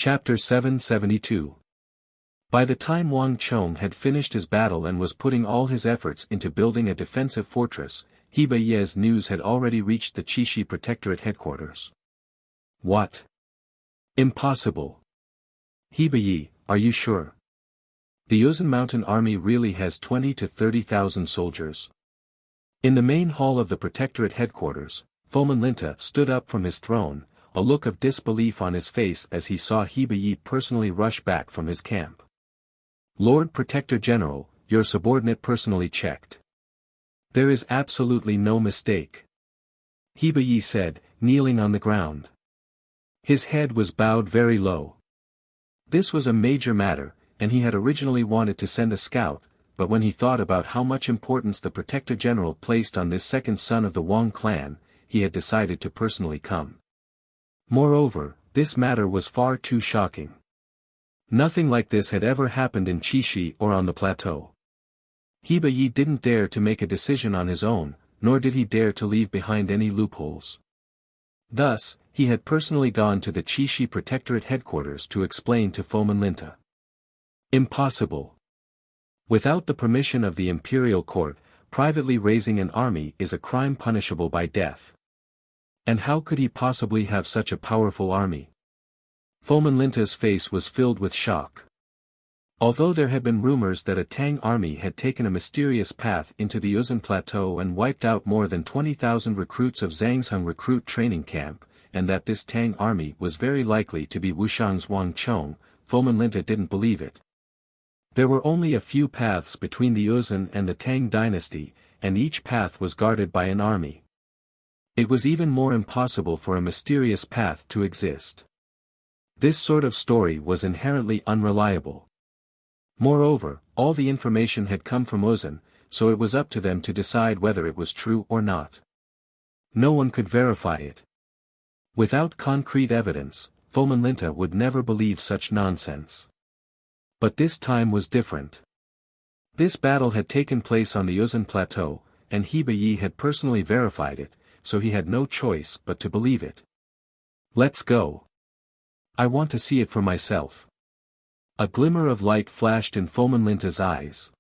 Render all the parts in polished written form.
Chapter 772. By the time Wang Chong had finished his battle and was putting all his efforts into building a defensive fortress, Heba Ye's news had already reached the Qixi Protectorate headquarters. What? Impossible. Heba Ye, are you sure? The Yuzhen Mountain Army really has 20 to 30,000 soldiers. In the main hall of the Protectorate headquarters, Fomin Linta stood up from his throne, a look of disbelief on his face as he saw Heba Ye personally rush back from his camp. Lord Protector General, your subordinate personally checked. There is absolutely no mistake. Heba Ye said, kneeling on the ground. His head was bowed very low. This was a major matter, and he had originally wanted to send a scout, but when he thought about how much importance the Protector General placed on this second son of the Wang clan, he had decided to personally come. Moreover, this matter was far too shocking. Nothing like this had ever happened in Qixi or on the plateau. Heba Ye didn't dare to make a decision on his own, nor did he dare to leave behind any loopholes. Thus, he had personally gone to the Qixi Protectorate headquarters to explain to Fomin Linta. Impossible. Without the permission of the imperial court, privately raising an army is a crime punishable by death. And how could he possibly have such a powerful army? Fomin Linta's face was filled with shock. Although there had been rumors that a Tang army had taken a mysterious path into the Yuzhen Plateau and wiped out more than 20,000 recruits of Zhangzheng recruit training camp, and that this Tang army was very likely to be Wuxiang's Wang Chong, Fomin Linta didn't believe it. There were only a few paths between the Yuzhen and the Tang dynasty, and each path was guarded by an army. It was even more impossible for a mysterious path to exist. This sort of story was inherently unreliable. Moreover, all the information had come from Yuzhen, so it was up to them to decide whether it was true or not. No one could verify it. Without concrete evidence, Fomin Linta would never believe such nonsense. But this time was different. This battle had taken place on the Yuzhen Plateau, and Heba Ye had personally verified it, so he had no choice but to believe it. Let's go. I want to see it for myself. A glimmer of light flashed in Fomin Linta's eyes.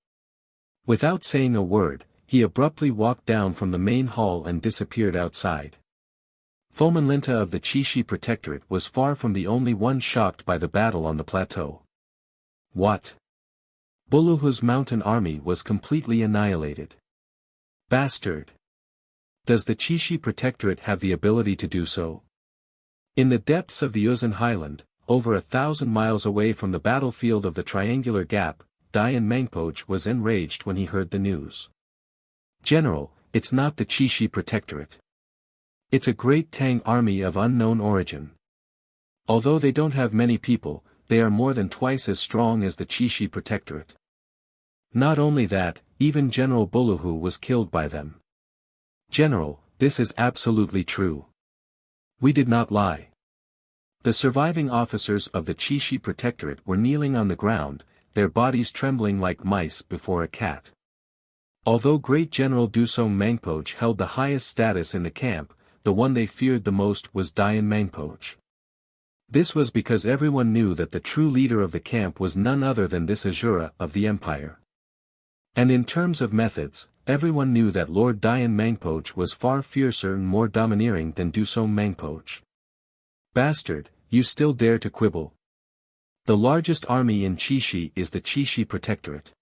Without saying a word, he abruptly walked down from the main hall and disappeared outside. Fomin Linta of the Qixi Protectorate was far from the only one shocked by the battle on the plateau. What? Buluhu's mountain army was completely annihilated. Bastard! Does the Qixi Protectorate have the ability to do so? In the depths of the Yuzhen Highland, over 1,000 miles away from the battlefield of the Triangular Gap, Dian Mangpoj was enraged when he heard the news. General, it's not the Qixi Protectorate. It's a great Tang army of unknown origin. Although they don't have many people, they are more than twice as strong as the Qixi Protectorate. Not only that, even General Buluhu was killed by them. General, this is absolutely true. We did not lie. The surviving officers of the Qixi Protectorate were kneeling on the ground, their bodies trembling like mice before a cat. Although Great General Dusong Mangpoj held the highest status in the camp, the one they feared the most was Dian Mangpoj. This was because everyone knew that the true leader of the camp was none other than this Azura of the Empire. And in terms of methods, everyone knew that Lord Dian Mangpoj was far fiercer and more domineering than Dusong Mangpoj. Bastard, you still dare to quibble. The largest army in Qixi is the Qixi Protectorate.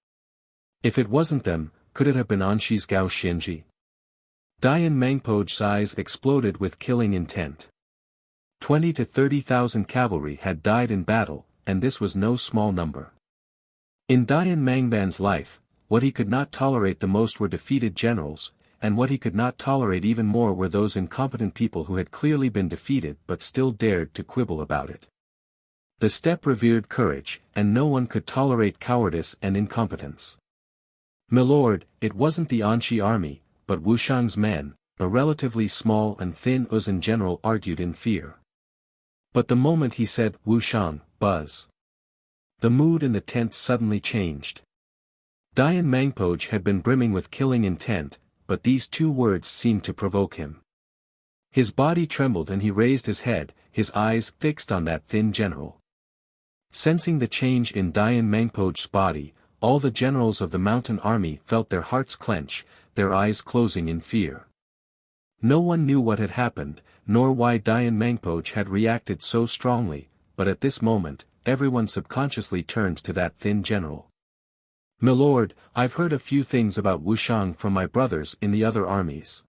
If it wasn't them, could it have been Anshi's Gao Xianji? Dian Mangpoj's eyes exploded with killing intent. 20 to 30,000 cavalry had died in battle, and this was no small number. In Dian Mangban's life, what he could not tolerate the most were defeated generals, and what he could not tolerate even more were those incompetent people who had clearly been defeated but still dared to quibble about it. The steppe revered courage, and no one could tolerate cowardice and incompetence. Milord, it wasn't the Anshi army, but Wuxiang's men, a relatively small and thin Yuzhen general argued in fear. But the moment he said, Wuxiang, buzz. The mood in the tent suddenly changed. Dian Mangpoj had been brimming with killing intent, but these two words seemed to provoke him. His body trembled and he raised his head, his eyes fixed on that thin general. Sensing the change in Dian Mangpoch's body, all the generals of the mountain army felt their hearts clench, their eyes closing in fear. No one knew what had happened, nor why Dian Mangpoch had reacted so strongly, but at this moment, everyone subconsciously turned to that thin general. "Milord, I've heard a few things about Wuxiang from my brothers in the other armies.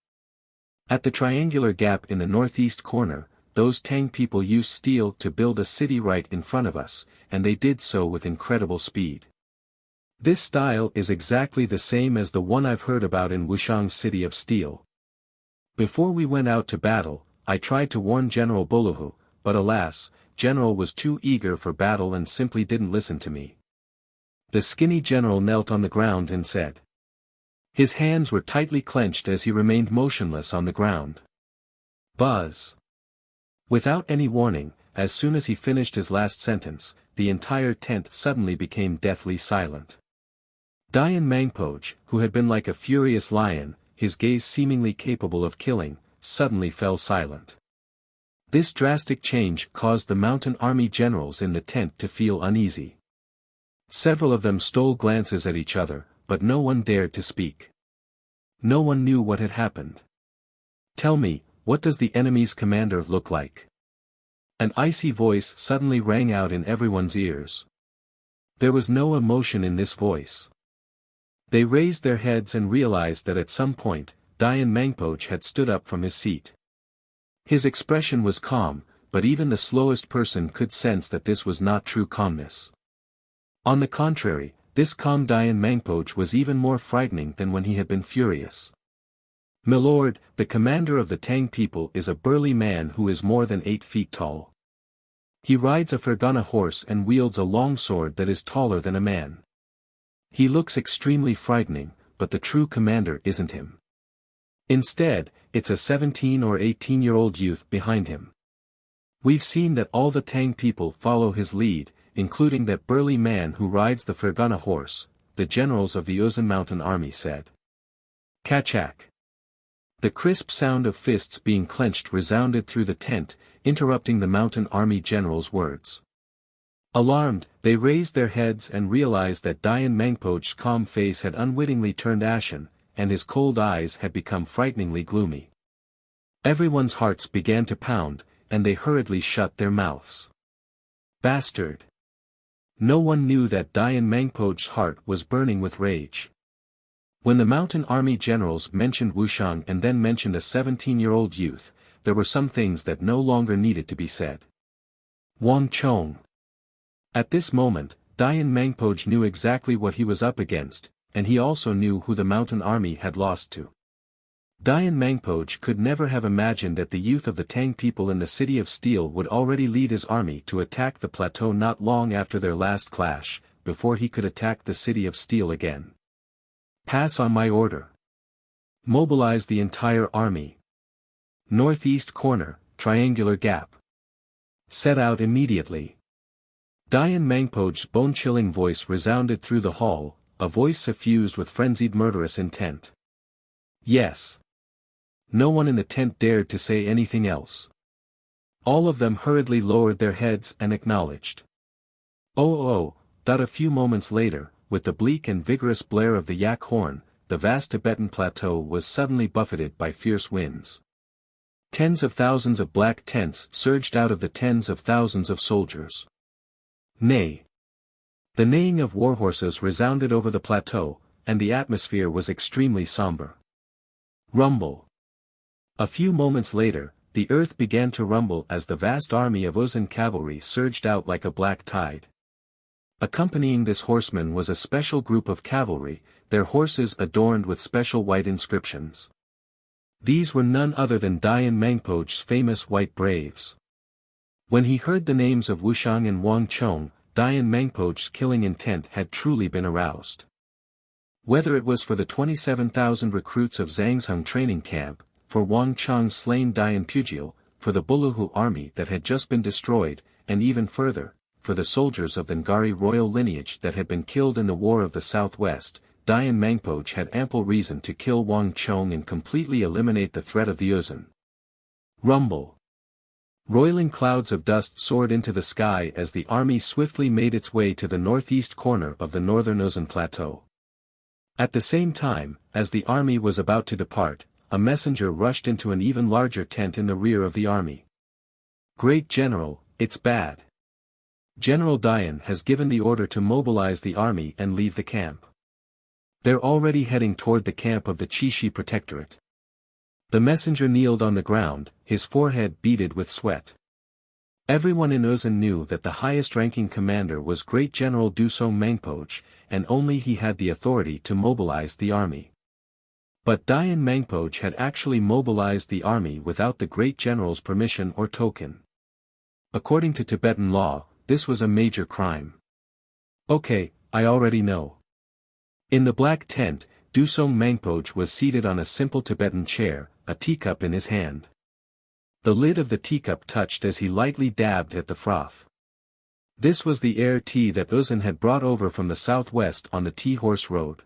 At the triangular gap in the northeast corner, those Tang people used steel to build a city right in front of us, and they did so with incredible speed. This style is exactly the same as the one I've heard about in Wuxiang's city of steel. Before we went out to battle, I tried to warn General Boluhu, but alas, General was too eager for battle and simply didn't listen to me." The skinny general knelt on the ground and said. His hands were tightly clenched as he remained motionless on the ground. Buzz. Without any warning, as soon as he finished his last sentence, the entire tent suddenly became deathly silent. Dian Mangpoch, who had been like a furious lion, his gaze seemingly capable of killing, suddenly fell silent. This drastic change caused the mountain army generals in the tent to feel uneasy. Several of them stole glances at each other, but no one dared to speak. No one knew what had happened. "Tell me, what does the enemy's commander look like?" An icy voice suddenly rang out in everyone's ears. There was no emotion in this voice. They raised their heads and realized that at some point, Dian Mangpoch had stood up from his seat. His expression was calm, but even the slowest person could sense that this was not true calmness. On the contrary, this calm Dian Mangpoch was even more frightening than when he had been furious. "Milord, the commander of the Tang people is a burly man who is more than 8 feet tall. He rides a Fergana horse and wields a long sword that is taller than a man. He looks extremely frightening, but the true commander isn't him. Instead, it's a 17 or 18-year-old youth behind him. We've seen that all the Tang people follow his lead, including that burly man who rides the Fergana horse," the generals of the Uzun Mountain Army said. Kachak. The crisp sound of fists being clenched resounded through the tent, interrupting the mountain army general's words. Alarmed, they raised their heads and realized that Dian Mangpoch's calm face had unwittingly turned ashen, and his cold eyes had become frighteningly gloomy. Everyone's hearts began to pound, and they hurriedly shut their mouths. Bastard! No one knew that Dian Mangpoch's heart was burning with rage. When the mountain army generals mentioned Wuxiang and then mentioned a 17-year-old youth, there were some things that no longer needed to be said. Wang Chong. At this moment, Dian Mangpoch knew exactly what he was up against, and he also knew who the mountain army had lost to. Dian Mangpoch could never have imagined that the youth of the Tang people in the City of Steel would already lead his army to attack the plateau not long after their last clash, before he could attack the City of Steel again. "Pass on my order. Mobilize the entire army. Northeast corner, triangular gap. Set out immediately." Dian Mangpoch's bone-chilling voice resounded through the hall, a voice suffused with frenzied murderous intent. "Yes." No one in the tent dared to say anything else. All of them hurriedly lowered their heads and acknowledged. A few moments later, with the bleak and vigorous blare of the yak horn, the vast Tibetan plateau was suddenly buffeted by fierce winds. Tens of thousands of black tents surged out of the tens of thousands of soldiers. Neigh. The neighing of warhorses resounded over the plateau, and the atmosphere was extremely somber. Rumble. A few moments later, the earth began to rumble as the vast army of Uzun cavalry surged out like a black tide. Accompanying this horseman was a special group of cavalry, their horses adorned with special white inscriptions. These were none other than Dian Mangpoch's famous White Braves. When he heard the names of Wuxiang and Wang Chong, Dian Mangpoch's killing intent had truly been aroused. Whether it was for the 27,000 recruits of Zhangzhung training camp, for Wang Chong's slain Dian Pugil, for the Buluhu army that had just been destroyed, and even further, for the soldiers of the Ngari royal lineage that had been killed in the War of the Southwest, Dian Mangpoch had ample reason to kill Wang Chong and completely eliminate the threat of the Uzun. Rumble. Roiling clouds of dust soared into the sky as the army swiftly made its way to the northeast corner of the northern Uzun plateau. At the same time, as the army was about to depart, a messenger rushed into an even larger tent in the rear of the army. "Great General, it's bad. General Dian has given the order to mobilize the army and leave the camp. They're already heading toward the camp of the Qixi Protectorate." The messenger kneeled on the ground, his forehead beaded with sweat. Everyone in Uzun knew that the highest-ranking commander was Great General Dusong Mangpoj, and only he had the authority to mobilize the army. But Dian Mangpoj had actually mobilized the army without the Great General's permission or token. According to Tibetan law, this was a major crime. "Okay, I already know." In the black tent, Dusong Mangpoj was seated on a simple Tibetan chair, a teacup in his hand. The lid of the teacup touched as he lightly dabbed at the froth. This was the air tea that Uzun had brought over from the southwest on the Tea Horse Road.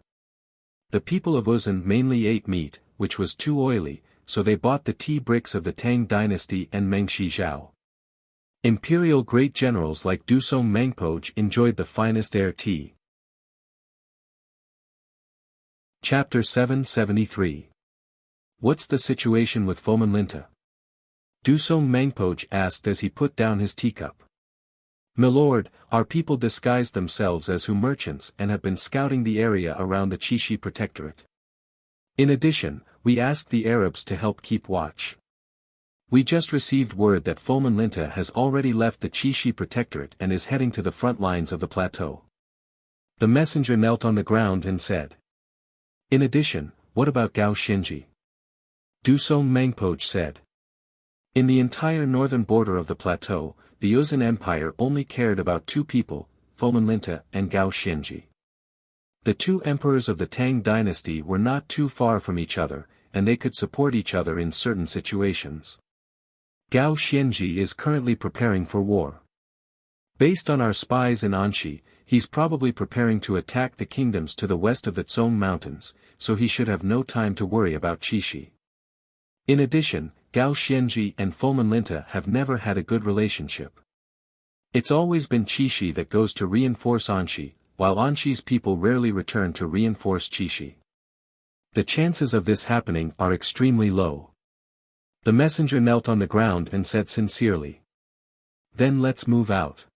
The people of Uzun mainly ate meat, which was too oily, so they bought the tea bricks of the Tang dynasty and Mengshi Zhao. Imperial great generals like Dusong Mangpoj enjoyed the finest air tea. Chapter 773. What's the situation with Fomenlinta? Dusong Mangpoj asked as he put down his teacup. "Milord, our people disguised themselves as merchants and have been scouting the area around the Qixi Protectorate. In addition, we asked the Arabs to help keep watch. We just received word that Fomenlinta has already left the Qixi Protectorate and is heading to the front lines of the plateau." The messenger knelt on the ground and said. "In addition, what about Gao Xinji?" Dusong Mangpoj said. In the entire northern border of the plateau, the Uzun Empire only cared about two people, Fomenlinta and Gao Xinji. The two emperors of the Tang dynasty were not too far from each other, and they could support each other in certain situations. Gao Xinji is currently preparing for war. Based on our spies in Anxi, he's probably preparing to attack the kingdoms to the west of the Zong Mountains, so he should have no time to worry about Qixi. In addition, Gao Xinji and Fomenlinta have never had a good relationship. It's always been Qixi that goes to reinforce Anxi, while Anxi's people rarely return to reinforce Qixi. The chances of this happening are extremely low. The messenger knelt on the ground and said sincerely. "Then let's move out.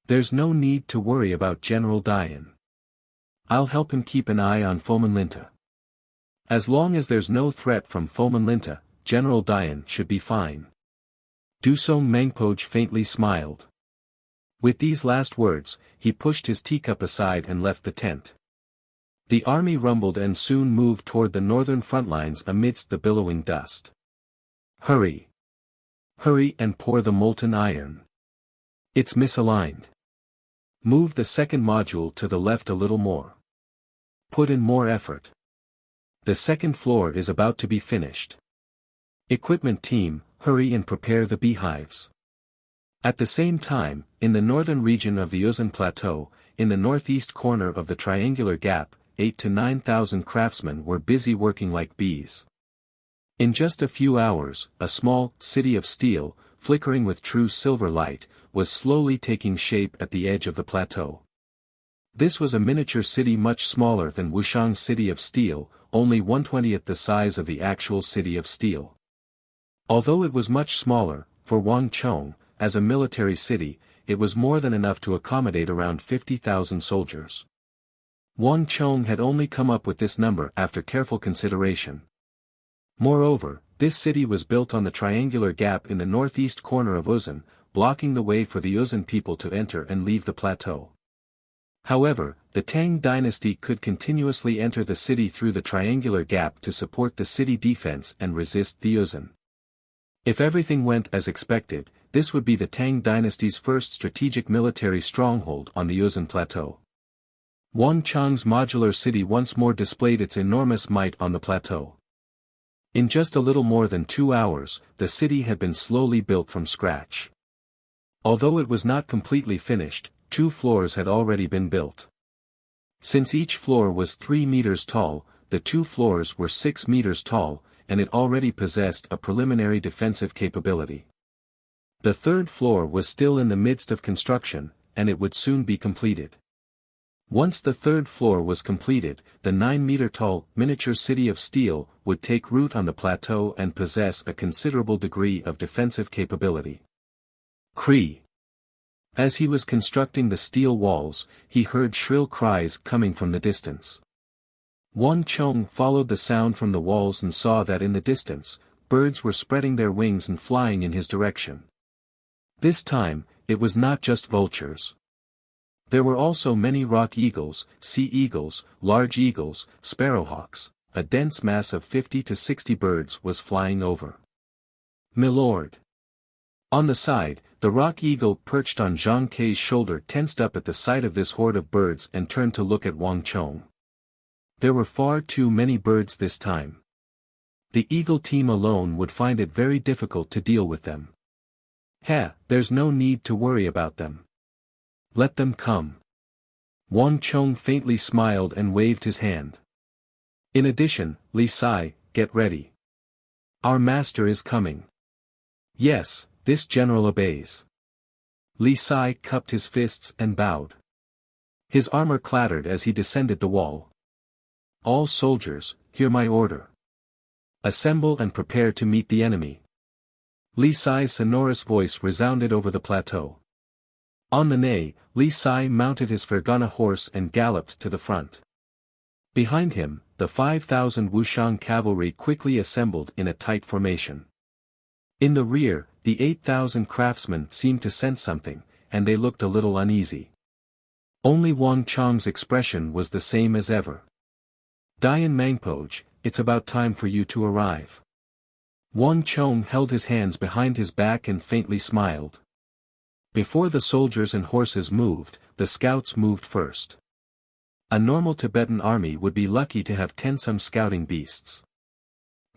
There's no need to worry about General Dian. I'll help him keep an eye on Fomenlinta. As long as there's no threat from Fomenlinta, General Dian should be fine." Dusong Mangpoj faintly smiled. With these last words, he pushed his teacup aside and left the tent. The army rumbled and soon moved toward the northern front lines amidst the billowing dust. "Hurry! Hurry and pour the molten iron. It's misaligned. Move the second module to the left a little more. Put in more effort. The second floor is about to be finished. Equipment team, hurry and prepare the beehives." At the same time, in the northern region of the Uzun Plateau, in the northeast corner of the triangular gap, 8,000 to 9,000 craftsmen were busy working like bees. In just a few hours, a small city of steel, flickering with true silver light, was slowly taking shape at the edge of the plateau. This was a miniature city much smaller than Wuxiang's city of steel, only 1/20th the size of the actual city of steel. Although it was much smaller, for Wangchong, as a military city, it was more than enough to accommodate around 50,000 soldiers. Wangchong had only come up with this number after careful consideration. Moreover, this city was built on the triangular gap in the northeast corner of Uzun, blocking the way for the Uzun people to enter and leave the plateau. However, the Tang dynasty could continuously enter the city through the triangular gap to support the city defense and resist the Uzun. If everything went as expected, this would be the Tang dynasty's first strategic military stronghold on the Uzun plateau. Wangchong's modular city once more displayed its enormous might on the plateau. In just a little more than 2 hours, the city had been slowly built from scratch. Although it was not completely finished, 2 floors had already been built. Since each floor was 3 meters tall, the 2 floors were 6 meters tall, and it already possessed a preliminary defensive capability. The third floor was still in the midst of construction, and it would soon be completed. Once the third floor was completed, the 9-meter-tall, miniature city of steel would take root on the plateau and possess a considerable degree of defensive capability. Cree. As he was constructing the steel walls, he heard shrill cries coming from the distance. Wang Chong followed the sound from the walls and saw that in the distance, birds were spreading their wings and flying in his direction. This time, it was not just vultures. There were also many rock eagles, sea eagles, large eagles, sparrowhawks. A dense mass of 50 to 60 birds was flying over. "Milord." On the side, the rock eagle perched on Zhang Kei's shoulder tensed up at the sight of this horde of birds and turned to look at Wang Chong. There were far too many birds this time. The eagle team alone would find it very difficult to deal with them. There's no need to worry about them. Let them come. Wang Chong faintly smiled and waved his hand. In addition, Li Sai, get ready. Our master is coming. Yes, this general obeys. Li Sai cupped his fists and bowed. His armor clattered as he descended the wall. All soldiers, hear my order. Assemble and prepare to meet the enemy. Li Sai's sonorous voice resounded over the plateau. On the Nei, Li Sai mounted his Fergana horse and galloped to the front. Behind him, the 5,000 Wuxian cavalry quickly assembled in a tight formation. In the rear, the 8,000 craftsmen seemed to sense something, and they looked a little uneasy. Only Wang Chong's expression was the same as ever. "Dian Mangpoj, it's about time for you to arrive." Wang Chong held his hands behind his back and faintly smiled. Before the soldiers and horses moved, the scouts moved first. A normal Tibetan army would be lucky to have 10 some scouting beasts.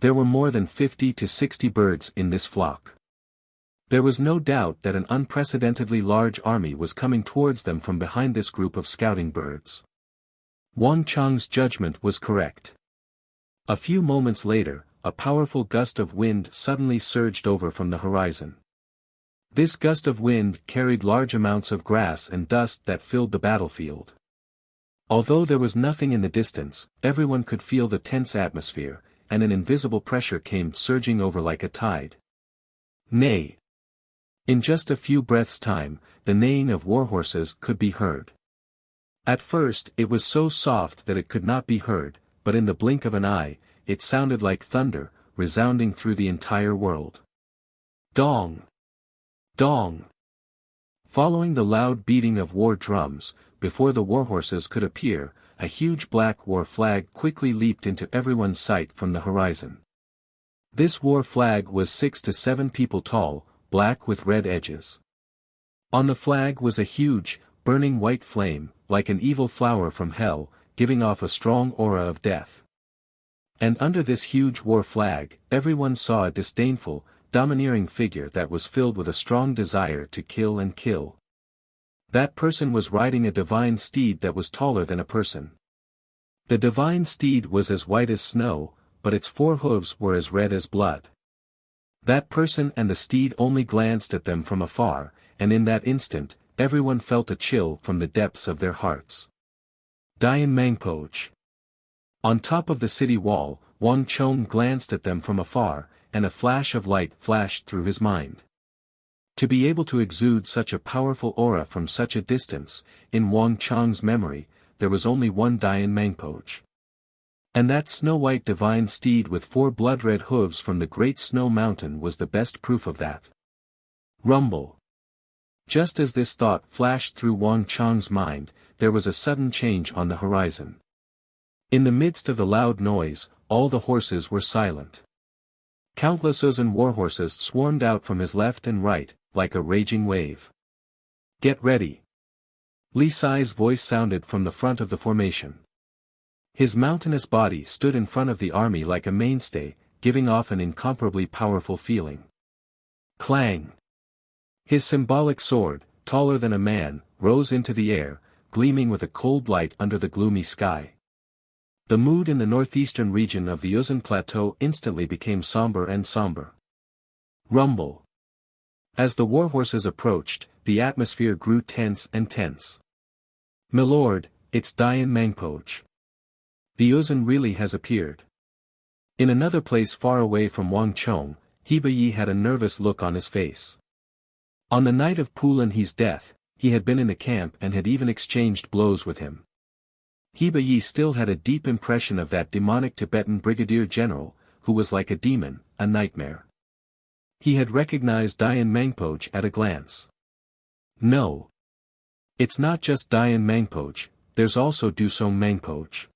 There were more than 50 to 60 birds in this flock. There was no doubt that an unprecedentedly large army was coming towards them from behind this group of scouting birds. Wang Chong's judgment was correct. A few moments later, a powerful gust of wind suddenly surged over from the horizon. This gust of wind carried large amounts of grass and dust that filled the battlefield. Although there was nothing in the distance, everyone could feel the tense atmosphere, and an invisible pressure came surging over like a tide. Neigh. In just a few breaths' time, the neighing of warhorses could be heard. At first it was so soft that it could not be heard, but in the blink of an eye, it sounded like thunder, resounding through the entire world. Dong! Dong! Following the loud beating of war drums, before the warhorses could appear, a huge black war flag quickly leaped into everyone's sight from the horizon. This war flag was 6 to 7 people tall, black with red edges. On the flag was a huge, burning white flame, like an evil flower from hell, giving off a strong aura of death. And under this huge war flag, everyone saw a disdainful, domineering figure that was filled with a strong desire to kill and kill. That person was riding a divine steed that was taller than a person. The divine steed was as white as snow, but its 4 hooves were as red as blood. That person and the steed only glanced at them from afar, and in that instant, everyone felt a chill from the depths of their hearts. Dian Mangpoj. On top of the city wall, Wang Chong glanced at them from afar, and a flash of light flashed through his mind. To be able to exude such a powerful aura from such a distance, in Wang Chong's memory, there was only one Dian Mangpoj. And that snow-white divine steed with 4 blood-red hooves from the great snow mountain was the best proof of that. Rumble. Just as this thought flashed through Wang Chong's mind, there was a sudden change on the horizon. In the midst of the loud noise, all the horses were silent. Countless dozen warhorses swarmed out from his left and right, like a raging wave. Get ready. Li Sai's voice sounded from the front of the formation. His mountainous body stood in front of the army like a mainstay, giving off an incomparably powerful feeling. Clang! His symbolic sword, taller than a man, rose into the air, gleaming with a cold light under the gloomy sky. The mood in the northeastern region of the Yuzhan Plateau instantly became somber and somber. Rumble. As the warhorses approached, the atmosphere grew tense and tense. "Milord, it's Dian Mangpoj. The Uzun really has appeared." In another place far away from Wang Chong, Heba Yi had a nervous look on his face. On the night of Pu Linhe's death, he had been in the camp and had even exchanged blows with him. Heba Yi still had a deep impression of that demonic Tibetan brigadier general, who was like a demon, a nightmare. He had recognized Dian Mangpoj at a glance. "No. It's not just Dian Mangpoj, there's also Dusong Mangpoj."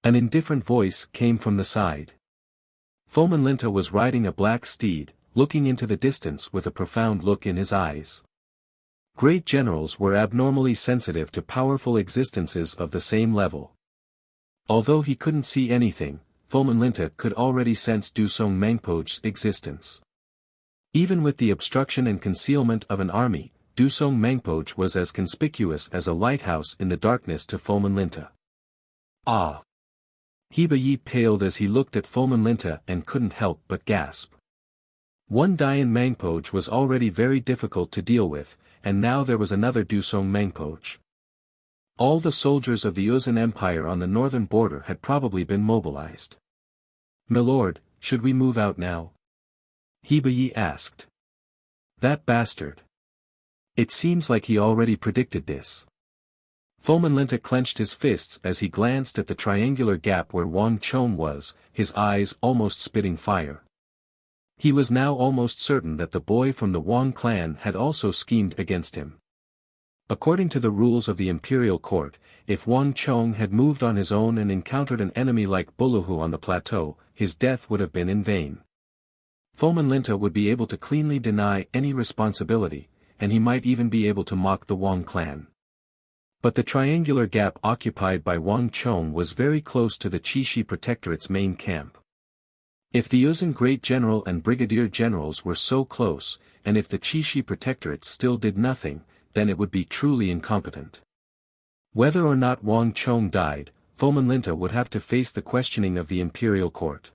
An indifferent voice came from the side. Foman Linta was riding a black steed, looking into the distance with a profound look in his eyes. Great generals were abnormally sensitive to powerful existences of the same level. Although he couldn't see anything, Foman Linta could already sense Dusong Mangpoj's existence. Even with the obstruction and concealment of an army, Dusong Mangpoj was as conspicuous as a lighthouse in the darkness to Foman Linta. "Ah!" Heba Yi paled as he looked at Foman Linta and couldn't help but gasp. One Dian Mangpoj was already very difficult to deal with, and now there was another Dusong Mangpoj. All the soldiers of the Uzun Empire on the northern border had probably been mobilized. "Milord, should we move out now?" Heba Yi asked. "That bastard. It seems like he already predicted this." Foman Linta clenched his fists as he glanced at the triangular gap where Wang Chong was, his eyes almost spitting fire. He was now almost certain that the boy from the Wang clan had also schemed against him. According to the rules of the imperial court, if Wang Chong had moved on his own and encountered an enemy like Buluhu on the plateau, his death would have been in vain. Foman Linta would be able to cleanly deny any responsibility, and he might even be able to mock the Wang clan. But the triangular gap occupied by Wang Chong was very close to the Qixi Protectorate's main camp. If the Uzun Great General and Brigadier Generals were so close, and if the Qixi Protectorate still did nothing, then it would be truly incompetent. Whether or not Wang Chong died, Foman Linta would have to face the questioning of the imperial court.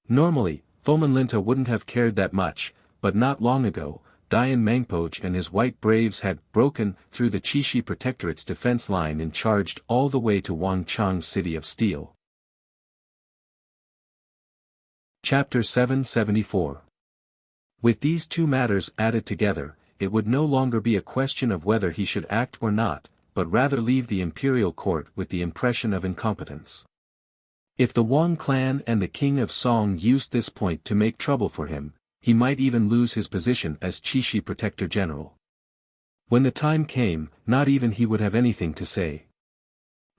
Normally, Foman Linta wouldn't have cared that much, but not long ago, Dian Mangpoj and his white braves had broken through the Qixi Protectorate's defense line and charged all the way to Wang Chong's city of steel. Chapter 774. With these two matters added together, it would no longer be a question of whether he should act or not, but rather leave the imperial court with the impression of incompetence. If the Wang clan and the King of Song used this point to make trouble for him, he might even lose his position as Qixi Protector General. When the time came, not even he would have anything to say.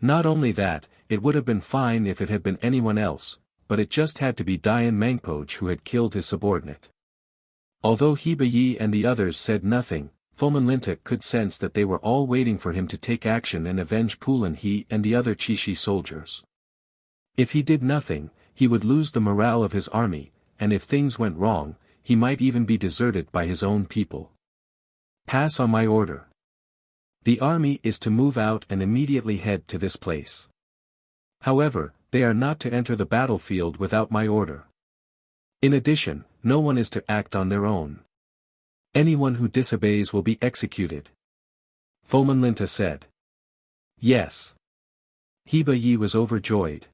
Not only that, it would have been fine if it had been anyone else, but it just had to be Dian Mangpoj who had killed his subordinate. Although Heba Yi and the others said nothing, Foman Linta could sense that they were all waiting for him to take action and avenge Pu Linhe and the other Qixi soldiers. If he did nothing, he would lose the morale of his army, and if things went wrong, he might even be deserted by his own people. "Pass on my order. The army is to move out and immediately head to this place. However, they are not to enter the battlefield without my order. In addition, no one is to act on their own. Anyone who disobeys will be executed." Foman Linta said. "Yes." Heba Yi was overjoyed.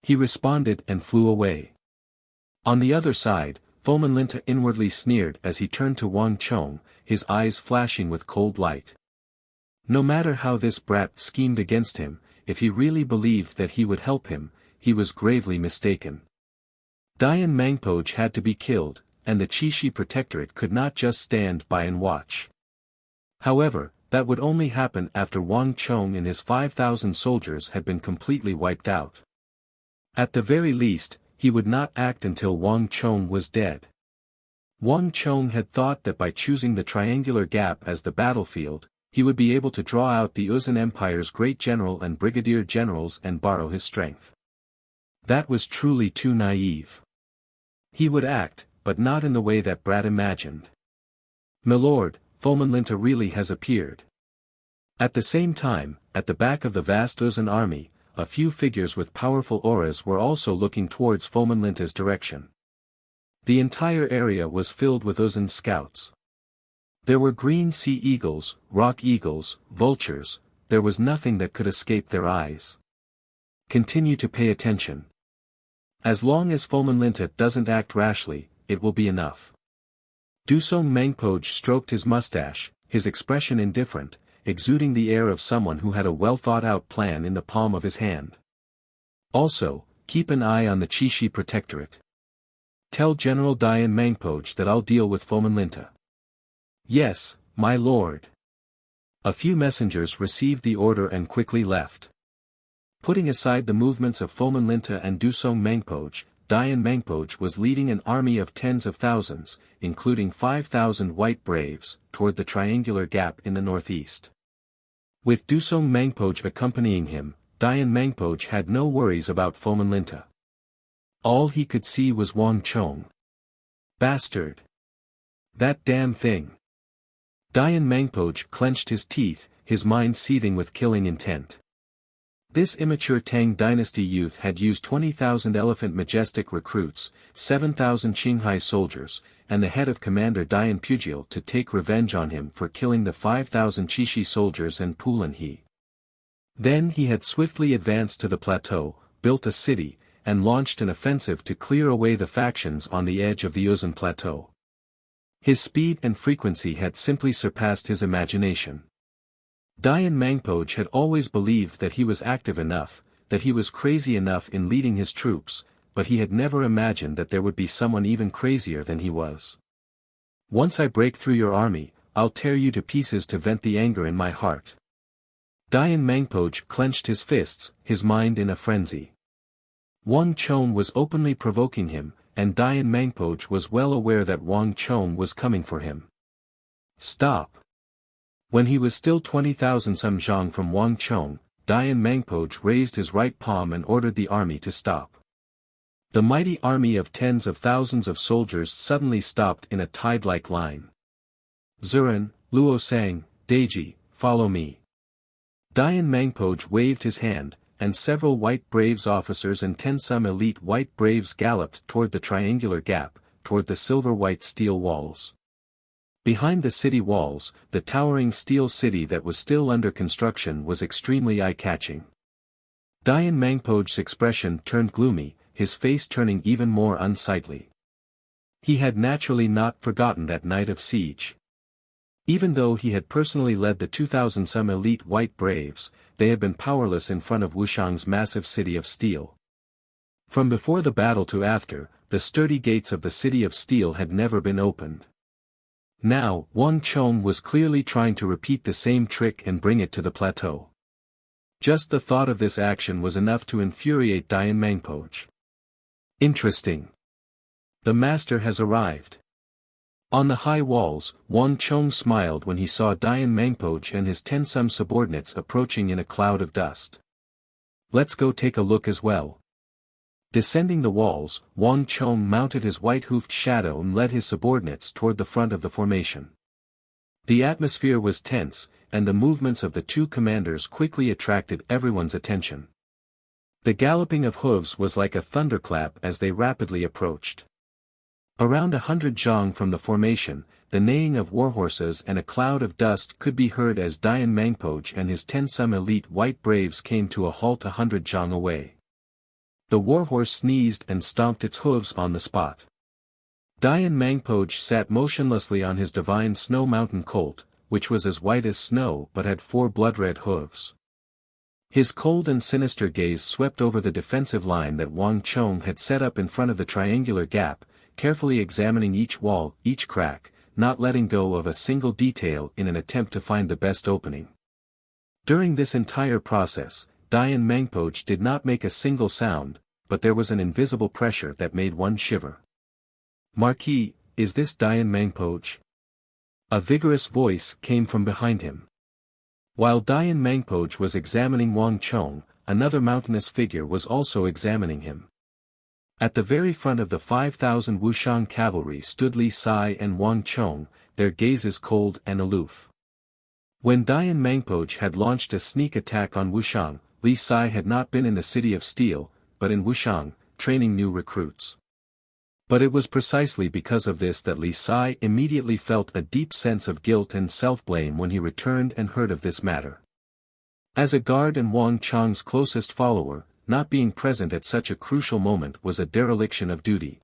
He responded and flew away. On the other side, Foman Linta inwardly sneered as he turned to Wang Chong, his eyes flashing with cold light. No matter how this brat schemed against him, if he really believed that he would help him, he was gravely mistaken. Dian Mangpoj had to be killed, and the Qixi Protectorate could not just stand by and watch. However, that would only happen after Wang Chong and his 5,000 soldiers had been completely wiped out. At the very least, he would not act until Wang Chong was dead. Wang Chong had thought that by choosing the triangular gap as the battlefield, he would be able to draw out the Uzun Empire's great general and brigadier generals and borrow his strength. That was truly too naive. He would act, but not in the way that brat imagined. "Milord, Foman Linta really has appeared." At the same time, at the back of the vast Uzun army, a few figures with powerful auras were also looking towards Foman Linta's direction. The entire area was filled with Uzun's scouts. There were green sea eagles, rock eagles, vultures, there was nothing that could escape their eyes. Continue to pay attention. As long as Fomenlinta doesn't act rashly, it will be enough. Dusong Mangpoj stroked his mustache, his expression indifferent, exuding the air of someone who had a well-thought-out plan in the palm of his hand. Also, keep an eye on the Chishi Protectorate. Tell General Dayan Mangpoj that I'll deal with Fomenlinta. Yes, my lord. A few messengers received the order and quickly left. Putting aside the movements of Fomenlinta and Dusong Mangpoj, Dayan Mangpoj was leading an army of tens of thousands, including 5,000 white braves, toward the triangular gap in the northeast. With Dusong Mangpoj accompanying him, Dayan Mangpoj had no worries about Fomenlinta. All he could see was Wang Chong. Bastard! That damn thing! Dayan Mangpoj clenched his teeth, his mind seething with killing intent. This immature Tang dynasty youth had used 20,000 elephant majestic recruits, 7,000 Qinghai soldiers, and the head of Commander Dayan Pugil to take revenge on him for killing the 5,000 Chishi soldiers and Pulan He. Then he had swiftly advanced to the plateau, built a city, and launched an offensive to clear away the factions on the edge of the Uzun Plateau. His speed and frequency had simply surpassed his imagination. Dayan Mangpoj had always believed that he was active enough, that he was crazy enough in leading his troops, but he had never imagined that there would be someone even crazier than he was. Once I break through your army, I'll tear you to pieces to vent the anger in my heart. Dayan Mangpoj clenched his fists, his mind in a frenzy. Wang Chong was openly provoking him, and Dayan Mangpoj was well aware that Wang Chong was coming for him. Stop! When he was still 20,000 samzhong from Wang Chong, Dayan Mangpoj raised his right palm and ordered the army to stop. The mighty army of tens of thousands of soldiers suddenly stopped in a tide-like line. Zuran, Luo Sang, Deji, follow me. Dayan Mangpoj waved his hand, and several white braves officers and 10 some elite white braves galloped toward the triangular gap, toward the silver-white steel walls. Behind the city walls, the towering steel city that was still under construction was extremely eye-catching. Dayan Mangpoj's expression turned gloomy, his face turning even more unsightly. He had naturally not forgotten that night of siege. Even though he had personally led the 2,000 some elite white braves, they had been powerless in front of Wuxiang's massive city of steel. From before the battle to after, the sturdy gates of the city of steel had never been opened. Now, Wang Chong was clearly trying to repeat the same trick and bring it to the plateau. Just the thought of this action was enough to infuriate Dayan Mangpoj. Interesting. The master has arrived. On the high walls, Wang Chong smiled when he saw Dayan Mangpoj and his 10 some subordinates approaching in a cloud of dust. Let's go take a look as well. Descending the walls, Wang Chong mounted his white-hoofed shadow and led his subordinates toward the front of the formation. The atmosphere was tense, and the movements of the two commanders quickly attracted everyone's attention. The galloping of hooves was like a thunderclap as they rapidly approached. Around 100 zhang from the formation, the neighing of warhorses and a cloud of dust could be heard as Dayan Mangpoj and his 10 some elite white braves came to a halt 100 zhang away. The warhorse sneezed and stomped its hooves on the spot. Dayan Mangpoj sat motionlessly on his divine snow mountain colt, which was as white as snow but had 4 blood-red hooves. His cold and sinister gaze swept over the defensive line that Wang Chong had set up in front of the triangular gap, carefully examining each wall, each crack, not letting go of a single detail in an attempt to find the best opening. During this entire process, Dayan Mangpoj did not make a single sound, but there was an invisible pressure that made one shiver. Marquis, is this Dayan Mangpoj? A vigorous voice came from behind him. While Dayan Mangpoj was examining Wang Chong, another mountainous figure was also examining him. At the very front of the 5,000 Wuxiang cavalry stood Li Sai and Wang Chong, their gazes cold and aloof. When Dayan Mangpoj had launched a sneak attack on Wuxiang, Li Sai had not been in the city of steel, but in Wuxiang, training new recruits. But it was precisely because of this that Li Sai immediately felt a deep sense of guilt and self-blame when he returned and heard of this matter. As a guard and Wang Chang's closest follower, not being present at such a crucial moment was a dereliction of duty.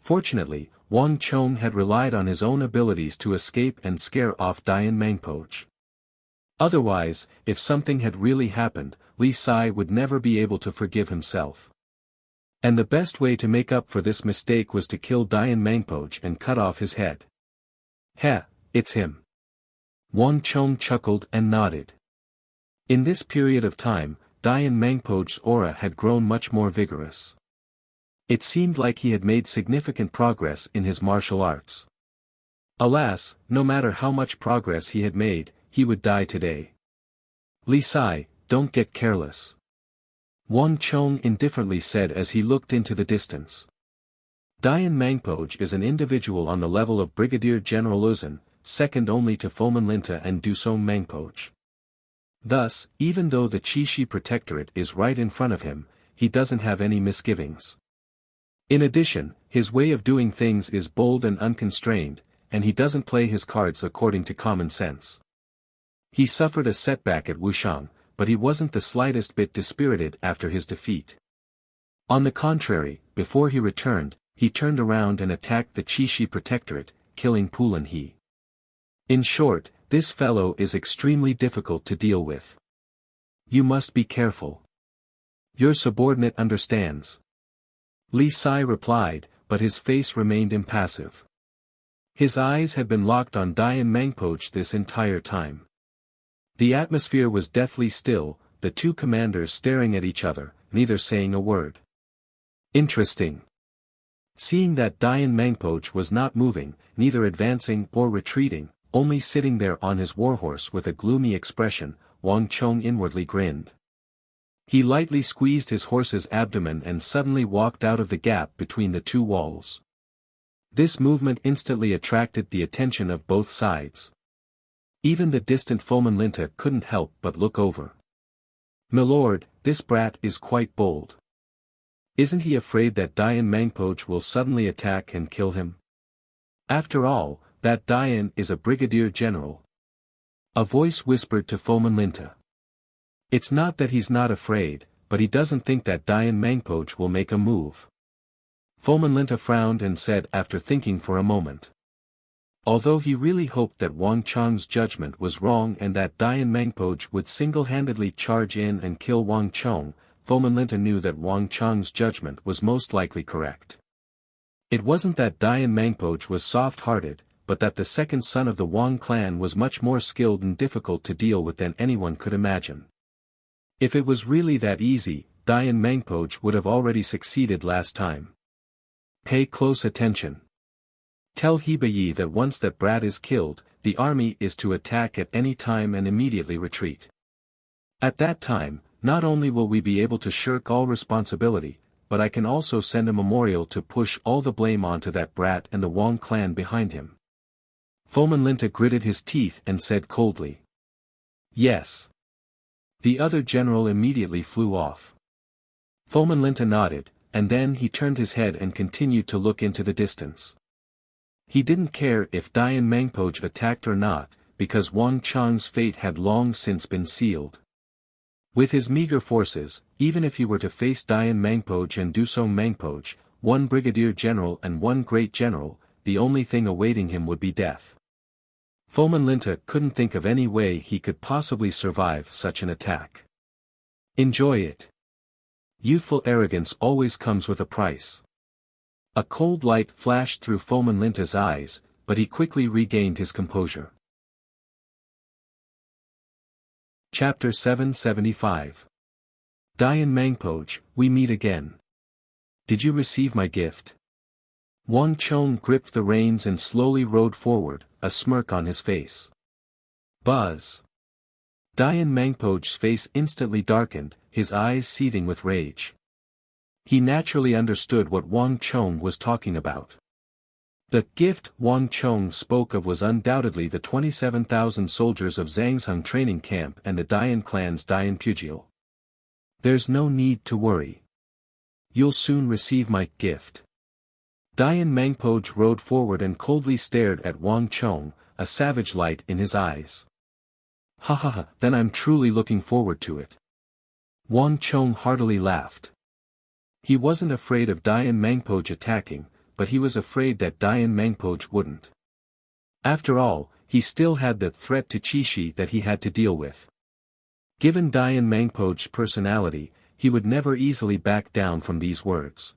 Fortunately, Wang Chong had relied on his own abilities to escape and scare off Dian Mangpoch. Otherwise, if something had really happened, Li Sai would never be able to forgive himself. And the best way to make up for this mistake was to kill Dian Mangpoch and cut off his head. Heh, it's him. Wang Chong chuckled and nodded. In this period of time, Dian Mangpoch's aura had grown much more vigorous. It seemed like he had made significant progress in his martial arts. Alas, no matter how much progress he had made, he would die today. Li Sai, don't get careless. Wang Chong indifferently said as he looked into the distance. Dian Mangpoch is an individual on the level of Brigadier General Uzun, second only to Foman Linta and Dusong Mangpoch. Thus, even though the Qixi Protectorate is right in front of him, he doesn't have any misgivings. In addition, his way of doing things is bold and unconstrained, and he doesn't play his cards according to common sense. He suffered a setback at Wuxiang, but he wasn't the slightest bit dispirited after his defeat. On the contrary, before he returned, he turned around and attacked the Qixi Protectorate, killing Pulan He. In short, this fellow is extremely difficult to deal with. You must be careful. Your subordinate understands. Li Sai replied, but his face remained impassive. His eyes had been locked on Dian Mangpoch this entire time. The atmosphere was deathly still, the two commanders staring at each other, neither saying a word. Interesting. Seeing that Dian Mangpoch was not moving, neither advancing or retreating, only sitting there on his warhorse with a gloomy expression, Wang Chong inwardly grinned. He lightly squeezed his horse's abdomen and suddenly walked out of the gap between the two walls. This movement instantly attracted the attention of both sides. Even the distant Foman Linta couldn't help but look over. "Milord, this brat is quite bold. Isn't he afraid that Dian Mangpoch will suddenly attack and kill him? After all, that Dian is a brigadier general." A voice whispered to Foman Linta. "It's not that he's not afraid, but he doesn't think that Dian Mangpoch will make a move." Foman Linta frowned and said after thinking for a moment. Although he really hoped that Wang Chong's judgment was wrong and that Dian Mangpoch would single-handedly charge in and kill Wang Chong, Foman Linta knew that Wang Chong's judgment was most likely correct. It wasn't that Dian Mangpoch was soft-hearted, but that the second son of the Wang clan was much more skilled and difficult to deal with than anyone could imagine. If it was really that easy, Dian Mangpoch would have already succeeded last time. Pay close attention. Tell Hebayi that once that brat is killed, the army is to attack at any time and immediately retreat. At that time, not only will we be able to shirk all responsibility, but I can also send a memorial to push all the blame onto that brat and the Wang clan behind him. Foman Linta gritted his teeth and said coldly. Yes. The other general immediately flew off. Foman Linta nodded, and then he turned his head and continued to look into the distance. He didn't care if Dian Mangpoch attacked or not, because Wang Chong's fate had long since been sealed. With his meager forces, even if he were to face Dian Mangpoch and Dusong Mangpoch, one brigadier general and one great general, the only thing awaiting him would be death. Foman Linta couldn't think of any way he could possibly survive such an attack. Enjoy it. Youthful arrogance always comes with a price. A cold light flashed through Foman Linta's eyes, but he quickly regained his composure. Chapter 775. Dian Mangpoch, we meet again. Did you receive my gift? Wang Chong gripped the reins and slowly rode forward, a smirk on his face. Buzz. Dian Mangpoch's face instantly darkened, his eyes seething with rage. He naturally understood what Wang Chong was talking about. The gift Wang Chong spoke of was undoubtedly the 27,000 soldiers of Zhangzheng training camp and the Dian clan's Dian Pugil. There's no need to worry. You'll soon receive my gift. Dian Mangpoj rode forward and coldly stared at Wang Chong, a savage light in his eyes. Ha ha ha, then I'm truly looking forward to it. Wang Chong heartily laughed. He wasn't afraid of Dian Mangpoj attacking, but he was afraid that Dian Mangpoj wouldn't. After all, he still had the threat to Qixi that he had to deal with. Given Dian Mangpoj's personality, he would never easily back down from these words.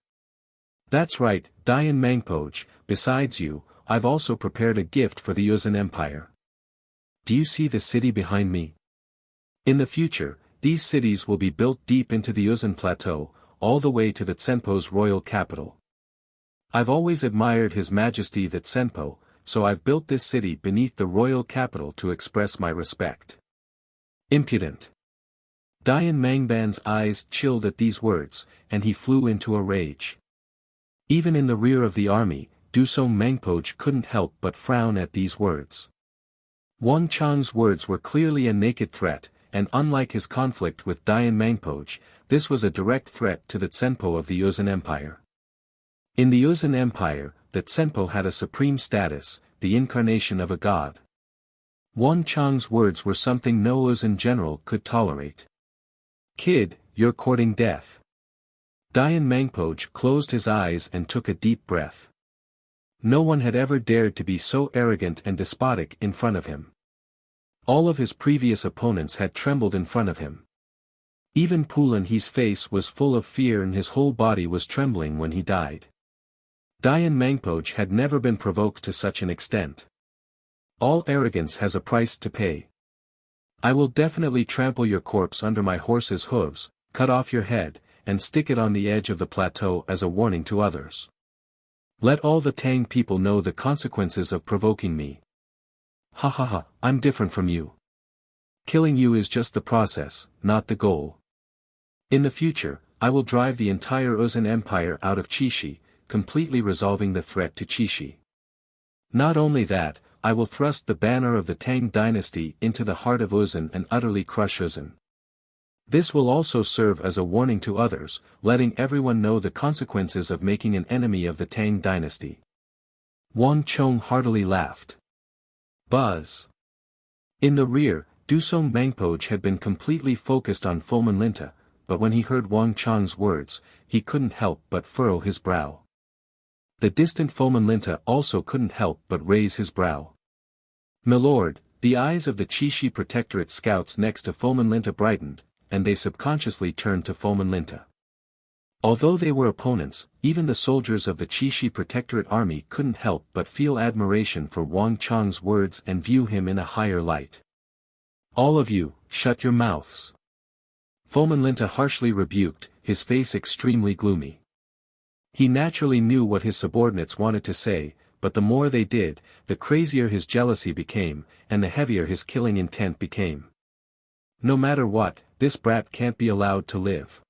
That's right, Dian Mangpoj, besides you, I've also prepared a gift for the Yuzhan Empire. Do you see the city behind me? In the future, these cities will be built deep into the Yuzhan Plateau, all the way to the Tsenpo's royal capital. I've always admired His Majesty the Tsenpo, so I've built this city beneath the royal capital to express my respect. Impudent. Dian Mangban's eyes chilled at these words, and he flew into a rage. Even in the rear of the army, Dusong Mangpoj couldn't help but frown at these words. Wang Chang's words were clearly a naked threat, and unlike his conflict with Dian Mangpoj, this was a direct threat to the Tsenpo of the Yuzhan Empire. In the Yuzhan Empire, the Tsenpo had a supreme status, the incarnation of a god. Wang Chang's words were something no Yuzhan general could tolerate. Kid, you're courting death. Dian Mangpoj closed his eyes and took a deep breath. No one had ever dared to be so arrogant and despotic in front of him. All of his previous opponents had trembled in front of him. Even Pulan He's face was full of fear and his whole body was trembling when he died. Dian Mangpoj had never been provoked to such an extent. All arrogance has a price to pay. I will definitely trample your corpse under my horse's hooves, cut off your head, and stick it on the edge of the plateau as a warning to others. Let all the Tang people know the consequences of provoking me. Ha ha ha, I'm different from you. Killing you is just the process, not the goal. In the future, I will drive the entire Yuzhan Empire out of Qixi, completely resolving the threat to Qixi. Not only that, I will thrust the banner of the Tang dynasty into the heart of Yuzhan and utterly crush Yuzhan. This will also serve as a warning to others, letting everyone know the consequences of making an enemy of the Tang dynasty. Wang Chong heartily laughed. Buzz. In the rear, Dusong Mangpoj had been completely focused on Fomenlinta, but when he heard Wang Chong's words, he couldn't help but furrow his brow. The distant Fomenlinta also couldn't help but raise his brow. Milord, the eyes of the Qixi Protectorate scouts next to Fomenlinta brightened, and they subconsciously turned to Fomenlinta. Although they were opponents, even the soldiers of the Qixi Protectorate army couldn't help but feel admiration for Wang Chong's words and view him in a higher light. All of you, shut your mouths. Fomenlinta harshly rebuked, his face extremely gloomy. He naturally knew what his subordinates wanted to say, but the more they did, the crazier his jealousy became, and the heavier his killing intent became. No matter what, this brat can't be allowed to live.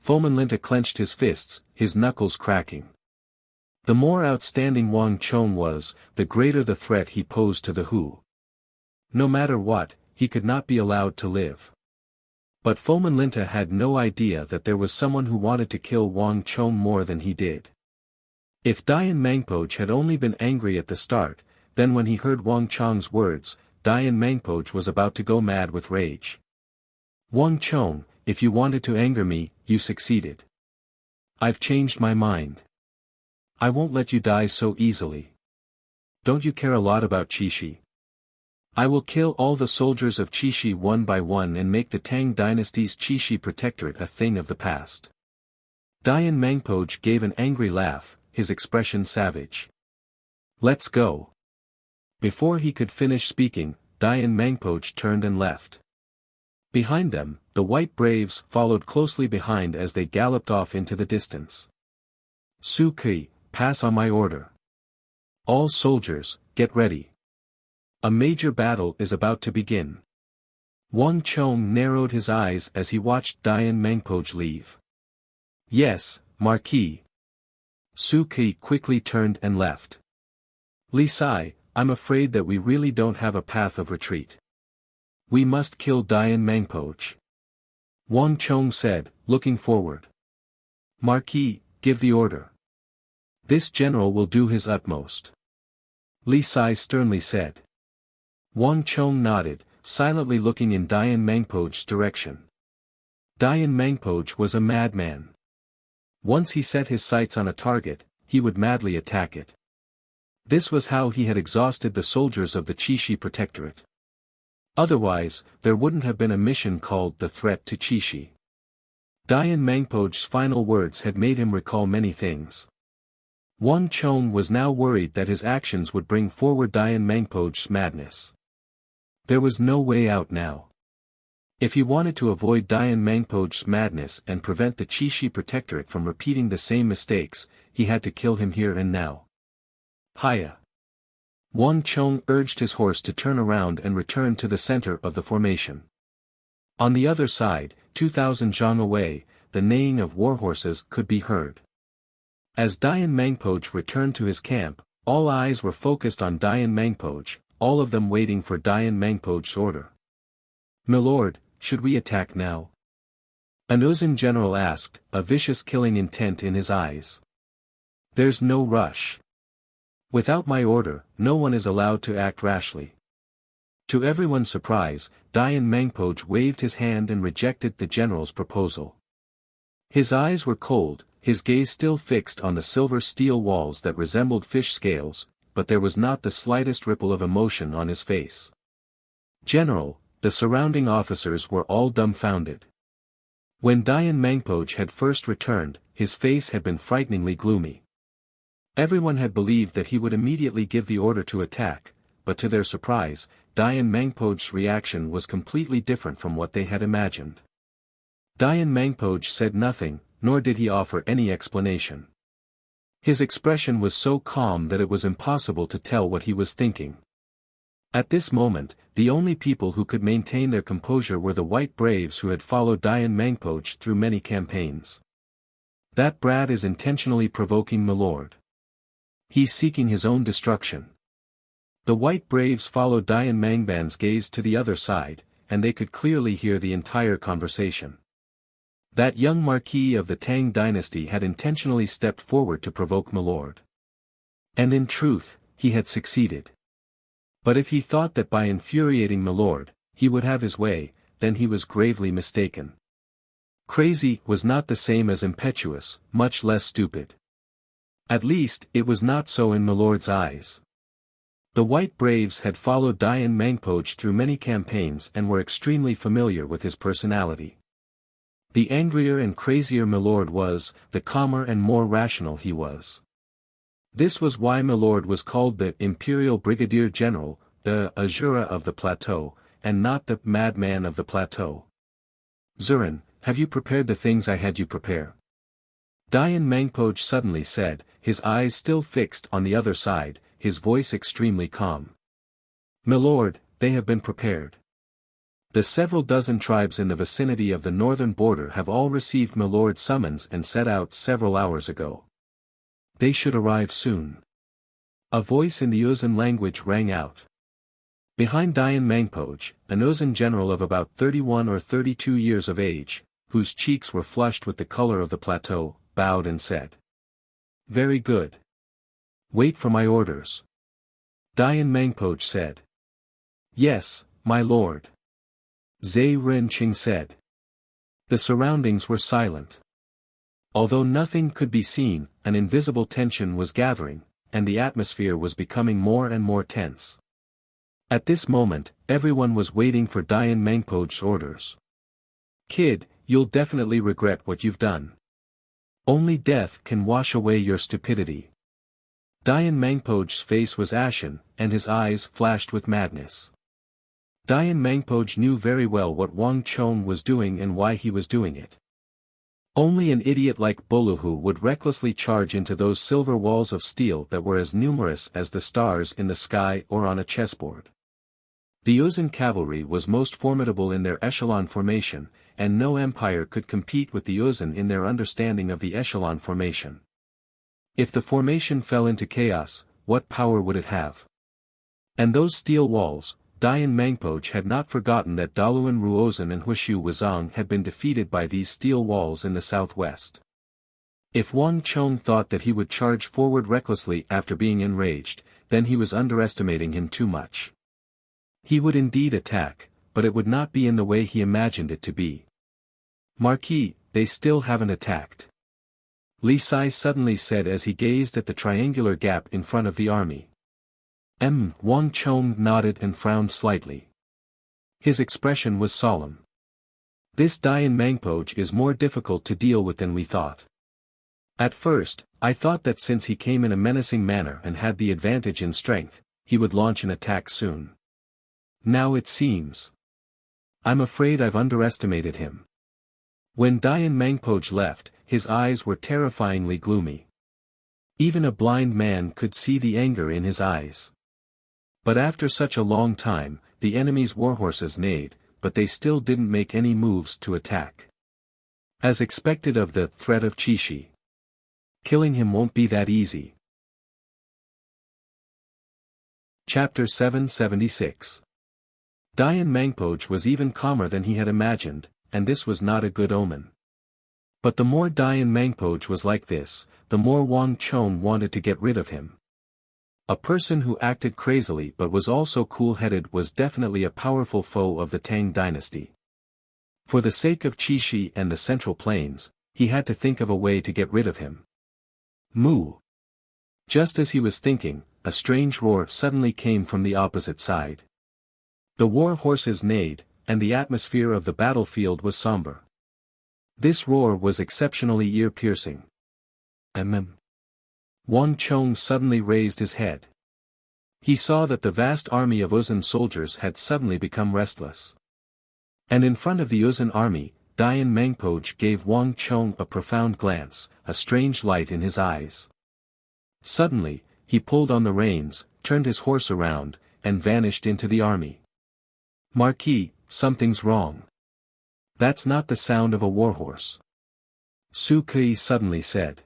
Fomenlinta clenched his fists, his knuckles cracking. The more outstanding Wang Chong was, the greater the threat he posed to the Hu. No matter what, he could not be allowed to live. But Fomenlinta had no idea that there was someone who wanted to kill Wang Chong more than he did. If Dian Mangpoj had only been angry at the start, then when he heard Wang Chong's words, Dian Mangpoj was about to go mad with rage. Wang Chong, if you wanted to anger me, you succeeded. I've changed my mind. I won't let you die so easily. Don't you care a lot about Qixi? I will kill all the soldiers of Qixi one by one and make the Tang dynasty's Qixi Protectorate a thing of the past. Dian Mangpoj gave an angry laugh, his expression savage. Let's go. Before he could finish speaking, Dian Mangpoj turned and left. Behind them, the white braves followed closely behind as they galloped off into the distance. Su Kui, pass on my order. All soldiers, get ready. A major battle is about to begin. Wang Chong narrowed his eyes as he watched Dian Mangpoj leave. Yes, Marquis. Su Kui quickly turned and left. Li Sai, I'm afraid that we really don't have a path of retreat. We must kill Dian Mangpoj. Wang Chong said, looking forward. Marquis, give the order. This general will do his utmost. Li Sai sternly said. Wang Chong nodded, silently looking in Dian Mangpo's direction. Dian Mangpo was a madman. Once he set his sights on a target, he would madly attack it. This was how he had exhausted the soldiers of the Qixi Protectorate. Otherwise, there wouldn't have been a mission called the Threat to Qixi. Dian Mangpo's final words had made him recall many things. Wang Chong was now worried that his actions would bring forward Dian Mangpo's madness. There was no way out now. If he wanted to avoid Dian Mangpo's madness and prevent the Qixi Protectorate from repeating the same mistakes, he had to kill him here and now. Hiya! Wang Chong urged his horse to turn around and return to the center of the formation. On the other side, 2,000 zhang away, the neighing of warhorses could be heard. As Dian Mangpo returned to his camp, all eyes were focused on Dian Mangpo, all of them waiting for Dian Mangpo's order. "Milord, should we attack now?" An Uzun general asked, a vicious killing intent in his eyes. "There's no rush. Without my order, no one is allowed to act rashly." To everyone's surprise, Dian Mangpo waved his hand and rejected the general's proposal. His eyes were cold, his gaze still fixed on the silver steel walls that resembled fish scales, but there was not the slightest ripple of emotion on his face. "General," the surrounding officers were all dumbfounded. When Dian Mangpo had first returned, his face had been frighteningly gloomy. Everyone had believed that he would immediately give the order to attack, but to their surprise, Dian Mangpo's reaction was completely different from what they had imagined. Dian Mangpo said nothing, nor did he offer any explanation. His expression was so calm that it was impossible to tell what he was thinking. At this moment, the only people who could maintain their composure were the white braves who had followed Dian Mangpo through many campaigns. "That brat is intentionally provoking milord. He's seeking his own destruction." The white braves followed Dian Mangban's gaze to the other side, and they could clearly hear the entire conversation. That young marquis of the Tang dynasty had intentionally stepped forward to provoke milord. And in truth, he had succeeded. But if he thought that by infuriating milord, he would have his way, then he was gravely mistaken. Crazy was not the same as impetuous, much less stupid. At least, it was not so in milord's eyes. The white braves had followed Dian Mangpo through many campaigns and were extremely familiar with his personality. The angrier and crazier milord was, the calmer and more rational he was. This was why milord was called the Imperial Brigadier General, the Azura of the Plateau, and not the Madman of the Plateau. "Zurin, have you prepared the things I had you prepare?" Dian Mangpo suddenly said, his eyes still fixed on the other side, his voice extremely calm. "Milord, they have been prepared. The several dozen tribes in the vicinity of the northern border have all received milord's summons and set out several hours ago. They should arrive soon." A voice in the Uzun language rang out. Behind Dian Mangpo, an Uzun general of about 31 or 32 years of age, whose cheeks were flushed with the color of the plateau, bowed and said, "Very good. Wait for my orders." Dian Mangpo said. "Yes, my lord." Zai Rinqing said. The surroundings were silent. Although nothing could be seen, an invisible tension was gathering, and the atmosphere was becoming more and more tense. At this moment, everyone was waiting for Dian Mangpo's orders. "Kid, you'll definitely regret what you've done. Only death can wash away your stupidity." Dian Mangpo's face was ashen, and his eyes flashed with madness. Dian Mangpo knew very well what Wang Chong was doing and why he was doing it. Only an idiot like Boluhu would recklessly charge into those silver walls of steel that were as numerous as the stars in the sky or on a chessboard. The Uzun cavalry was most formidable in their echelon formation, and no empire could compete with the Uzun in their understanding of the echelon formation. If the formation fell into chaos, what power would it have? And those steel walls, Dian Mangpo had not forgotten that Daluan Ruozan and Huishu Wuzong had been defeated by these steel walls in the southwest. If Wang Chong thought that he would charge forward recklessly after being enraged, then he was underestimating him too much. He would indeed attack, but it would not be in the way he imagined it to be. Marquis, they still haven't attacked. Li Sai suddenly said as he gazed at the triangular gap in front of the army. Wang Chong nodded and frowned slightly. His expression was solemn. This Dian Mangpoj is more difficult to deal with than we thought. At first, I thought that since he came in a menacing manner and had the advantage in strength, he would launch an attack soon. Now it seems. I'm afraid I've underestimated him. When Dian Mangpoj left, his eyes were terrifyingly gloomy. Even a blind man could see the anger in his eyes. But after such a long time, the enemy's warhorses neighed, but they still didn't make any moves to attack. As expected of the threat of Qixi. Killing him won't be that easy. Chapter 776. Dian Mangpoj was even calmer than he had imagined, and this was not a good omen. But the more Dian Mangpoj was like this, the more Wang Chong wanted to get rid of him. A person who acted crazily but was also cool-headed was definitely a powerful foe of the Tang dynasty. For the sake of Qixi and the Central Plains, he had to think of a way to get rid of him. Moo! Just as he was thinking, a strange roar suddenly came from the opposite side. The war horses neighed, and the atmosphere of the battlefield was somber. This roar was exceptionally ear-piercing. Wang Chong suddenly raised his head. He saw that the vast army of Uzun soldiers had suddenly become restless. And in front of the Uzun army, Dian Mangpoj gave Wang Chong a profound glance, a strange light in his eyes. Suddenly, he pulled on the reins, turned his horse around, and vanished into the army. Marquis, something's wrong. That's not the sound of a warhorse. Su Kui suddenly said.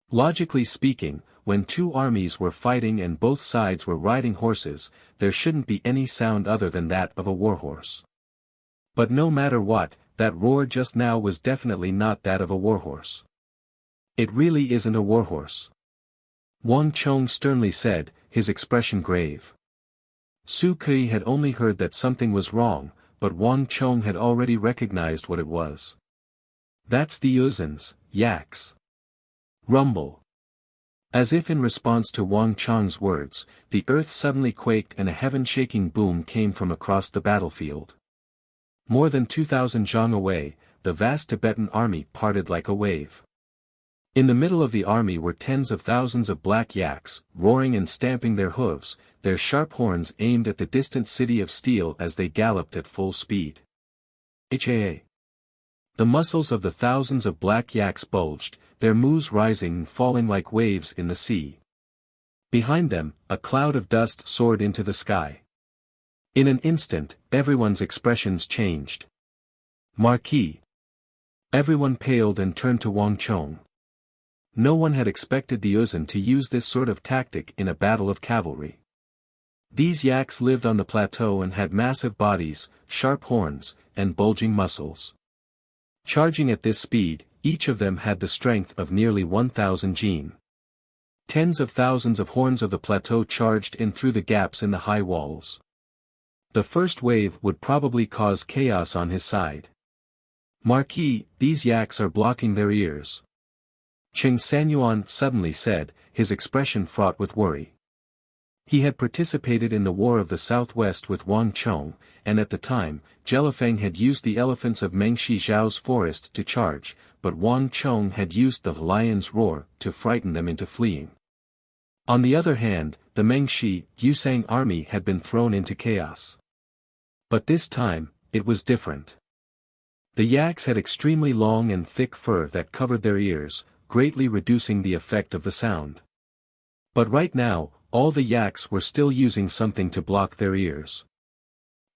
Logically speaking, when two armies were fighting and both sides were riding horses, there shouldn't be any sound other than that of a warhorse. But no matter what, that roar just now was definitely not that of a warhorse. It really isn't a warhorse. Wang Chong sternly said, his expression grave. Su Kui had only heard that something was wrong, but Wang Chong had already recognized what it was. That's the Uzuns, yaks. Rumble. As if in response to Wang Chong's words, the earth suddenly quaked and a heaven-shaking boom came from across the battlefield. More than 2,000 zhang away, the vast Tibetan army parted like a wave. In the middle of the army were tens of thousands of black yaks, roaring and stamping their hooves, their sharp horns aimed at the distant city of steel as they galloped at full speed. The muscles of the thousands of black yaks bulged, their moos rising and falling like waves in the sea. Behind them, a cloud of dust soared into the sky. In an instant, everyone's expressions changed. Marquis. Everyone paled and turned to Wang Chong. No one had expected the Uzun to use this sort of tactic in a battle of cavalry. These yaks lived on the plateau and had massive bodies, sharp horns, and bulging muscles. Charging at this speed, each of them had the strength of nearly 1,000 jin. Tens of thousands of horns of the plateau charged in through the gaps in the high walls. The first wave would probably cause chaos on his side. Marquis, these yaks are blocking their ears. Cheng Sanyuan suddenly said, his expression fraught with worry. He had participated in the War of the Southwest with Wang Chong, and at the time, Jelifeng had used the elephants of Meng Shizhao's forest to charge, but Wang Chong had used the lion's roar to frighten them into fleeing. On the other hand, the Meng Shi Yusang army had been thrown into chaos. But this time, it was different. The yaks had extremely long and thick fur that covered their ears, greatly reducing the effect of the sound. But right now, all the yaks were still using something to block their ears.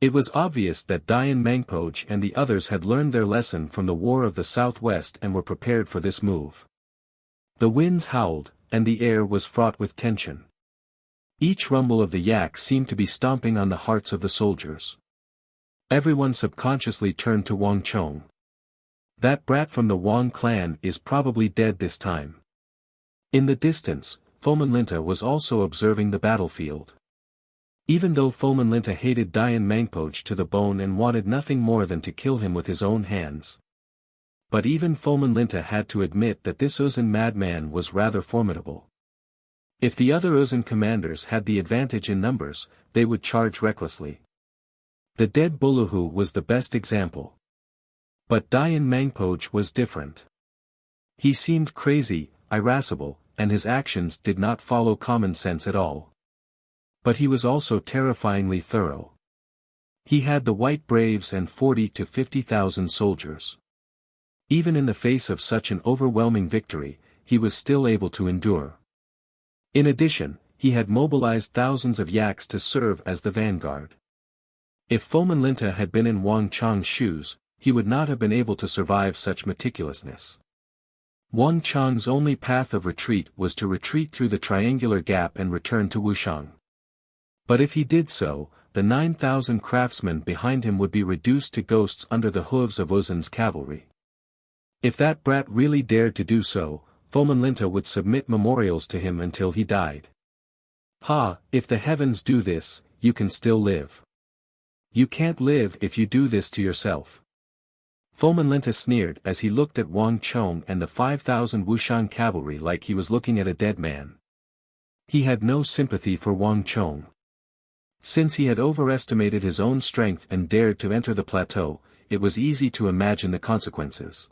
It was obvious that Dian Mangpoj and the others had learned their lesson from the War of the Southwest and were prepared for this move. The winds howled, and the air was fraught with tension. Each rumble of the yak seemed to be stomping on the hearts of the soldiers. Everyone subconsciously turned to Wang Chong. That brat from the Wang clan is probably dead this time. In the distance, Fomenlinta was also observing the battlefield. Even though Fomenlinta hated Dian Mangpoch to the bone and wanted nothing more than to kill him with his own hands. But even Fomenlinta had to admit that this Uzun madman was rather formidable. If the other Uzun commanders had the advantage in numbers, they would charge recklessly. The dead Buluhu was the best example. But Dian Mangpoch was different. He seemed crazy, irascible, and his actions did not follow common sense at all. But he was also terrifyingly thorough. He had the white braves and 40 to 50,000 soldiers. Even in the face of such an overwhelming victory, he was still able to endure. In addition, he had mobilized thousands of yaks to serve as the vanguard. If Fomenlinta had been in Wang Chang's shoes, he would not have been able to survive such meticulousness. Wang Chang's only path of retreat was to retreat through the triangular gap and return to Wuxiang. But if he did so, the 9,000 craftsmen behind him would be reduced to ghosts under the hooves of Uzun's cavalry. If that brat really dared to do so, Fomenlinta would submit memorials to him until he died. Ha, if the heavens do this, you can still live. You can't live if you do this to yourself. Fomenlinta sneered as he looked at Wang Chong and the 5,000 Wuxiang cavalry like he was looking at a dead man. He had no sympathy for Wang Chong. Since he had overestimated his own strength and dared to enter the plateau, it was easy to imagine the consequences.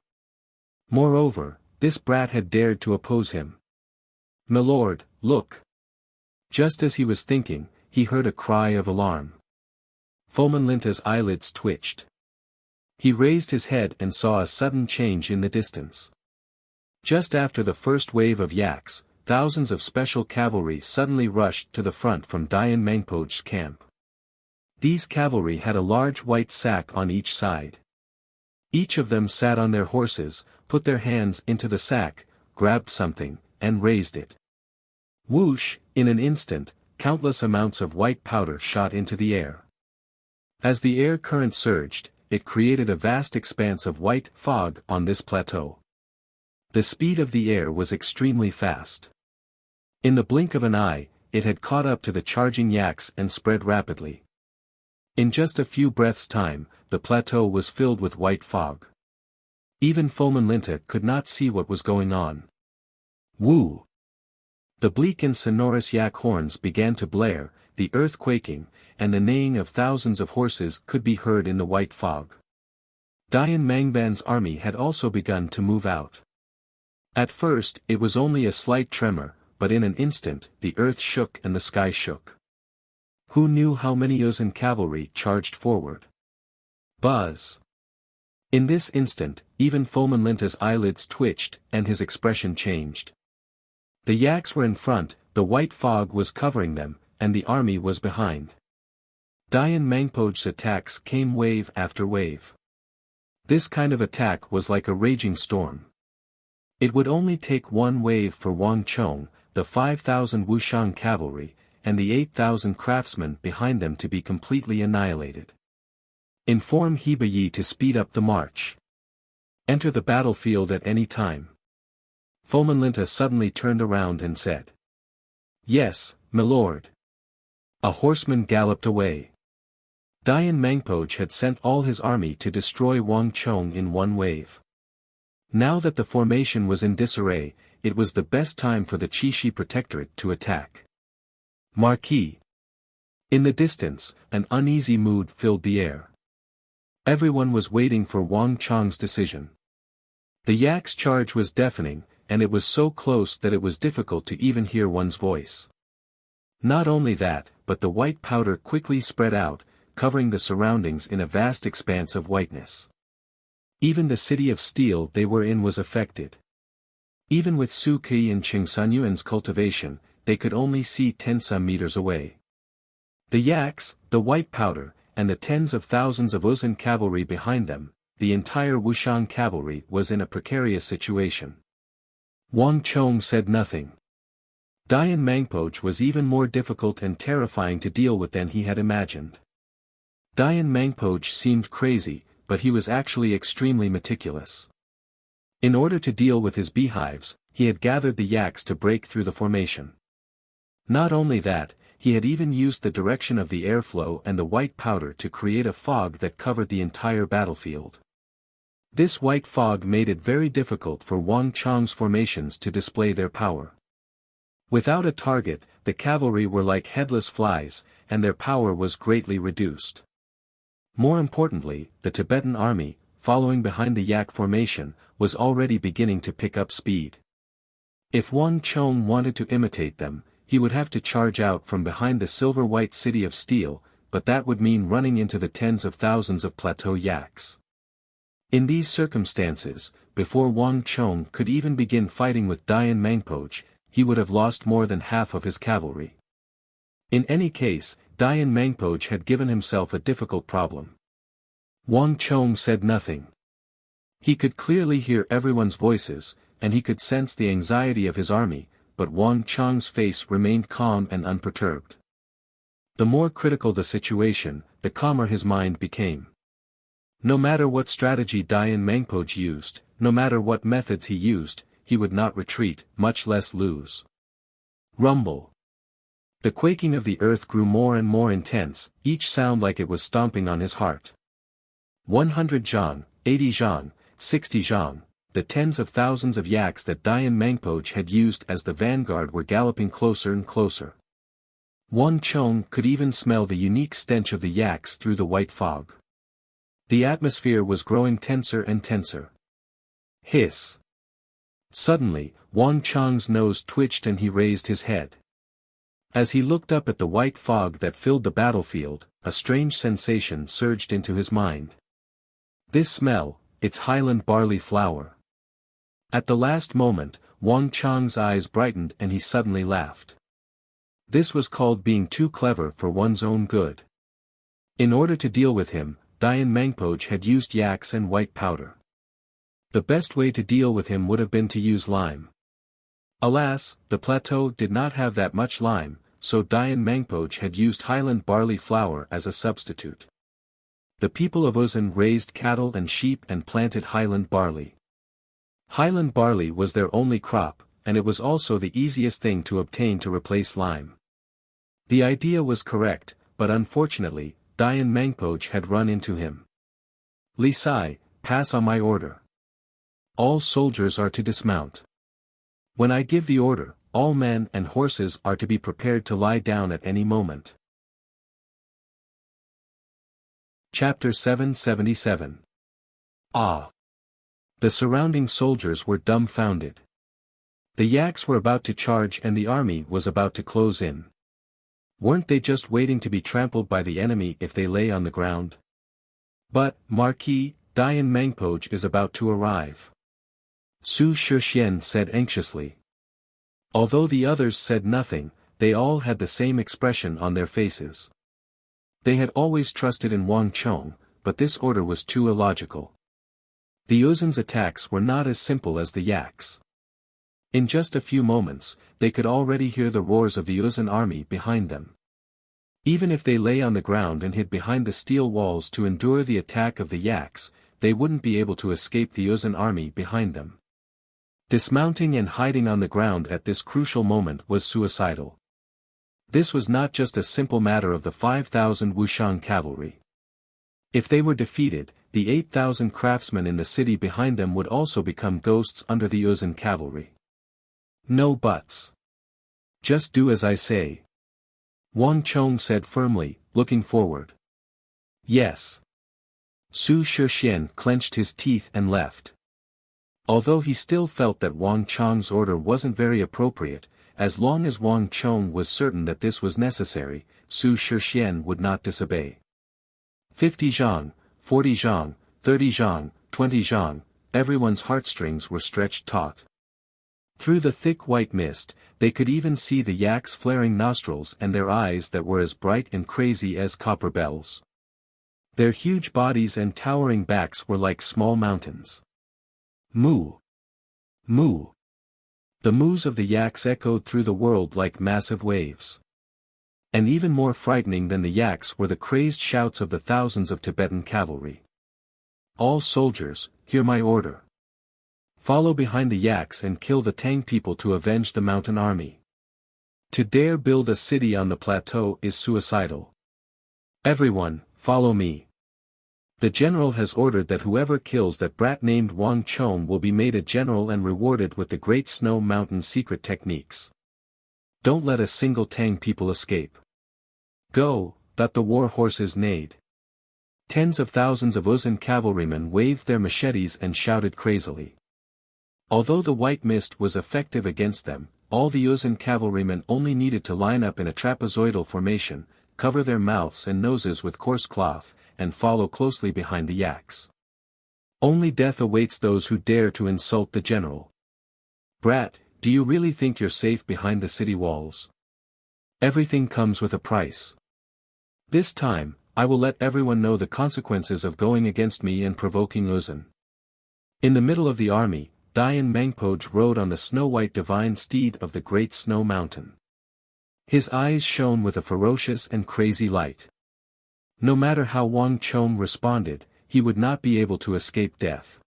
Moreover, this brat had dared to oppose him. "My lord, look!" Just as he was thinking, he heard a cry of alarm. Fomenlinta's eyelids twitched. He raised his head and saw a sudden change in the distance. Just after the first wave of yaks, thousands of special cavalry suddenly rushed to the front from Dian Mangpoch's camp. These cavalry had a large white sack on each side. Each of them sat on their horses, put their hands into the sack, grabbed something, and raised it. Whoosh, in an instant, countless amounts of white powder shot into the air. As the air current surged, it created a vast expanse of white fog on this plateau. The speed of the air was extremely fast. In the blink of an eye, it had caught up to the charging yaks and spread rapidly. In just a few breaths' time, the plateau was filled with white fog. Even Fomenlinta could not see what was going on. Woo! The bleak and sonorous yak horns began to blare, the earth quaking, and the neighing of thousands of horses could be heard in the white fog. Dian Mangban's army had also begun to move out. At first, it was only a slight tremor, but in an instant, the earth shook and the sky shook. Who knew how many Uzun cavalry charged forward? Buzz! In this instant, even Fomenlinta's eyelids twitched, and his expression changed. The yaks were in front, the white fog was covering them, and the army was behind. Dian Mangpoch's attacks came wave after wave. This kind of attack was like a raging storm. It would only take one wave for Wang Chong, the 5,000 Wuxiang cavalry, and the 8,000 craftsmen behind them to be completely annihilated. Inform Heba Yi to speed up the march. Enter the battlefield at any time. Fomenlinta suddenly turned around and said. Yes, my lord. A horseman galloped away. Dian Mangpoch had sent all his army to destroy Wang Chong in one wave. Now that the formation was in disarray, it was the best time for the Qixi Protectorate to attack. Marquis. In the distance, an uneasy mood filled the air. Everyone was waiting for Wang Chong's decision. The yak's charge was deafening, and it was so close that it was difficult to even hear one's voice. Not only that, but the white powder quickly spread out, covering the surroundings in a vast expanse of whiteness. Even the city of steel they were in was affected. Even with Su Ke and Qing Sanyuan's cultivation, they could only see 10 some meters away. The yaks, the white powder, and the tens of thousands of Uzun cavalry behind them, the entire Wuxiang cavalry was in a precarious situation. Wang Chong said nothing. Dian Mangpoch was even more difficult and terrifying to deal with than he had imagined. Dian Mangpoch seemed crazy, but he was actually extremely meticulous. In order to deal with his beehives, he had gathered the yaks to break through the formation. Not only that, he had even used the direction of the airflow and the white powder to create a fog that covered the entire battlefield. This white fog made it very difficult for Wang Chong's formations to display their power. Without a target, the cavalry were like headless flies, and their power was greatly reduced. More importantly, the Tibetan army, following behind the yak formation, was already beginning to pick up speed. If Wang Chong wanted to imitate them, he would have to charge out from behind the silver-white city of steel, but that would mean running into the tens of thousands of plateau yaks. In these circumstances, before Wang Chong could even begin fighting with Dian Mangpoch, he would have lost more than half of his cavalry. In any case, Dian Mangpoch had given himself a difficult problem. Wang Chong said nothing. He could clearly hear everyone's voices, and he could sense the anxiety of his army, but Wang Chong's face remained calm and unperturbed. The more critical the situation, the calmer his mind became. No matter what strategy Dian Mangpoch used, no matter what methods he used, he would not retreat, much less lose. Rumble. The quaking of the earth grew more and more intense, each sound like it was stomping on his heart. 100 zhang, 80 zhang, 60 zhang, the tens of thousands of yaks that Dian Mangpoch had used as the vanguard were galloping closer and closer. Wang Chong could even smell the unique stench of the yaks through the white fog. The atmosphere was growing tenser and tenser. Hiss. Suddenly, Wang Chong's nose twitched and he raised his head. As he looked up at the white fog that filled the battlefield, a strange sensation surged into his mind. This smell, it's highland barley flour. At the last moment, Wang Chong's eyes brightened and he suddenly laughed. This was called being too clever for one's own good. In order to deal with him, Dian Mangpoch had used yaks and white powder. The best way to deal with him would have been to use lime. Alas, the plateau did not have that much lime, so Dian Mangpoch had used highland barley flour as a substitute. The people of Uzan raised cattle and sheep and planted highland barley. Highland barley was their only crop, and it was also the easiest thing to obtain to replace lime. The idea was correct, but unfortunately, Dian Mangpoch had run into him. Li Sai, pass on my order. All soldiers are to dismount. When I give the order, all men and horses are to be prepared to lie down at any moment. Chapter 777. Ah! The surrounding soldiers were dumbfounded. The yaks were about to charge and the army was about to close in. Weren't they just waiting to be trampled by the enemy if they lay on the ground? But, Marquis, Dian Mangpoch is about to arrive. Su Shixian said anxiously. Although the others said nothing, they all had the same expression on their faces. They had always trusted in Wang Chong, but this order was too illogical. The Uzan's attacks were not as simple as the yaks. In just a few moments, they could already hear the roars of the Uzan army behind them. Even if they lay on the ground and hid behind the steel walls to endure the attack of the yaks, they wouldn't be able to escape the Uzan army behind them. Dismounting and hiding on the ground at this crucial moment was suicidal. This was not just a simple matter of the 5,000 Wuxian cavalry. If they were defeated, the 8,000 craftsmen in the city behind them would also become ghosts under the Uzan cavalry. No buts. Just do as I say. Wang Chong said firmly, looking forward. Yes. Su Shixian clenched his teeth and left. Although he still felt that Wang Chong's order wasn't very appropriate, as long as Wang Chong was certain that this was necessary, Su Shixian would not disobey. 50 zhang, 40 zhang, 30 zhang, 20 zhang, everyone's heartstrings were stretched taut. Through the thick white mist, they could even see the yaks' flaring nostrils and their eyes that were as bright and crazy as copper bells. Their huge bodies and towering backs were like small mountains. Moo! Moo! The moos of the yaks echoed through the world like massive waves. And even more frightening than the yaks were the crazed shouts of the thousands of Tibetan cavalry. All soldiers, hear my order. Follow behind the yaks and kill the Tang people to avenge the mountain army. To dare build a city on the plateau is suicidal. Everyone, follow me. The general has ordered that whoever kills that brat named Wang Chong will be made a general and rewarded with the Great Snow Mountain secret techniques. Don't let a single Tang people escape. Go, that the war horses neighed. Tens of thousands of Uzun cavalrymen waved their machetes and shouted crazily. Although the white mist was effective against them, all the Uzun cavalrymen only needed to line up in a trapezoidal formation, cover their mouths and noses with coarse cloth, and follow closely behind the yaks. Only death awaits those who dare to insult the general. Brat, do you really think you're safe behind the city walls? Everything comes with a price. This time, I will let everyone know the consequences of going against me and provoking Uzun. In the middle of the army, Dian Mangpoj rode on the snow-white divine steed of the Great Snow Mountain. His eyes shone with a ferocious and crazy light. No matter how Wang Chong responded, he would not be able to escape death.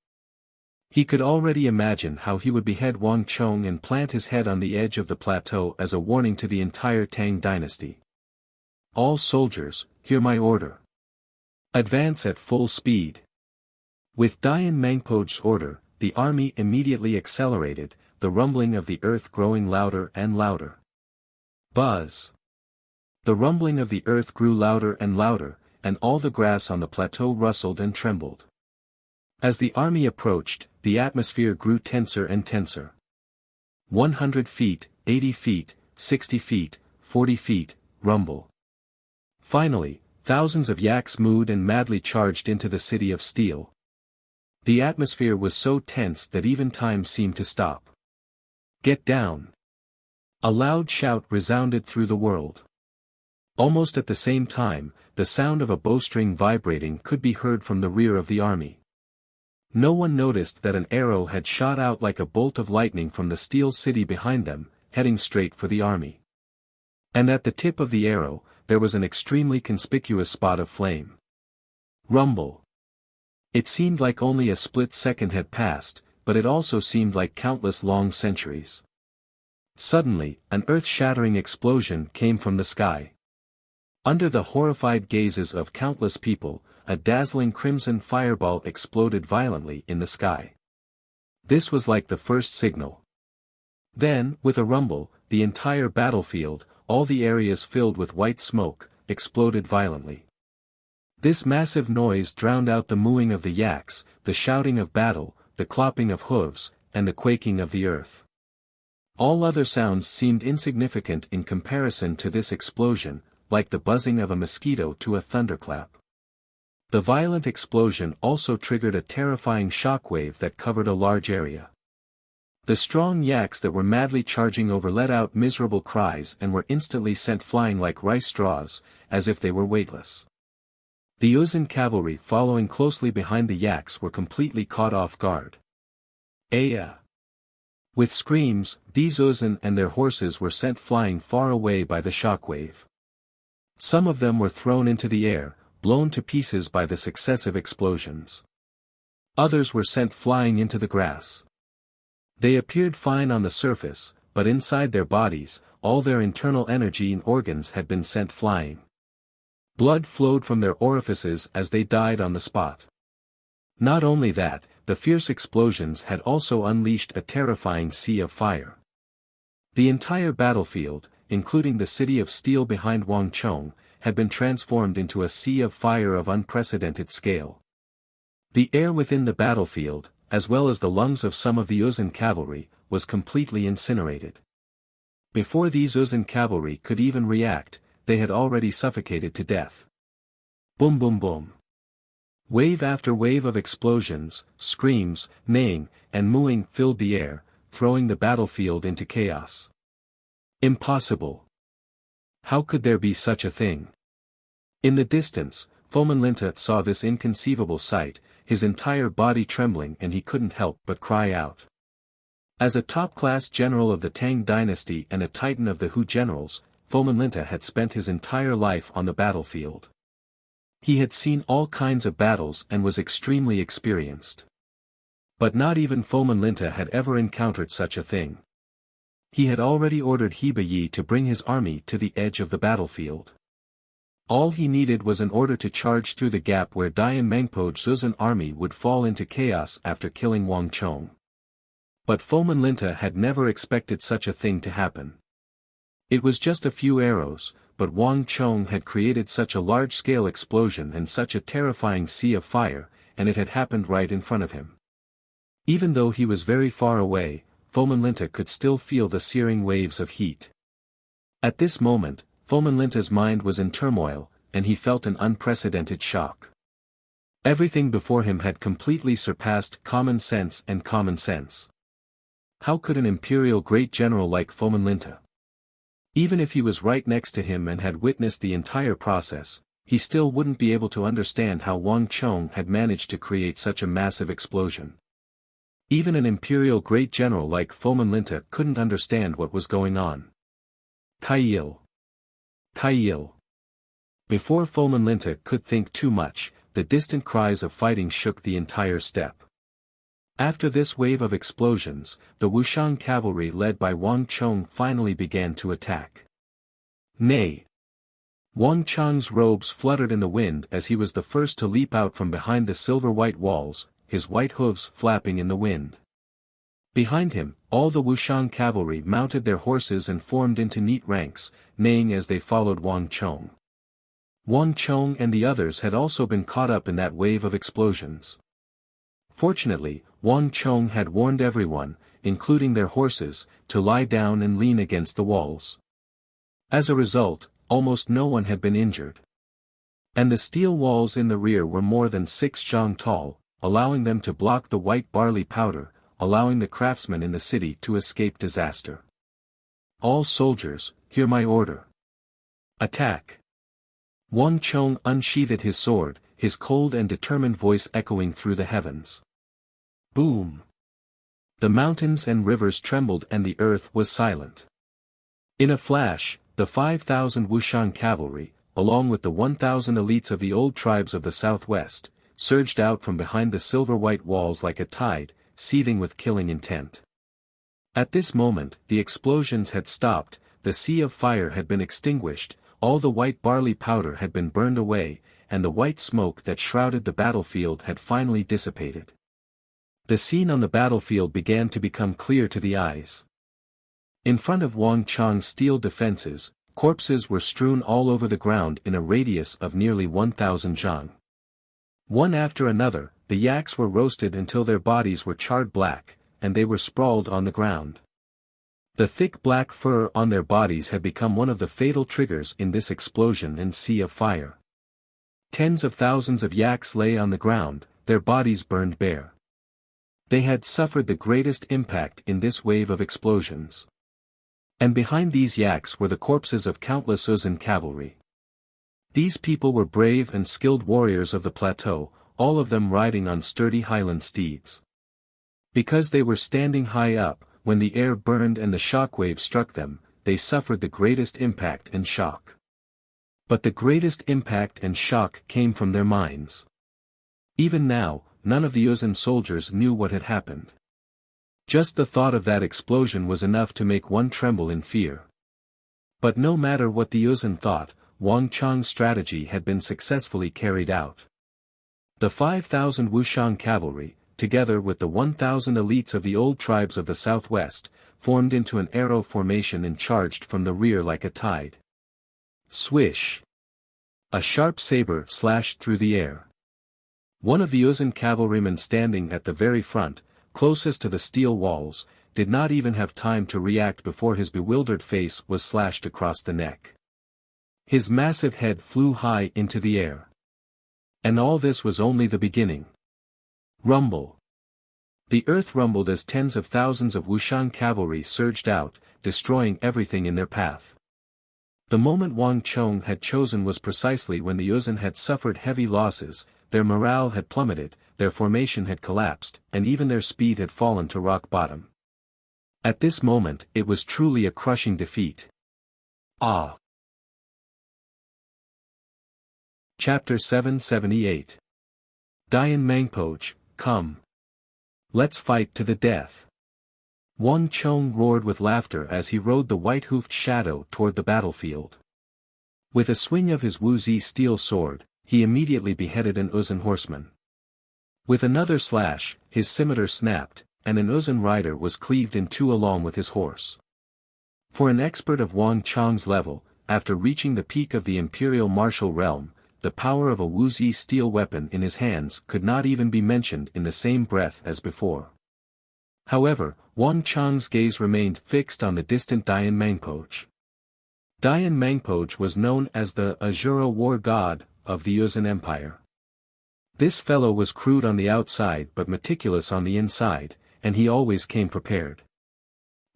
He could already imagine how he would behead Wang Chong and plant his head on the edge of the plateau as a warning to the entire Tang dynasty. All soldiers, hear my order. Advance at full speed. With Dian Mangpoj's order, the army immediately accelerated, the rumbling of the earth growing louder and louder. Buzz. The rumbling of the earth grew louder and louder, and all the grass on the plateau rustled and trembled. As the army approached, the atmosphere grew tenser and tenser. 100 feet, 80 feet, 60 feet, 40 feet, rumble. Finally, thousands of yaks mooed and madly charged into the city of steel. The atmosphere was so tense that even time seemed to stop. Get down! A loud shout resounded through the world. Almost at the same time, the sound of a bowstring vibrating could be heard from the rear of the army. No one noticed that an arrow had shot out like a bolt of lightning from the steel city behind them, heading straight for the army. And at the tip of the arrow, there was an extremely conspicuous spot of flame. Rumble. It seemed like only a split second had passed, but it also seemed like countless long centuries. Suddenly, an earth-shattering explosion came from the sky. Under the horrified gazes of countless people, a dazzling crimson fireball exploded violently in the sky. This was like the first signal. Then, with a rumble, the entire battlefield, all the areas filled with white smoke, exploded violently. This massive noise drowned out the mooing of the yaks, the shouting of battle, the clopping of hooves, and the quaking of the earth. All other sounds seemed insignificant in comparison to this explosion, like the buzzing of a mosquito to a thunderclap. The violent explosion also triggered a terrifying shockwave that covered a large area. The strong yaks that were madly charging over let out miserable cries and were instantly sent flying like rice straws, as if they were weightless. The Uzun cavalry following closely behind the yaks were completely caught off guard. Aya! With screams, these Uzun and their horses were sent flying far away by the shockwave. Some of them were thrown into the air, blown to pieces by the successive explosions. Others were sent flying into the grass. They appeared fine on the surface, but inside their bodies, all their internal energy and organs had been sent flying. Blood flowed from their orifices as they died on the spot. Not only that, the fierce explosions had also unleashed a terrifying sea of fire. The entire battlefield, including the city of steel behind Wang Chong, had been transformed into a sea of fire of unprecedented scale. The air within the battlefield, as well as the lungs of some of the Uzun cavalry, was completely incinerated. Before these Uzun cavalry could even react, they had already suffocated to death. Boom boom boom. Wave after wave of explosions, screams, neighing, and mooing filled the air, throwing the battlefield into chaos. Impossible. How could there be such a thing? In the distance, Foman Linta saw this inconceivable sight, his entire body trembling, and he couldn't help but cry out. As a top-class general of the Tang dynasty and a titan of the Hu generals, Foman Linta had spent his entire life on the battlefield. He had seen all kinds of battles and was extremely experienced. But not even Fomin Linta had ever encountered such a thing. He had already ordered Heba Yi to bring his army to the edge of the battlefield. All he needed was an order to charge through the gap where Dian Mengpo Zuzan army would fall into chaos after killing Wang Chong. But Fomin Linta had never expected such a thing to happen. It was just a few arrows, but Wang Chong had created such a large-scale explosion and such a terrifying sea of fire, and it had happened right in front of him. Even though he was very far away, Fomin Linta could still feel the searing waves of heat. At this moment, Fomin Linta's mind was in turmoil, and he felt an unprecedented shock. Everything before him had completely surpassed common sense and common sense. How could an imperial great general like Fomin Linta? Even if he was right next to him and had witnessed the entire process, he still wouldn't be able to understand how Wang Chong had managed to create such a massive explosion. Even an imperial great general like Fomin Linta couldn't understand what was going on. Kaiyil. Kaiyil. Before Fomin Linta could think too much, the distant cries of fighting shook the entire steppe. After this wave of explosions, the Wuxian cavalry led by Wang Chong finally began to attack. Nay! Wang Chong's robes fluttered in the wind as he was the first to leap out from behind the silver-white walls, his white hooves flapping in the wind. Behind him, all the Wuxian cavalry mounted their horses and formed into neat ranks, neighing as they followed Wang Chong. Wang Chong and the others had also been caught up in that wave of explosions. Fortunately, Wang Chong had warned everyone, including their horses, to lie down and lean against the walls. As a result, almost no one had been injured. And the steel walls in the rear were more than 6 zhang tall, allowing them to block the white barley powder, allowing the craftsmen in the city to escape disaster. All soldiers, hear my order. Attack! Wang Chong unsheathed his sword, his cold and determined voice echoing through the heavens. Boom! The mountains and rivers trembled and the earth was silent. In a flash, the 5,000 Wuxian cavalry, along with the 1,000 elites of the old tribes of the southwest, surged out from behind the silver-white walls like a tide, seething with killing intent. At this moment, the explosions had stopped, the sea of fire had been extinguished, all the white barley powder had been burned away, and the white smoke that shrouded the battlefield had finally dissipated. The scene on the battlefield began to become clear to the eyes. In front of Wang Chong's steel defenses, corpses were strewn all over the ground in a radius of nearly 1,000 zhang. One after another, the yaks were roasted until their bodies were charred black, and they were sprawled on the ground. The thick black fur on their bodies had become one of the fatal triggers in this explosion and sea of fire. Tens of thousands of yaks lay on the ground, their bodies burned bare. They had suffered the greatest impact in this wave of explosions. And behind these yaks were the corpses of countless Uzun cavalry. These people were brave and skilled warriors of the plateau, all of them riding on sturdy highland steeds. Because they were standing high up, when the air burned and the shockwave struck them, they suffered the greatest impact and shock. But the greatest impact and shock came from their minds. Even now, none of the Uzun soldiers knew what had happened. Just the thought of that explosion was enough to make one tremble in fear. But no matter what the Uzun thought, Wang Chong's strategy had been successfully carried out. The 5,000 Wuxian cavalry, together with the 1,000 elites of the old tribes of the southwest, formed into an arrow formation and charged from the rear like a tide. Swish! A sharp saber slashed through the air. One of the Uzun cavalrymen standing at the very front, closest to the steel walls, did not even have time to react before his bewildered face was slashed across the neck. His massive head flew high into the air. And all this was only the beginning. Rumble. The earth rumbled as tens of thousands of Wuxian cavalry surged out, destroying everything in their path. The moment Wang Chong had chosen was precisely when the Uzun had suffered heavy losses, their morale had plummeted, their formation had collapsed, and even their speed had fallen to rock bottom. At this moment, it was truly a crushing defeat. Ah! Chapter 778. Dian Mangpoj, come. Let's fight to the death. Wang Chong roared with laughter as he rode the white-hoofed shadow toward the battlefield. With a swing of his Wuxia steel sword, he immediately beheaded an Uzun horseman. With another slash, his scimitar snapped, and an Uzun rider was cleaved in two along with his horse. For an expert of Wang Chong's level, after reaching the peak of the imperial martial realm, the power of a Wuxia steel weapon in his hands could not even be mentioned in the same breath as before. However, Wang Chong's gaze remained fixed on the distant Dian Mangpoj. Dian Mangpoj was known as the Azura war god of the Uzun Empire. This fellow was crude on the outside but meticulous on the inside, and he always came prepared.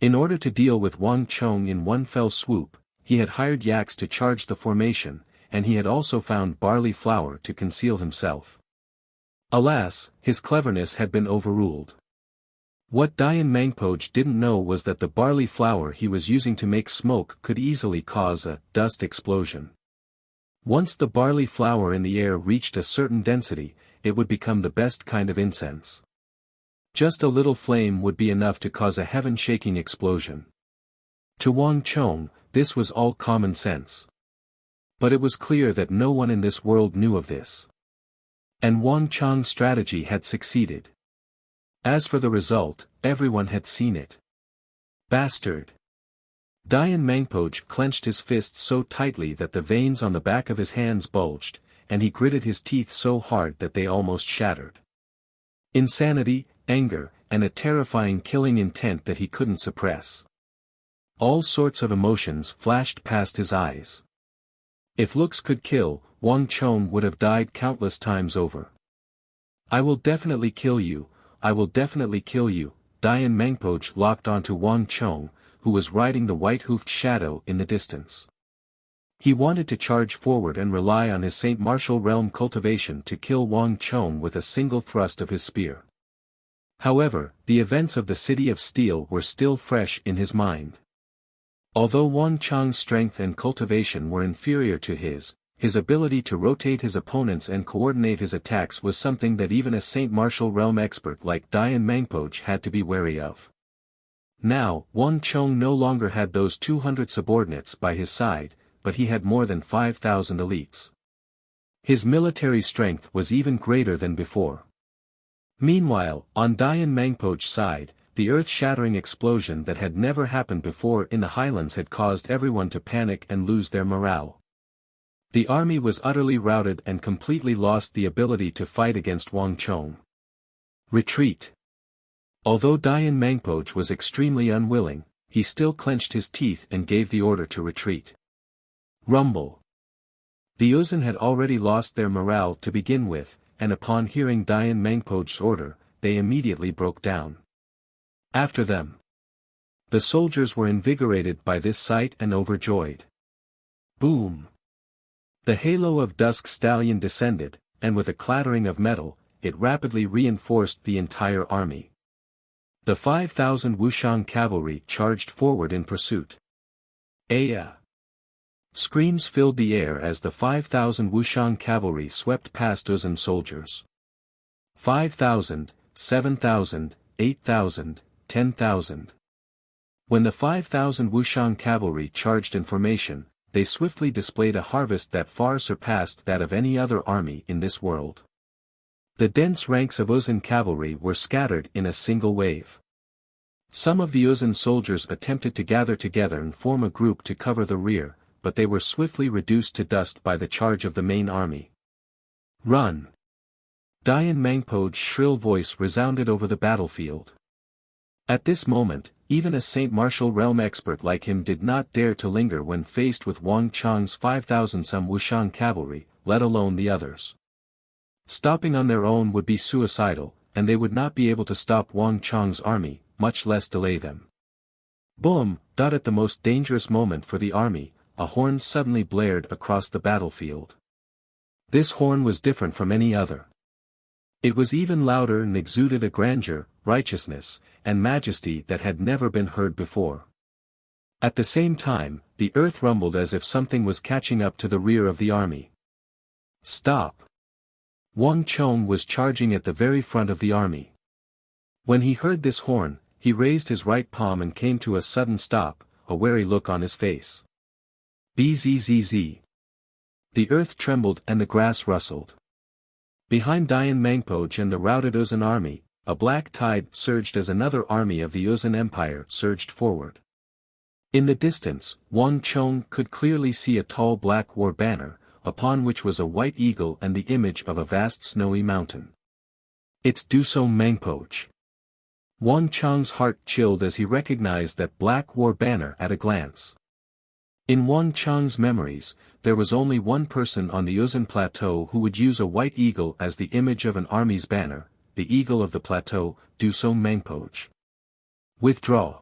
In order to deal with Wang Chong in one fell swoop, he had hired yaks to charge the formation, and he had also found barley flour to conceal himself. Alas, his cleverness had been overruled. What Dian Mangpoj didn't know was that the barley flour he was using to make smoke could easily cause a dust explosion. Once the barley flour in the air reached a certain density, it would become the best kind of incense. Just a little flame would be enough to cause a heaven-shaking explosion. To Wang Chong, this was all common sense. But it was clear that no one in this world knew of this. And Wang Chong's strategy had succeeded. As for the result, everyone had seen it. Bastard! Dian Mangpoj clenched his fists so tightly that the veins on the back of his hands bulged, and he gritted his teeth so hard that they almost shattered. Insanity, anger, and a terrifying killing intent that he couldn't suppress. All sorts of emotions flashed past his eyes. If looks could kill, Wang Chong would have died countless times over. I will definitely kill you, I will definitely kill you. Dian Mangpoj locked onto Wang Chong, who was riding the white-hoofed shadow in the distance. He wanted to charge forward and rely on his Saint Martial realm cultivation to kill Wang Chong with a single thrust of his spear. However, the events of the City of Steel were still fresh in his mind. Although Wang Chong's strength and cultivation were inferior to his ability to rotate his opponents and coordinate his attacks was something that even a Saint Martial realm expert like Dian Mangpoj had to be wary of. Now, Wang Chong no longer had those 200 subordinates by his side, but he had more than 5,000 elites. His military strength was even greater than before. Meanwhile, on Dian Mangpoj's side, the earth-shattering explosion that had never happened before in the highlands had caused everyone to panic and lose their morale. The army was utterly routed and completely lost the ability to fight against Wang Chong. Retreat. Although Dian Mangpoj was extremely unwilling, he still clenched his teeth and gave the order to retreat. Rumble. The Uzun had already lost their morale to begin with, and upon hearing Dian Mangpoj's order, they immediately broke down. After them. The soldiers were invigorated by this sight and overjoyed. Boom! The halo of Dusk Stallion descended, and with a clattering of metal, it rapidly reinforced the entire army. The 5,000 Wuxian cavalry charged forward in pursuit. Aya! Screams filled the air as the 5,000 Wuxian cavalry swept past Uzun soldiers. 5,000, 7,000, 8,000, 10,000. When the 5,000 Wuxian cavalry charged in formation, they swiftly displayed a harvest that far surpassed that of any other army in this world. The dense ranks of Uzun cavalry were scattered in a single wave. Some of the Uzun soldiers attempted to gather together and form a group to cover the rear, but they were swiftly reduced to dust by the charge of the main army. Run! Dian Mangpoj's shrill voice resounded over the battlefield. At this moment, even a Saint Martial realm expert like him did not dare to linger when faced with Wang Chong's 5,000-some Wuxian cavalry, let alone the others. Stopping on their own would be suicidal, and they would not be able to stop Wang Chong's army, much less delay them. Boom! At the most dangerous moment for the army, a horn suddenly blared across the battlefield. This horn was different from any other. It was even louder and exuded a grandeur, righteousness, and majesty that had never been heard before. At the same time, the earth rumbled as if something was catching up to the rear of the army. Stop! Wang Chong was charging at the very front of the army. When he heard this horn, he raised his right palm and came to a sudden stop, a wary look on his face. Bzzz. The earth trembled and the grass rustled. Behind Dian Mangpoj and the routed Uzun army, a black tide surged as another army of the Uzun Empire surged forward. In the distance, Wang Chong could clearly see a tall black war banner, upon which was a white eagle and the image of a vast snowy mountain. It's Duso Mangpoj. Wang Chong's heart chilled as he recognized that black war banner at a glance. In Wang Chong's memories, there was only one person on the Uzun plateau who would use a white eagle as the image of an army's banner, the eagle of the plateau, Duso Mangpoj. Withdraw.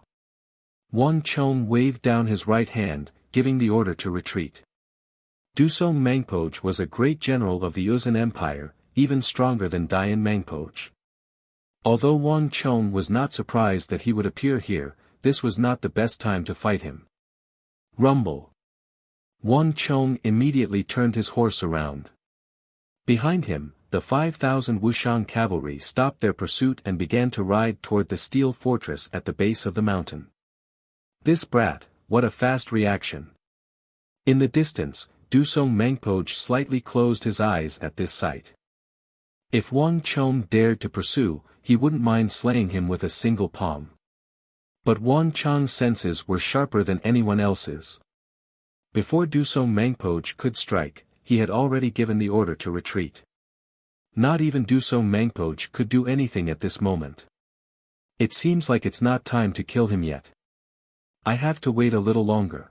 Wang Chong waved down his right hand, giving the order to retreat. Duso Mangpoj was a great general of the Uzun Empire, even stronger than Dian Mangpoj. Although Wang Chong was not surprised that he would appear here, this was not the best time to fight him. Rumble. Wang Chong immediately turned his horse around. Behind him, the 5,000 Wuxian cavalry stopped their pursuit and began to ride toward the steel fortress at the base of the mountain. This brat, what a fast reaction. In the distance, Duso Mangpoj slightly closed his eyes at this sight. If Wang Chong dared to pursue, he wouldn't mind slaying him with a single palm. But Wang Chong's senses were sharper than anyone else's. Before Duso Mangpoj could strike, he had already given the order to retreat. Not even Duso Mangpoj could do anything at this moment. It seems like it's not time to kill him yet. I have to wait a little longer.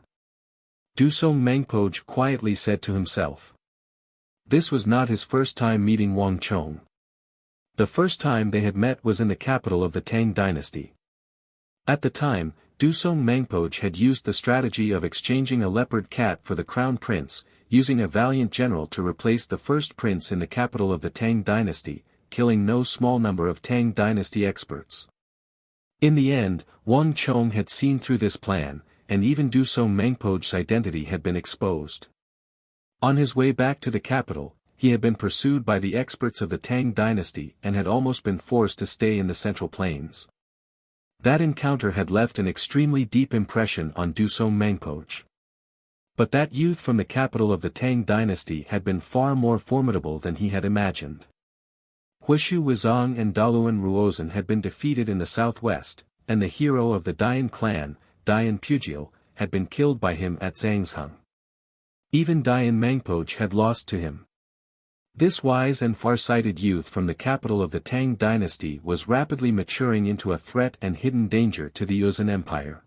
Duso Mangpoj quietly said to himself. This was not his first time meeting Wang Chong. The first time they had met was in the capital of the Tang dynasty. At the time, Duso Mangpoj had used the strategy of exchanging a leopard cat for the crown prince, using a valiant general to replace the first prince in the capital of the Tang dynasty, killing no small number of Tang dynasty experts. In the end, Wang Chong had seen through this plan, and even Duso Mangpoj's identity had been exposed. On his way back to the capital, he had been pursued by the experts of the Tang dynasty and had almost been forced to stay in the Central Plains. That encounter had left an extremely deep impression on Duso Mangpoj. But that youth from the capital of the Tang dynasty had been far more formidable than he had imagined. Huishu Wuzong and Daluan Ruozhen had been defeated in the southwest, and the hero of the Dian clan, Dian Pugil, had been killed by him at Zhangzhung. Even Dian Mangpoj had lost to him. This wise and far-sighted youth from the capital of the Tang dynasty was rapidly maturing into a threat and hidden danger to the Uzun Empire.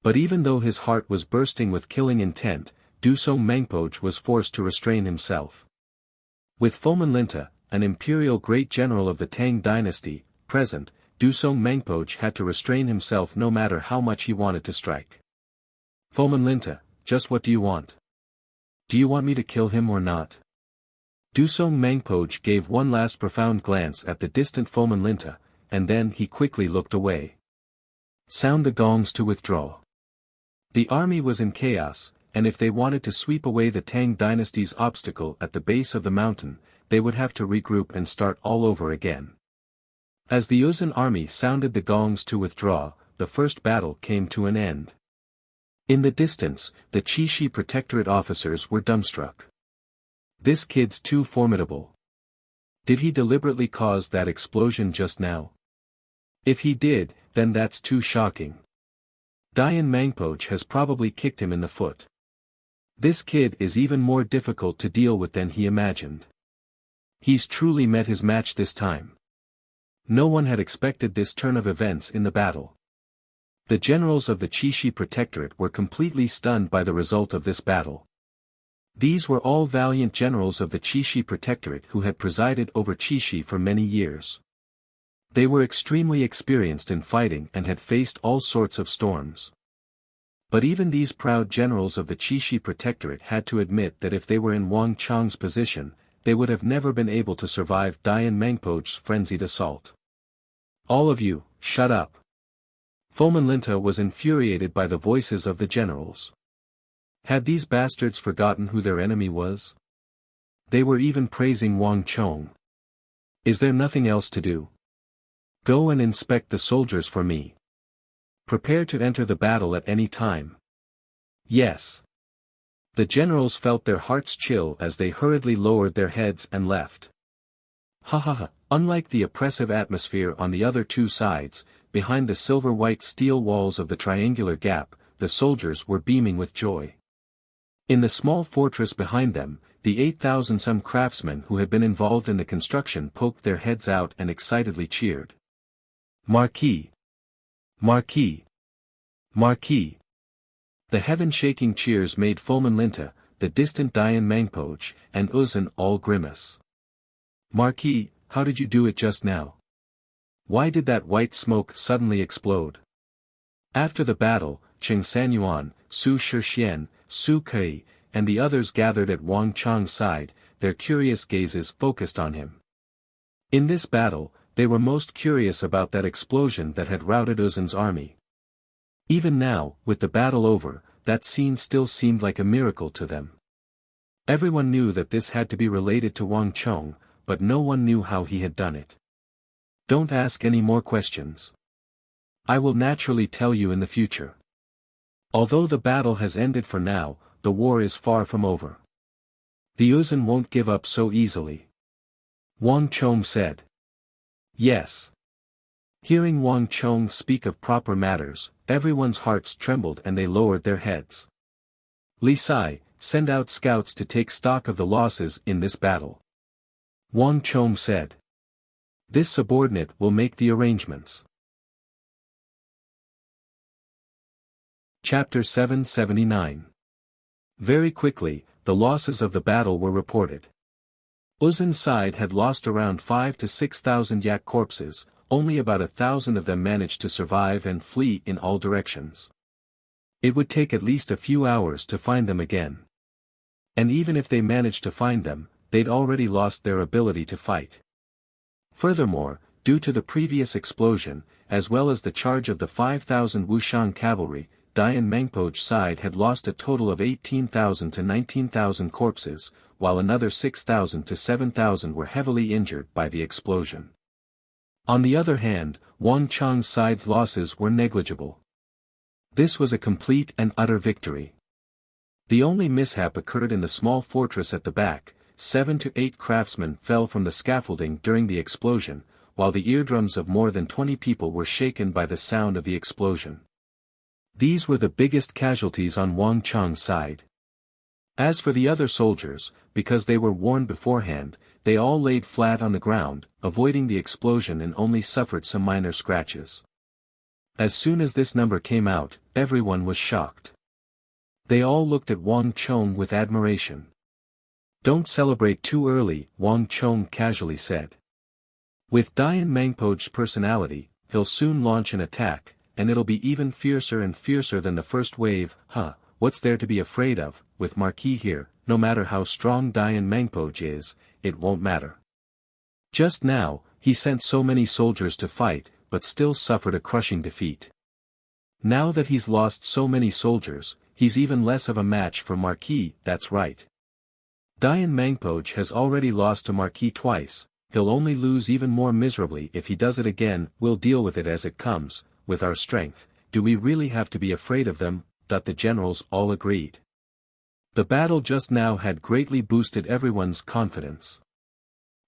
But even though his heart was bursting with killing intent, Duso Mangpoj was forced to restrain himself. With Fomen Linta, an imperial great general of the Tang dynasty, present, Duso Mangpoj had to restrain himself no matter how much he wanted to strike. Fomen Linta, just what do you want? Do you want me to kill him or not? Duso Mangpoj gave one last profound glance at the distant Fomen Linta, and then he quickly looked away. Sound the gongs to withdraw. The army was in chaos, and if they wanted to sweep away the Tang dynasty's obstacle at the base of the mountain, they would have to regroup and start all over again. As the Uzun army sounded the gongs to withdraw, the first battle came to an end. In the distance, the Qixi Protectorate officers were dumbstruck. This kid's too formidable. Did he deliberately cause that explosion just now? If he did, then that's too shocking. Dian Mangpoj has probably kicked him in the foot. This kid is even more difficult to deal with than he imagined. He's truly met his match this time. No one had expected this turn of events in the battle. The generals of the Qixi Protectorate were completely stunned by the result of this battle. These were all valiant generals of the Qixi Protectorate who had presided over Qixi for many years. They were extremely experienced in fighting and had faced all sorts of storms. But even these proud generals of the Qixi Protectorate had to admit that if they were in Wang Chong's position, they would have never been able to survive Dian Mangpoj's frenzied assault. All of you, shut up. Fomen Linta was infuriated by the voices of the generals. Had these bastards forgotten who their enemy was? They were even praising Wang Chong. Is there nothing else to do? Go and inspect the soldiers for me. Prepare to enter the battle at any time. Yes. The generals felt their hearts chill as they hurriedly lowered their heads and left. Ha ha ha, unlike the oppressive atmosphere on the other two sides, behind the silver-white steel walls of the triangular gap, the soldiers were beaming with joy. In the small fortress behind them, the 8,000-some craftsmen who had been involved in the construction poked their heads out and excitedly cheered. Marquis! Marquis! Marquis! The heaven-shaking cheers made Fulman Linta, the distant Dian Mangpoj, and Uzun all grimace. Marquis, how did you do it just now? Why did that white smoke suddenly explode? After the battle, Cheng Sanyuan, Su Shixian, Su Kai, and the others gathered at Wang Chang's side, their curious gazes focused on him. In this battle, they were most curious about that explosion that had routed Uzun's army. Even now, with the battle over, that scene still seemed like a miracle to them. Everyone knew that this had to be related to Wang Chong, but no one knew how he had done it. Don't ask any more questions. I will naturally tell you in the future. Although the battle has ended for now, the war is far from over. The Uzun won't give up so easily. Wang Chong said. Yes. Hearing Wang Chong speak of proper matters, everyone's hearts trembled and they lowered their heads. Li Sai, send out scouts to take stock of the losses in this battle. Wang Chong said. This subordinate will make the arrangements. Chapter 779. Very quickly, the losses of the battle were reported. Uzun's side had lost around 5,000 to 6,000 yak corpses, only about 1,000 of them managed to survive and flee in all directions. It would take at least a few hours to find them again. And even if they managed to find them, they'd already lost their ability to fight. Furthermore, due to the previous explosion, as well as the charge of the 5,000 Wuxian cavalry, Dian Mangpoj's side had lost a total of 18,000 to 19,000 corpses, while another 6,000 to 7,000 were heavily injured by the explosion. On the other hand, Wang Chang's side's losses were negligible. This was a complete and utter victory. The only mishap occurred in the small fortress at the back. 7 to 8 craftsmen fell from the scaffolding during the explosion, while the eardrums of more than 20 people were shaken by the sound of the explosion. These were the biggest casualties on Wang Chang's side. As for the other soldiers, because they were warned beforehand, they all laid flat on the ground, avoiding the explosion and only suffered some minor scratches. As soon as this number came out, everyone was shocked. They all looked at Wang Chong with admiration. Don't celebrate too early, Wang Chong casually said. With Dian Mangpoj's personality, he'll soon launch an attack, and it'll be even fiercer and fiercer than the first wave. What's there to be afraid of? With Marquis here, no matter how strong Dian Mangpoj is, it won't matter. Just now, he sent so many soldiers to fight, but still suffered a crushing defeat. Now that he's lost so many soldiers, he's even less of a match for Marquis. That's right. Dian Mangpoj has already lost to Marquis twice, he'll only lose even more miserably if he does it again. We'll deal with it as it comes, with our strength. Do we really have to be afraid of them? The generals all agreed. The battle just now had greatly boosted everyone's confidence.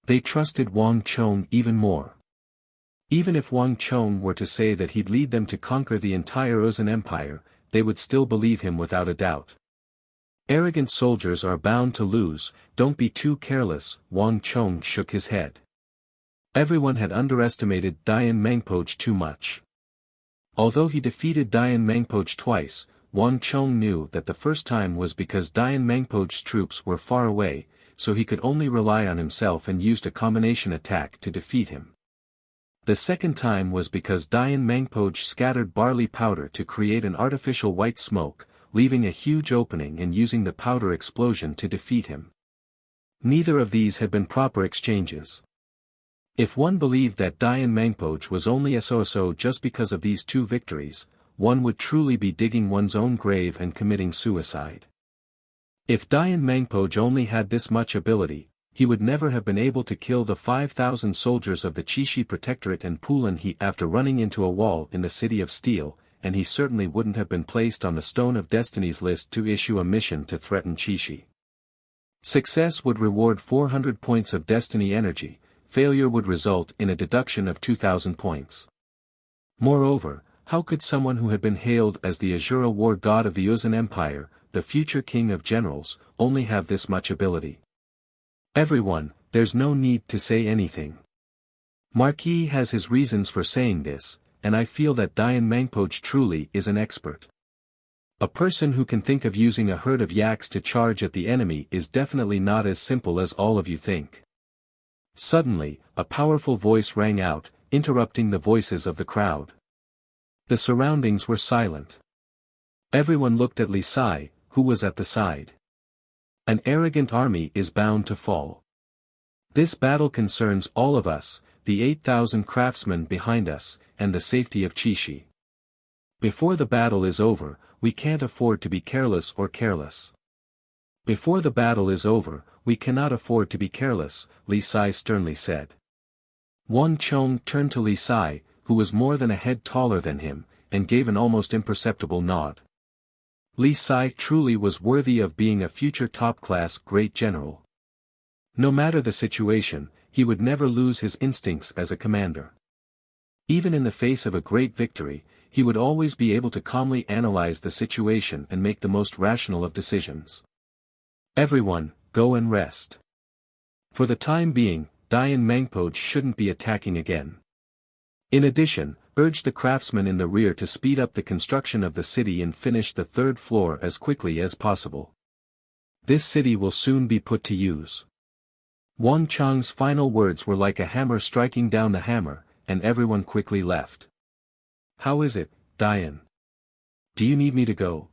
They trusted Wang Chong even more. Even if Wang Chong were to say that he'd lead them to conquer the entire Uzun Empire, they would still believe him without a doubt. Arrogant soldiers are bound to lose, don't be too careless. Wang Chong shook his head. Everyone had underestimated Dian Mangpoj too much. Although he defeated Dian Mangpoj twice, Wang Chong knew that the first time was because Dian Mangpoj's troops were far away, so he could only rely on himself and used a combination attack to defeat him. The second time was because Dian Mangpoj scattered barley powder to create an artificial white smoke, leaving a huge opening and using the powder explosion to defeat him. Neither of these had been proper exchanges. If one believed that Dian Mangpoj was only so just because of these two victories, one would truly be digging one's own grave and committing suicide. If Dian Mangpoj only had this much ability, he would never have been able to kill the 5,000 soldiers of the Qixi Protectorate and Pulan He after running into a wall in the City of Steel, and he certainly wouldn't have been placed on the Stone of Destiny's list to issue a mission to threaten Qixi. Success would reward 400 points of destiny energy, failure would result in a deduction of 2,000 points. Moreover, how could someone who had been hailed as the Azura war god of the Uzan Empire, the future king of generals, only have this much ability? Everyone, there's no need to say anything. Marquis has his reasons for saying this, and I feel that Dian Mangpoch truly is an expert. A person who can think of using a herd of yaks to charge at the enemy is definitely not as simple as all of you think. Suddenly, a powerful voice rang out, interrupting the voices of the crowd. The surroundings were silent. Everyone looked at Li Sai, who was at the side. An arrogant army is bound to fall. This battle concerns all of us, the 8,000 craftsmen behind us, and the safety of Qixi. Before the battle is over, we can't afford to be careless or careless. Before the battle is over, we cannot afford to be careless, Li Sai sternly said. Wang Chong turned to Li Sai, who was more than a head taller than him, and gave an almost imperceptible nod. Li Sai truly was worthy of being a future top-class great general. No matter the situation, he would never lose his instincts as a commander. Even in the face of a great victory, he would always be able to calmly analyze the situation and make the most rational of decisions. Everyone, go and rest. For the time being, Dian Mangpoch shouldn't be attacking again. In addition, urge the craftsmen in the rear to speed up the construction of the city and finish the third floor as quickly as possible. This city will soon be put to use. Wang Chang's final words were like a hammer striking down the hammer, and everyone quickly left. How is it, Dian? Do you need me to go?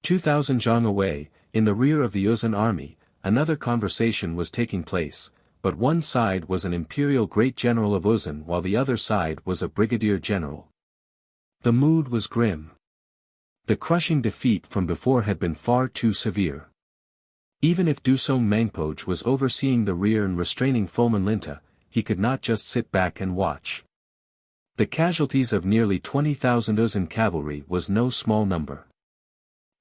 2,000 zhang away, in the rear of the Uzan army, another conversation was taking place, but one side was an imperial great general of Uzan while the other side was a brigadier general. The mood was grim. The crushing defeat from before had been far too severe. Even if Dusong Mangpoch was overseeing the rear and restraining Fulman Linta, he could not just sit back and watch. The casualties of nearly 20,000 Uzan cavalry was no small number.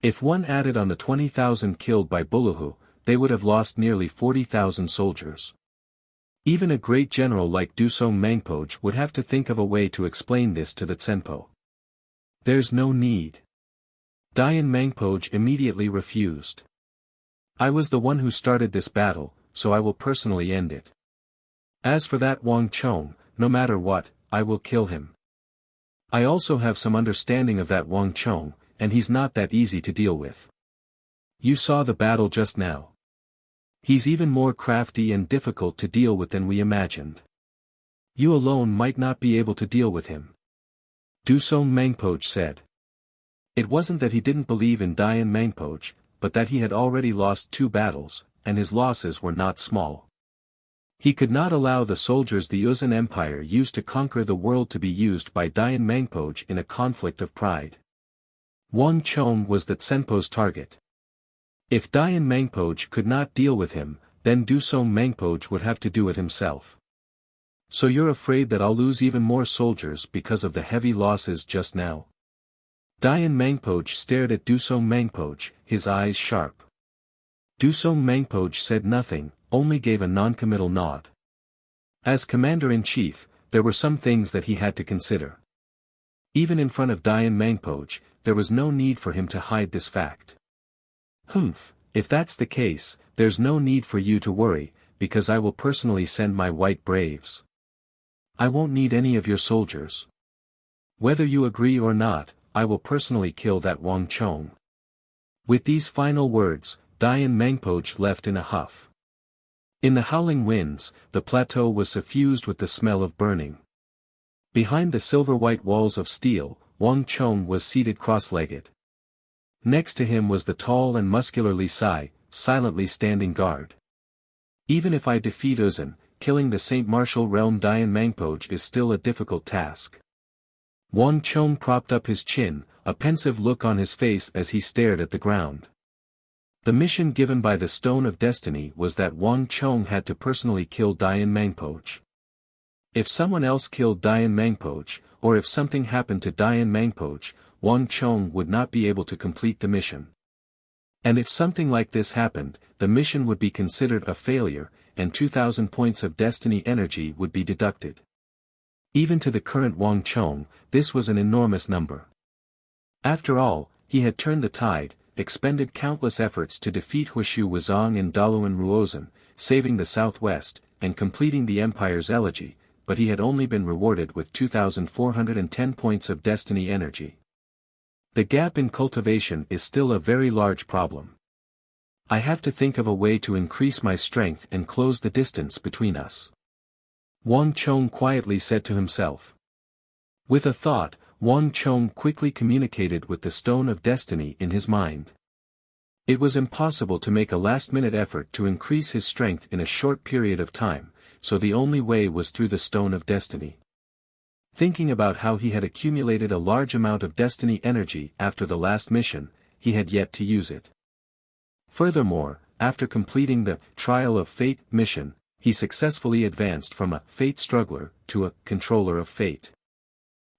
If one added on the 20,000 killed by Buluhu, they would have lost nearly 40,000 soldiers. Even a great general like Dusong Mangpoch would have to think of a way to explain this to the Tsenpo. There's no need. Dian Mangpoch immediately refused. I was the one who started this battle, so I will personally end it. As for that Wang Chong, no matter what, I will kill him. I also have some understanding of that Wang Chong, and he's not that easy to deal with. You saw the battle just now. He's even more crafty and difficult to deal with than we imagined. You alone might not be able to deal with him. Dusong Mangpoch said. It wasn't that he didn't believe in Dian Mangpoch, but that he had already lost 2 battles, and his losses were not small. He could not allow the soldiers the Uzan Empire used to conquer the world to be used by Dian Mangpoch in a conflict of pride. Wang Chong was the Tsenpo's target. If Dian Mangpoch could not deal with him, then Dusong Mangpoch would have to do it himself. So you're afraid that I'll lose even more soldiers because of the heavy losses just now? Dian Mangpoch stared at Dusong Mangpoch, his eyes sharp. Dusong Mangpoch said nothing, only gave a non-committal nod. As commander-in-chief, there were some things that he had to consider. Even in front of Dian Mangpoch, there was no need for him to hide this fact. Humph, if that's the case, there's no need for you to worry, because I will personally send my white braves. I won't need any of your soldiers. Whether you agree or not, I will personally kill that Wang Chong. With these final words, Dian Mangpoch left in a huff. In the howling winds, the plateau was suffused with the smell of burning. Behind the silver-white walls of steel, Wang Chong was seated cross-legged. Next to him was the tall and muscular Li Sai, silently standing guard. Even if I defeat Uzan, killing the Saint Martial Realm Dian Mangpoch is still a difficult task. Wang Chong propped up his chin, a pensive look on his face as he stared at the ground. The mission given by the Stone of Destiny was that Wang Chong had to personally kill Dian Mangpoche. If someone else killed Dian Mangpoche, or if something happened to Dian Mangpoche, Wang Chong would not be able to complete the mission. And if something like this happened, the mission would be considered a failure, and 2,000 points of destiny energy would be deducted. Even to the current Wang Chong, this was an enormous number. After all, he had turned the tide, expended countless efforts to defeat Huishu Wuzong and Daluan Ruozhen, saving the southwest, and completing the empire's elegy, but he had only been rewarded with 2,410 points of destiny energy. The gap in cultivation is still a very large problem. I have to think of a way to increase my strength and close the distance between us. Wang Chong quietly said to himself. With a thought, Wang Chong quickly communicated with the Stone of Destiny in his mind. It was impossible to make a last-minute effort to increase his strength in a short period of time, so the only way was through the Stone of Destiny. Thinking about how he had accumulated a large amount of destiny energy after the last mission, he had yet to use it. Furthermore, after completing the Trial of Fate mission, he successfully advanced from a Fate Struggler to a Controller of Fate.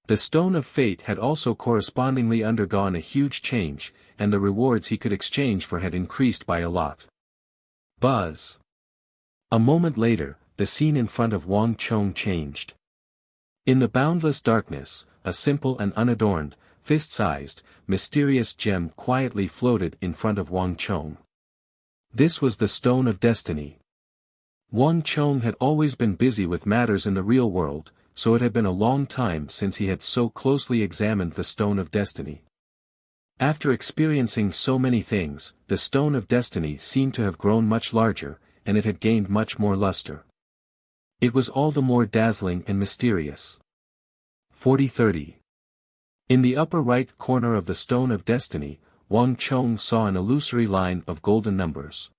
The Stone of Fate had also correspondingly undergone a huge change, and the rewards he could exchange for had increased by a lot. Buzz. A moment later, the scene in front of Wang Chong changed. In the boundless darkness, a simple and unadorned, fist-sized, mysterious gem quietly floated in front of Wang Chong. This was the Stone of Destiny. Wang Chong had always been busy with matters in the real world, so it had been a long time since he had so closely examined the Stone of Destiny. After experiencing so many things, the Stone of Destiny seemed to have grown much larger, and it had gained much more luster. It was all the more dazzling and mysterious. 40:30. In the upper right corner of the Stone of Destiny, Wang Chong saw an illusory line of golden numbers.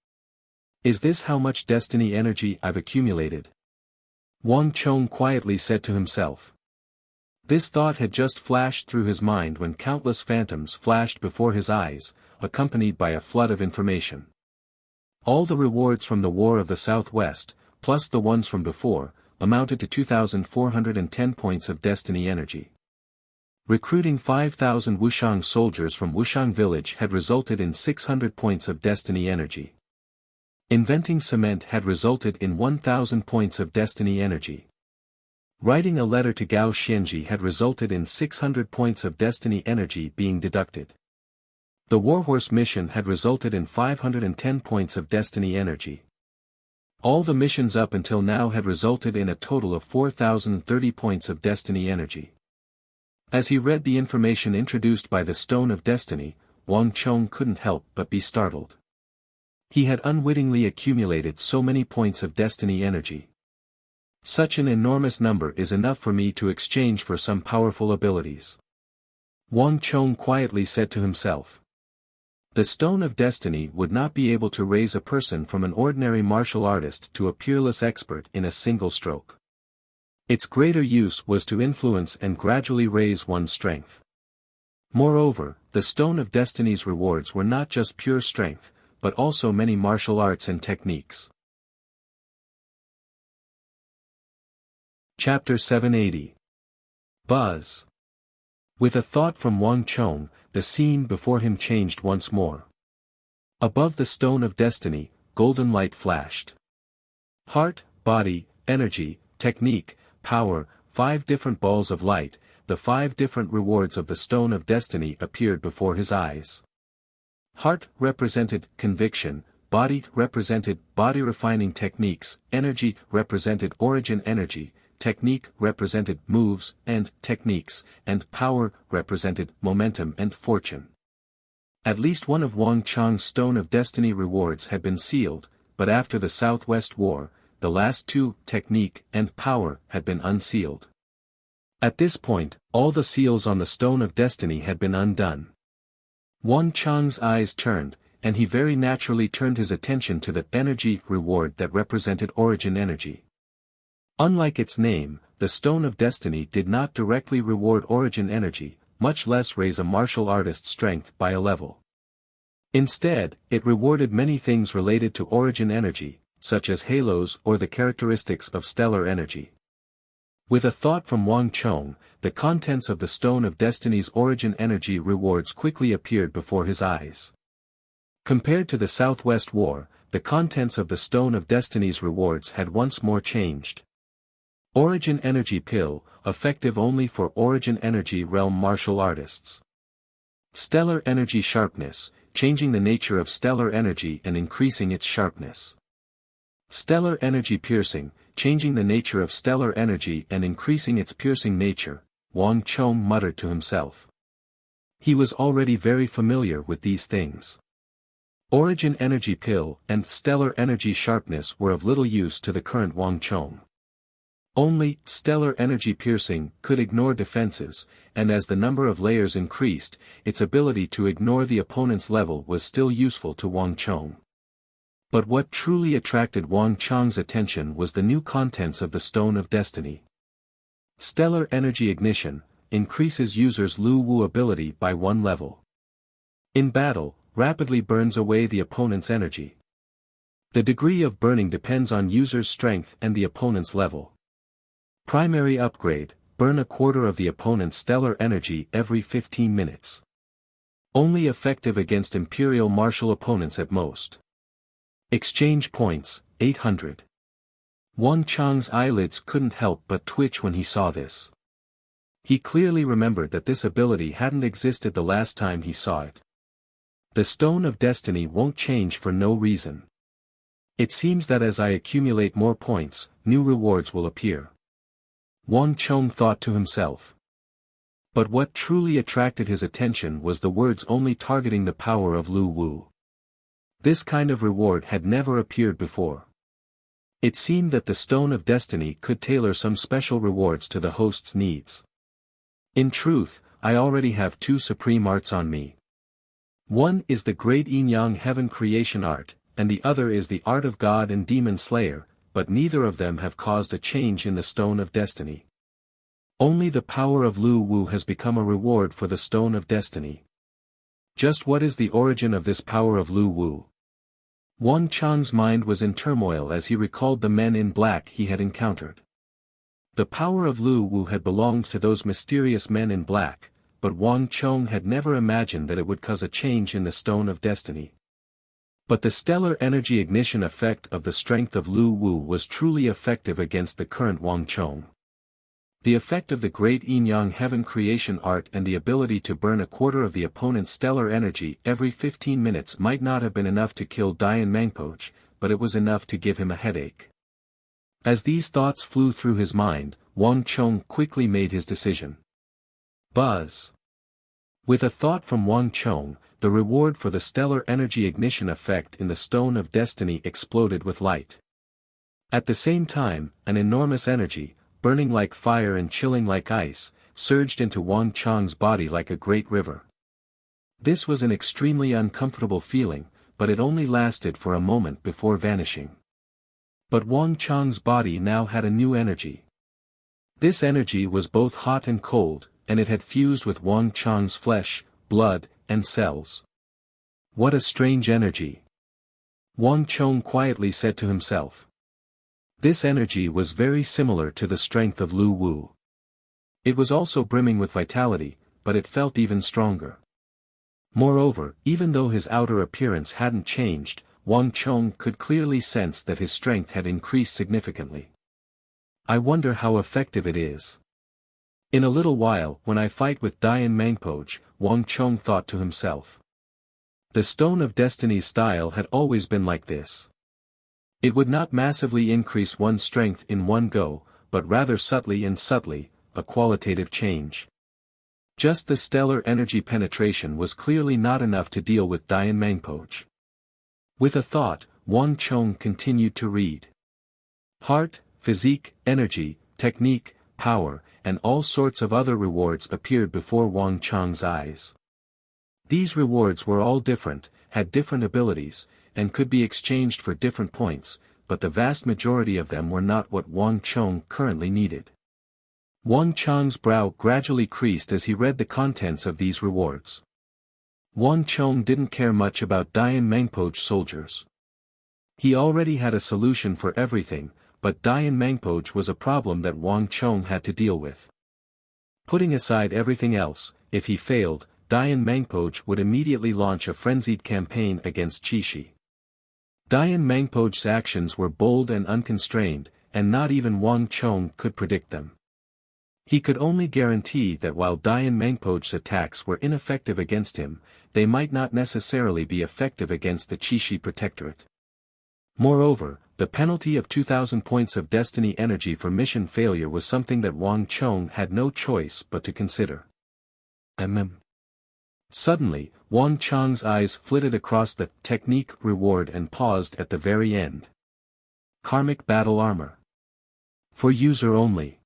Is this how much destiny energy I've accumulated? Wang Chong quietly said to himself. This thought had just flashed through his mind when countless phantoms flashed before his eyes, accompanied by a flood of information. All the rewards from the War of the Southwest, plus the ones from before, amounted to 2,410 points of destiny energy. Recruiting 5,000 Wushang soldiers from Wushang village had resulted in 600 points of destiny energy. Inventing cement had resulted in 1,000 points of destiny energy. Writing a letter to Gao Xianji had resulted in 600 points of destiny energy being deducted. The Warhorse mission had resulted in 510 points of destiny energy. All the missions up until now had resulted in a total of 4,030 points of destiny energy. As he read the information introduced by the Stone of Destiny, Wang Chong couldn't help but be startled. He had unwittingly accumulated so many points of destiny energy. Such an enormous number is enough for me to exchange for some powerful abilities. Wang Chong quietly said to himself. The Stone of Destiny would not be able to raise a person from an ordinary martial artist to a peerless expert in a single stroke. Its greater use was to influence and gradually raise one's strength. Moreover, the Stone of Destiny's rewards were not just pure strength, but also many martial arts and techniques. Chapter 780. Buzz. With a thought from Wang Chong, the scene before him changed once more. Above the Stone of Destiny, golden light flashed. Heart, body, energy, technique, power, 5 different balls of light, the 5 different rewards of the Stone of Destiny appeared before his eyes. Heart represented conviction, body represented body refining techniques, energy represented origin energy, technique represented moves and techniques, and power represented momentum and fortune. At least one of Wang Chong's Stone of Destiny rewards had been sealed, but after the Southwest War, the last 2, technique and power, had been unsealed. At this point, all the seals on the Stone of Destiny had been undone. Wang Chong's eyes turned, and he very naturally turned his attention to the energy reward that represented origin energy. Unlike its name, the Stone of Destiny did not directly reward origin energy, much less raise a martial artist's strength by a level. Instead, it rewarded many things related to origin energy, such as halos or the characteristics of stellar energy. With a thought from Wang Chong, the contents of the Stone of Destiny's origin energy rewards quickly appeared before his eyes. Compared to the Southwest War, the contents of the Stone of Destiny's rewards had once more changed. Origin Energy Pill, effective only for Origin Energy Realm martial artists. Stellar Energy Sharpness, changing the nature of stellar energy and increasing its sharpness. Stellar Energy Piercing, changing the nature of stellar energy and increasing its piercing nature, Wang Chong muttered to himself. He was already very familiar with these things. Origin Energy Pill and Stellar Energy Sharpness were of little use to the current Wang Chong. Only Stellar Energy Piercing could ignore defenses, and as the number of layers increased, its ability to ignore the opponent's level was still useful to Wang Chong. But what truly attracted Wang Chong's attention was the new contents of the Stone of Destiny. Stellar Energy Ignition increases user's Lu Wu ability by 1 level. In battle, rapidly burns away the opponent's energy. The degree of burning depends on user's strength and the opponent's level. Primary upgrade, burn a quarter of the opponent's stellar energy every 15 minutes. Only effective against Imperial martial opponents at most. Exchange points, 800. Wang Chong's eyelids couldn't help but twitch when he saw this. He clearly remembered that this ability hadn't existed the last time he saw it. The Stone of Destiny won't change for no reason. It seems that as I accumulate more points, new rewards will appear. Wang Chong thought to himself. But what truly attracted his attention was the words only targeting the power of Lu Wu. This kind of reward had never appeared before. It seemed that the Stone of Destiny could tailor some special rewards to the host's needs. In truth, I already have 2 supreme arts on me. One is the Great Yin-Yang Heaven Creation Art, and the other is the Art of God and Demon Slayer, but neither of them have caused a change in the Stone of Destiny. Only the power of Lu Wu has become a reward for the Stone of Destiny. Just what is the origin of this power of Lu Wu? Wang Chong's mind was in turmoil as he recalled the men in black he had encountered. The power of Lu Wu had belonged to those mysterious men in black, but Wang Chong had never imagined that it would cause a change in the Stone of Destiny. But the stellar energy ignition effect of the strength of Lu Wu was truly effective against the current Wang Chong. The effect of the Great Yin-Yang Heaven Creation Art and the ability to burn a quarter of the opponent's stellar energy every 15 minutes might not have been enough to kill Dian Mangpoch, but it was enough to give him a headache. As these thoughts flew through his mind, Wang Chong quickly made his decision. Buzz. With a thought from Wang Chong, the reward for the stellar energy ignition effect in the Stone of Destiny exploded with light. At the same time, an enormous energy, burning like fire and chilling like ice, surged into Wang Chong's body like a great river. This was an extremely uncomfortable feeling, but it only lasted for a moment before vanishing. But Wang Chong's body now had a new energy. This energy was both hot and cold, and it had fused with Wang Chong's flesh, blood, and cells. What a strange energy! Wang Chong quietly said to himself. This energy was very similar to the strength of Lu Wu. It was also brimming with vitality, but it felt even stronger. Moreover, even though his outer appearance hadn't changed, Wang Chong could clearly sense that his strength had increased significantly. I wonder how effective it is. In a little while, when I fight with Dian Mangpoch, Wang Chong thought to himself. The Stone of Destiny's style had always been like this. It would not massively increase one's strength in one go, but rather subtly, a qualitative change. Just the stellar energy penetration was clearly not enough to deal with Dian Mangpoch. With a thought, Wang Chong continued to read. Heart, physique, energy, technique, power, and all sorts of other rewards appeared before Wang Chong's eyes. These rewards were all different, had different abilities, and could be exchanged for different points, but the vast majority of them were not what Wang Chong currently needed. Wang Chong's brow gradually creased as he read the contents of these rewards. Wang Chong didn't care much about Dian Mangpo's soldiers. He already had a solution for everything, but Dian Mangpo was a problem that Wang Chong had to deal with. Putting aside everything else, if he failed, Dian Mangpo would immediately launch a frenzied campaign against Qixi. Dian Mangpo's actions were bold and unconstrained, and not even Wang Chong could predict them. He could only guarantee that while Dian Mangpo's attacks were ineffective against him, they might not necessarily be effective against the Qixi Protectorate. Moreover, the penalty of 2,000 points of destiny energy for mission failure was something that Wang Chong had no choice but to consider. Suddenly, Wang Chong's eyes flitted across the technique reward and paused at the very end. Karmic Battle Armor. For user only.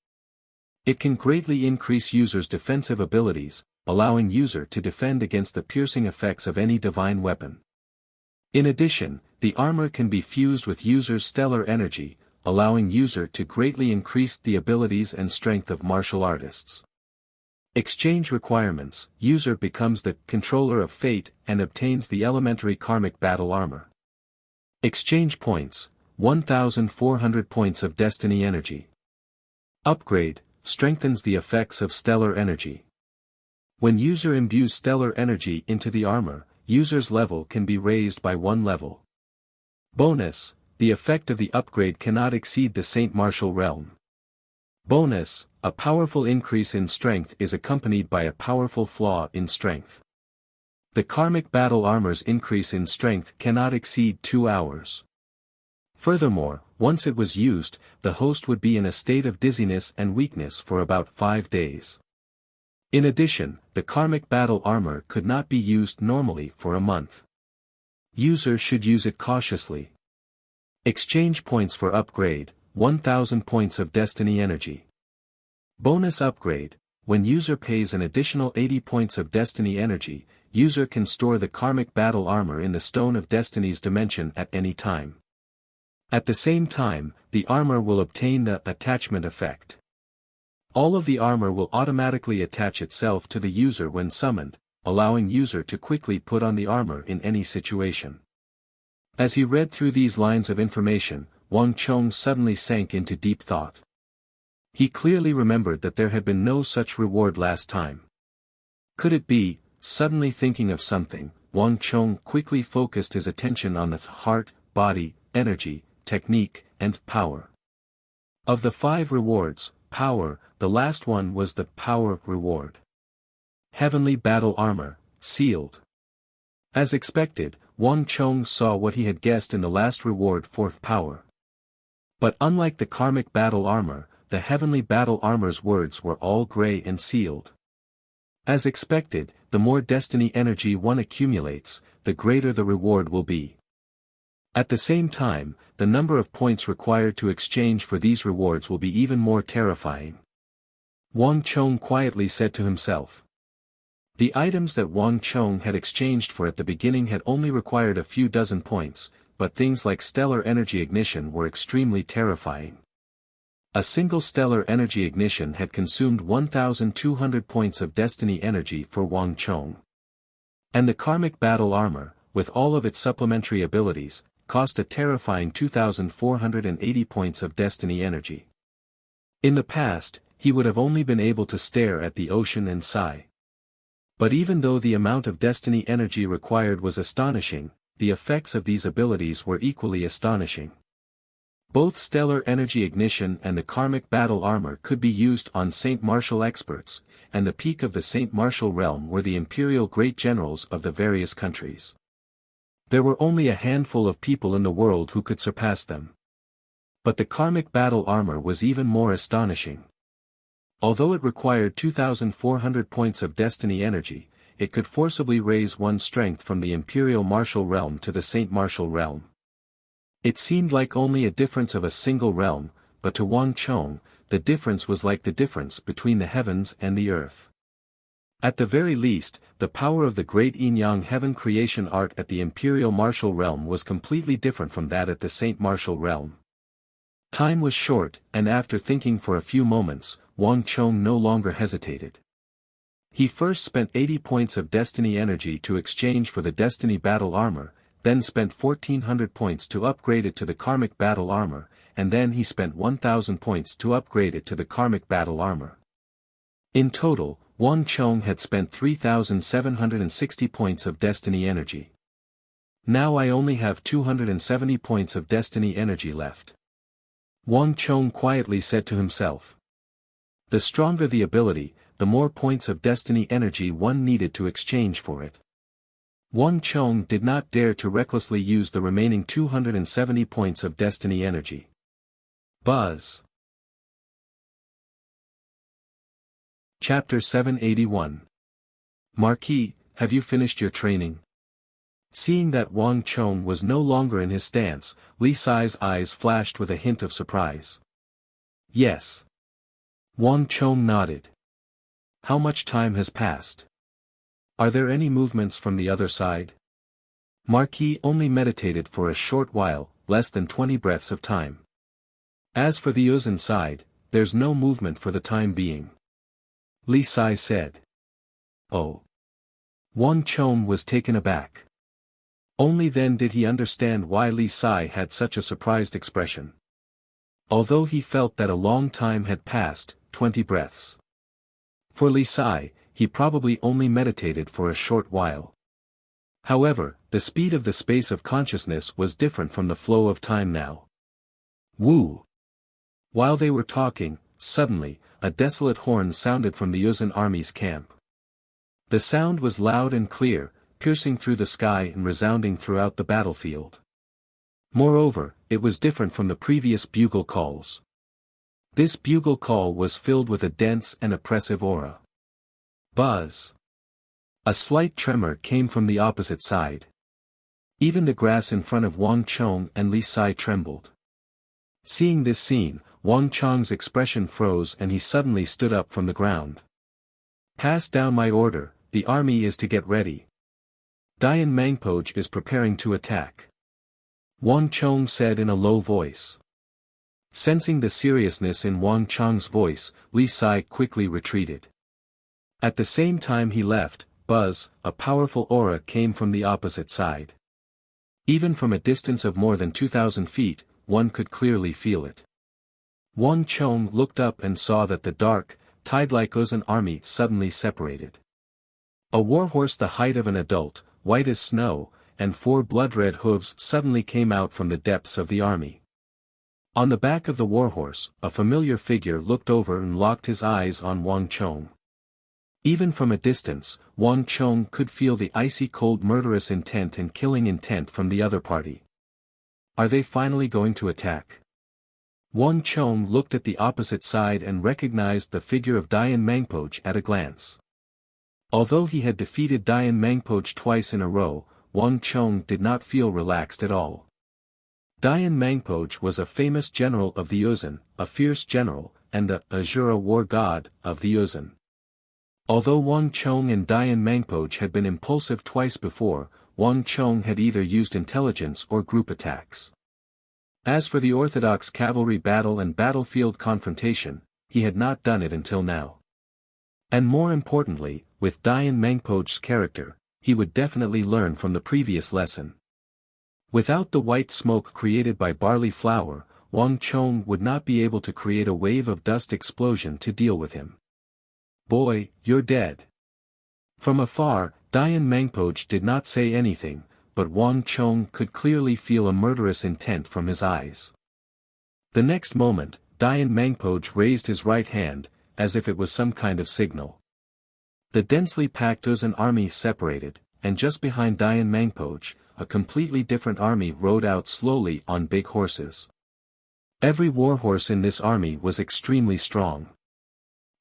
It can greatly increase user's defensive abilities, allowing user to defend against the piercing effects of any divine weapon. In addition, the armor can be fused with user's stellar energy, allowing user to greatly increase the abilities and strength of martial artists. Exchange requirements: user becomes the controller of fate and obtains the elementary karmic battle armor. Exchange points: 1,400 points of destiny energy. Upgrade: strengthens the effects of stellar energy. When user imbues stellar energy into the armor, user's level can be raised by 1 level. Bonus: the effect of the upgrade cannot exceed the Saint Martial realm. Bonus: a powerful increase in strength is accompanied by a powerful flaw in strength. The karmic battle armor's increase in strength cannot exceed 2 hours. Furthermore, once it was used, the host would be in a state of dizziness and weakness for about 5 days. In addition, the karmic battle armor could not be used normally for a month. User should use it cautiously. Exchange points for upgrade: 1,000 points of destiny energy. Bonus upgrade: when user pays an additional 80 points of destiny energy, user can store the karmic battle armor in the Stone of Destiny's dimension at any time. At the same time, the armor will obtain the attachment effect. All of the armor will automatically attach itself to the user when summoned, allowing user to quickly put on the armor in any situation. As he read through these lines of information, Wang Chong suddenly sank into deep thought. He clearly remembered that there had been no such reward last time. Could it be? Suddenly thinking of something, Wang Chong quickly focused his attention on the heart, body, energy, technique, and power. Of the 5 rewards, power, the last one was the power reward. Heavenly Battle Armor, sealed. As expected, Wang Chong saw what he had guessed in the last reward for power. But unlike the karmic battle armor, the heavenly battle armor's words were all gray and sealed. As expected, the more destiny energy one accumulates, the greater the reward will be. At the same time, the number of points required to exchange for these rewards will be even more terrifying. Wang Chong quietly said to himself. The items that Wang Chong had exchanged for at the beginning had only required a few dozen points, but things like stellar energy ignition were extremely terrifying. A single stellar energy ignition had consumed 1,200 points of destiny energy for Wang Chong. And the karmic battle armor, with all of its supplementary abilities, cost a terrifying 2,480 points of destiny energy. In the past, he would have only been able to stare at the ocean and sigh. But even though the amount of destiny energy required was astonishing, the effects of these abilities were equally astonishing. Both stellar energy ignition and the karmic battle armor could be used on Saint Martial experts, and the peak of the Saint Martial realm were the imperial great generals of the various countries. There were only a handful of people in the world who could surpass them. But the karmic battle armor was even more astonishing. Although it required 2,400 points of destiny energy, it could forcibly raise one's strength from the imperial martial realm to the Saint Martial realm. It seemed like only a difference of a single realm, but to Wang Chong, the difference was like the difference between the heavens and the earth. At the very least, the power of the great yin-yang heaven creation art at the imperial martial realm was completely different from that at the Saint Martial realm. Time was short, and after thinking for a few moments, Wang Chong no longer hesitated. He first spent 80 points of destiny energy to exchange for the destiny battle armor, then spent 1400 points to upgrade it to the karmic battle armor, and then he spent 1000 points to upgrade it to the karmic battle armor. In total, Wang Chong had spent 3760 points of destiny energy. Now I only have 270 points of destiny energy left. Wang Chong quietly said to himself. The stronger the ability, the more points of destiny energy one needed to exchange for it. Wang Chong did not dare to recklessly use the remaining 270 points of destiny energy. Buzz. Chapter 781. Marquis, have you finished your training? Seeing that Wang Chong was no longer in his stance, Li Sai's eyes flashed with a hint of surprise. Yes. Wang Chong nodded. How much time has passed? Are there any movements from the other side? Marquis only meditated for a short while, less than 20 breaths of time. As for the Uzan side, there's no movement for the time being. Li Sai said. Oh. Wang Chong was taken aback. Only then did he understand why Li Sai had such a surprised expression. Although he felt that a long time had passed, 20 breaths. For Li Sai, he probably only meditated for a short while. However, the speed of the space of consciousness was different from the flow of time now. Woo! While they were talking, suddenly, a desolate horn sounded from the Uzan army's camp. The sound was loud and clear, piercing through the sky and resounding throughout the battlefield. Moreover, it was different from the previous bugle calls. This bugle call was filled with a dense and oppressive aura. Buzz. A slight tremor came from the opposite side. Even the grass in front of Wang Chong and Li Sai trembled. Seeing this scene, Wang Chong's expression froze and he suddenly stood up from the ground. Pass down my order, the army is to get ready. Dian Mangpoj is preparing to attack. Wang Chong said in a low voice. Sensing the seriousness in Wang Chong's voice, Li Sai quickly retreated. At the same time he left, Buzz, a powerful aura came from the opposite side. Even from a distance of more than 2,000 feet, one could clearly feel it. Wang Chong looked up and saw that the dark, tide-like Uzan army suddenly separated. A warhorse the height of an adult, white as snow, and 4 blood-red hooves suddenly came out from the depths of the army. On the back of the warhorse, a familiar figure looked over and locked his eyes on Wang Chong. Even from a distance, Wang Chong could feel the icy cold murderous intent and killing intent from the other party. Are they finally going to attack? Wang Chong looked at the opposite side and recognized the figure of Dian Mangpoj at a glance. Although he had defeated Dian Mangpoj twice in a row, Wang Chong did not feel relaxed at all. Dian Mangpoj was a famous general of the Uzan, a fierce general, and the Azura war god of the Uzan. Although Wang Chong and Dian Mangpoj had been impulsive twice before, Wang Chong had either used intelligence or group attacks. As for the orthodox cavalry battle and battlefield confrontation, he had not done it until now. And more importantly, with Dian Mangpoj's character, he would definitely learn from the previous lesson. Without the white smoke created by barley flour, Wang Chong would not be able to create a wave of dust explosion to deal with him. Boy, you're dead. From afar, Dian Mangpoj did not say anything, but Wang Chong could clearly feel a murderous intent from his eyes. The next moment, Dian Mangpoj raised his right hand, as if it was some kind of signal. The densely packed Uzan army separated, and just behind Dian Mangpoj, a completely different army rode out slowly on big horses. Every warhorse in this army was extremely strong.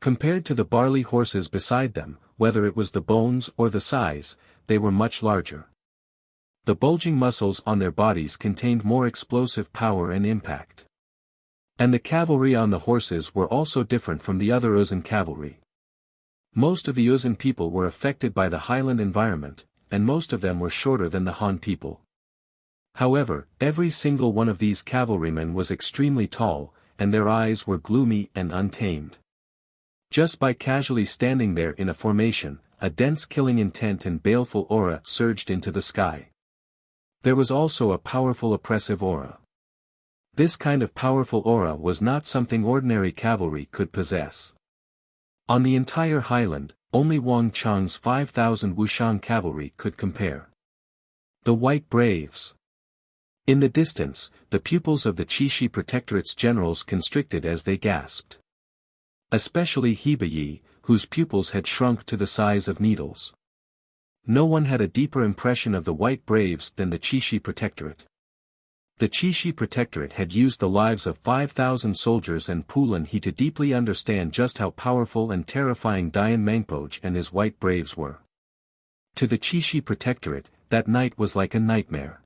Compared to the barley horses beside them, whether it was the bones or the size, they were much larger. The bulging muscles on their bodies contained more explosive power and impact. And the cavalry on the horses were also different from the other Uzan cavalry. Most of the Uzan people were affected by the highland environment, and most of them were shorter than the Han people. However, every single one of these cavalrymen was extremely tall, and their eyes were gloomy and untamed. Just by casually standing there in a formation, a dense killing intent and baleful aura surged into the sky. There was also a powerful oppressive aura. This kind of powerful aura was not something ordinary cavalry could possess. On the entire highland, only Wang Cheng's 5,000 Wuxian cavalry could compare. The White Braves. In the distance, the pupils of the Qixi Protectorate's generals constricted as they gasped. Especially Heba Yi, whose pupils had shrunk to the size of needles. No one had a deeper impression of the White Braves than the Qixi Protectorate. The Qixi Protectorate had used the lives of 5,000 soldiers and Pulan He to deeply understand just how powerful and terrifying Dian Mangpoj and his White Braves were. To the Qixi Protectorate, that night was like a nightmare.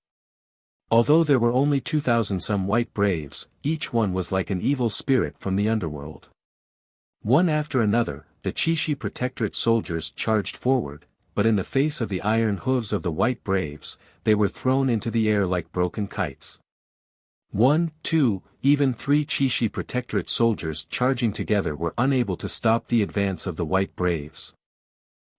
Although there were only 2,000 some White Braves, each one was like an evil spirit from the underworld. One after another, the Qixi Protectorate soldiers charged forward, but in the face of the iron hooves of the White Braves, they were thrown into the air like broken kites. 1, 2, even 3 Qixi Protectorate soldiers charging together were unable to stop the advance of the White Braves.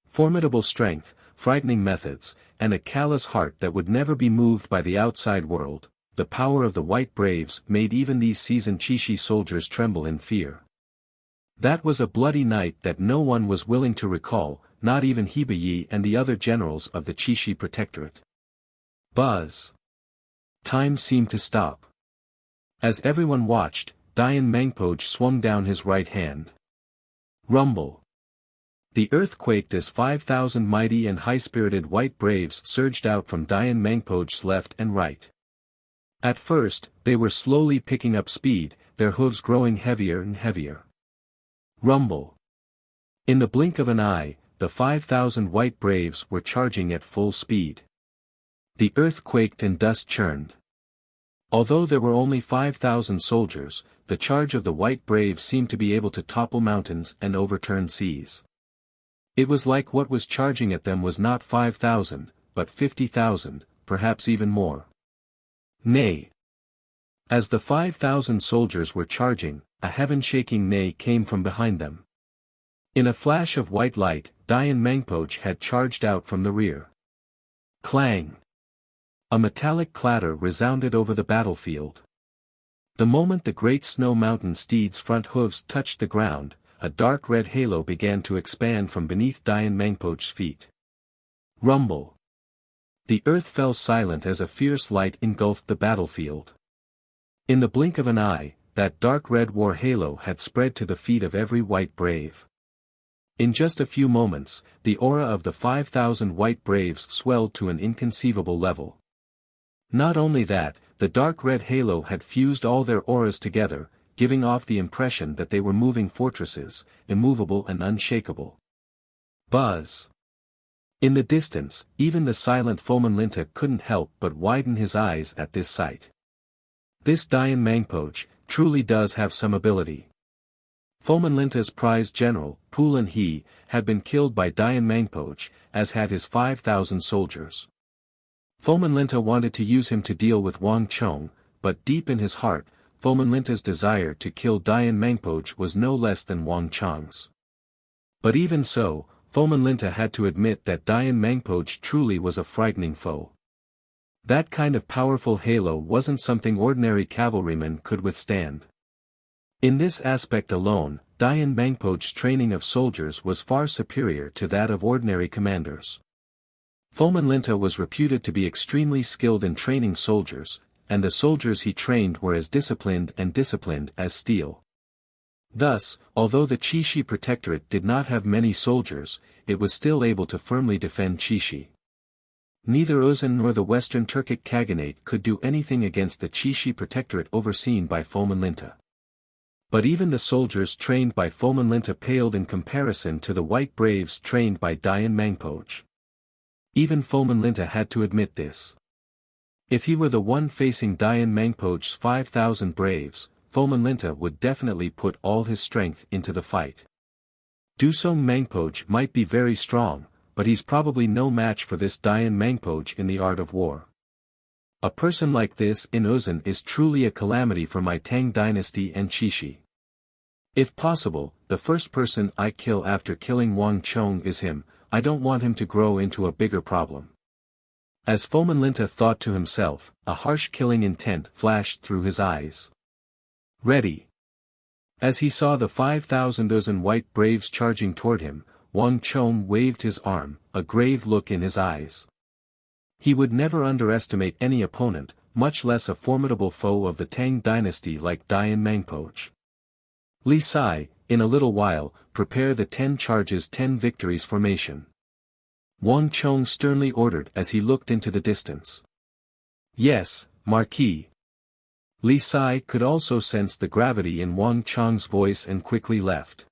Formidable strength, frightening methods, and a callous heart that would never be moved by the outside world, the power of the White Braves made even these seasoned Qixi soldiers tremble in fear. That was a bloody night that no one was willing to recall, not even Heba Yi and the other generals of the Qixi Protectorate. Buzz. Time seemed to stop. As everyone watched, Dian Mangpoj swung down his right hand. Rumble. The earth quaked as 5,000 mighty and high-spirited White Braves surged out from Dian Mangpoj's left and right. At first, they were slowly picking up speed, their hooves growing heavier and heavier. Rumble. In the blink of an eye, the 5,000 White Braves were charging at full speed. The earth quaked and dust churned. Although there were only 5,000 soldiers, the charge of the White Braves seemed to be able to topple mountains and overturn seas. It was like what was charging at them was not 5,000, but 50,000, perhaps even more. Nay. As the 5,000 soldiers were charging, a heaven-shaking neigh came from behind them. In a flash of white light, Dian Mangpoj had charged out from the rear. Clang! A metallic clatter resounded over the battlefield. The moment the great snow mountain steed's front hooves touched the ground, a dark red halo began to expand from beneath Dian Mangpoj's feet. Rumble! The earth fell silent as a fierce light engulfed the battlefield. In the blink of an eye, that dark red war halo had spread to the feet of every White Brave. In just a few moments, the aura of the 5,000 White Braves swelled to an inconceivable level. Not only that, the dark red halo had fused all their auras together, giving off the impression that they were moving fortresses, immovable and unshakable. Buzz! In the distance, even the silent Fomenlinta couldn't help but widen his eyes at this sight. This Dian Mangpoj truly does have some ability. Fomenlinta's prized general, Pulan He, had been killed by Dian Mangpoj, as had his 5,000 soldiers. Fomenlinta wanted to use him to deal with Wang Cheng, but deep in his heart, Fomenlinta's desire to kill Dian Mangpoj was no less than Wang Cheng's. But even so, Fomenlinta had to admit that Dian Mangpoj truly was a frightening foe. That kind of powerful halo wasn't something ordinary cavalrymen could withstand. In this aspect alone, Dian Mangpoj's training of soldiers was far superior to that of ordinary commanders. Fomenlinta was reputed to be extremely skilled in training soldiers, and the soldiers he trained were as disciplined as steel. Thus, although the Qixi Protectorate did not have many soldiers, it was still able to firmly defend Qixi. Neither Uzun nor the Western Turkic Khaganate could do anything against the Qixi Protectorate overseen by Fomenlinta. But even the soldiers trained by Fomenlinta paled in comparison to the White Braves trained by Dian Mangpoj. Even Fomenlinta had to admit this. If he were the one facing Dian Mangpoj's 5,000 braves, Fomenlinta would definitely put all his strength into the fight. Dusong Mangpoj might be very strong, but he's probably no match for this Dian Mangpoj in the art of war. A person like this in Uzun is truly a calamity for my Tang dynasty and Qixi. If possible, the first person I kill after killing Wang Chong is him. I don't want him to grow into a bigger problem. As Fomenlinta thought to himself, a harsh killing intent flashed through his eyes. Ready. As he saw the 5,000 white braves charging toward him, Wang Chong waved his arm, a grave look in his eyes. He would never underestimate any opponent, much less a formidable foe of the Tang dynasty like Dian Mangpoch. Li Sai, in a little while, prepare the 10 charges 10 victories formation. Wang Chong sternly ordered as he looked into the distance. Yes, Marquis. Li Sai could also sense the gravity in Wang Chong's voice and quickly left.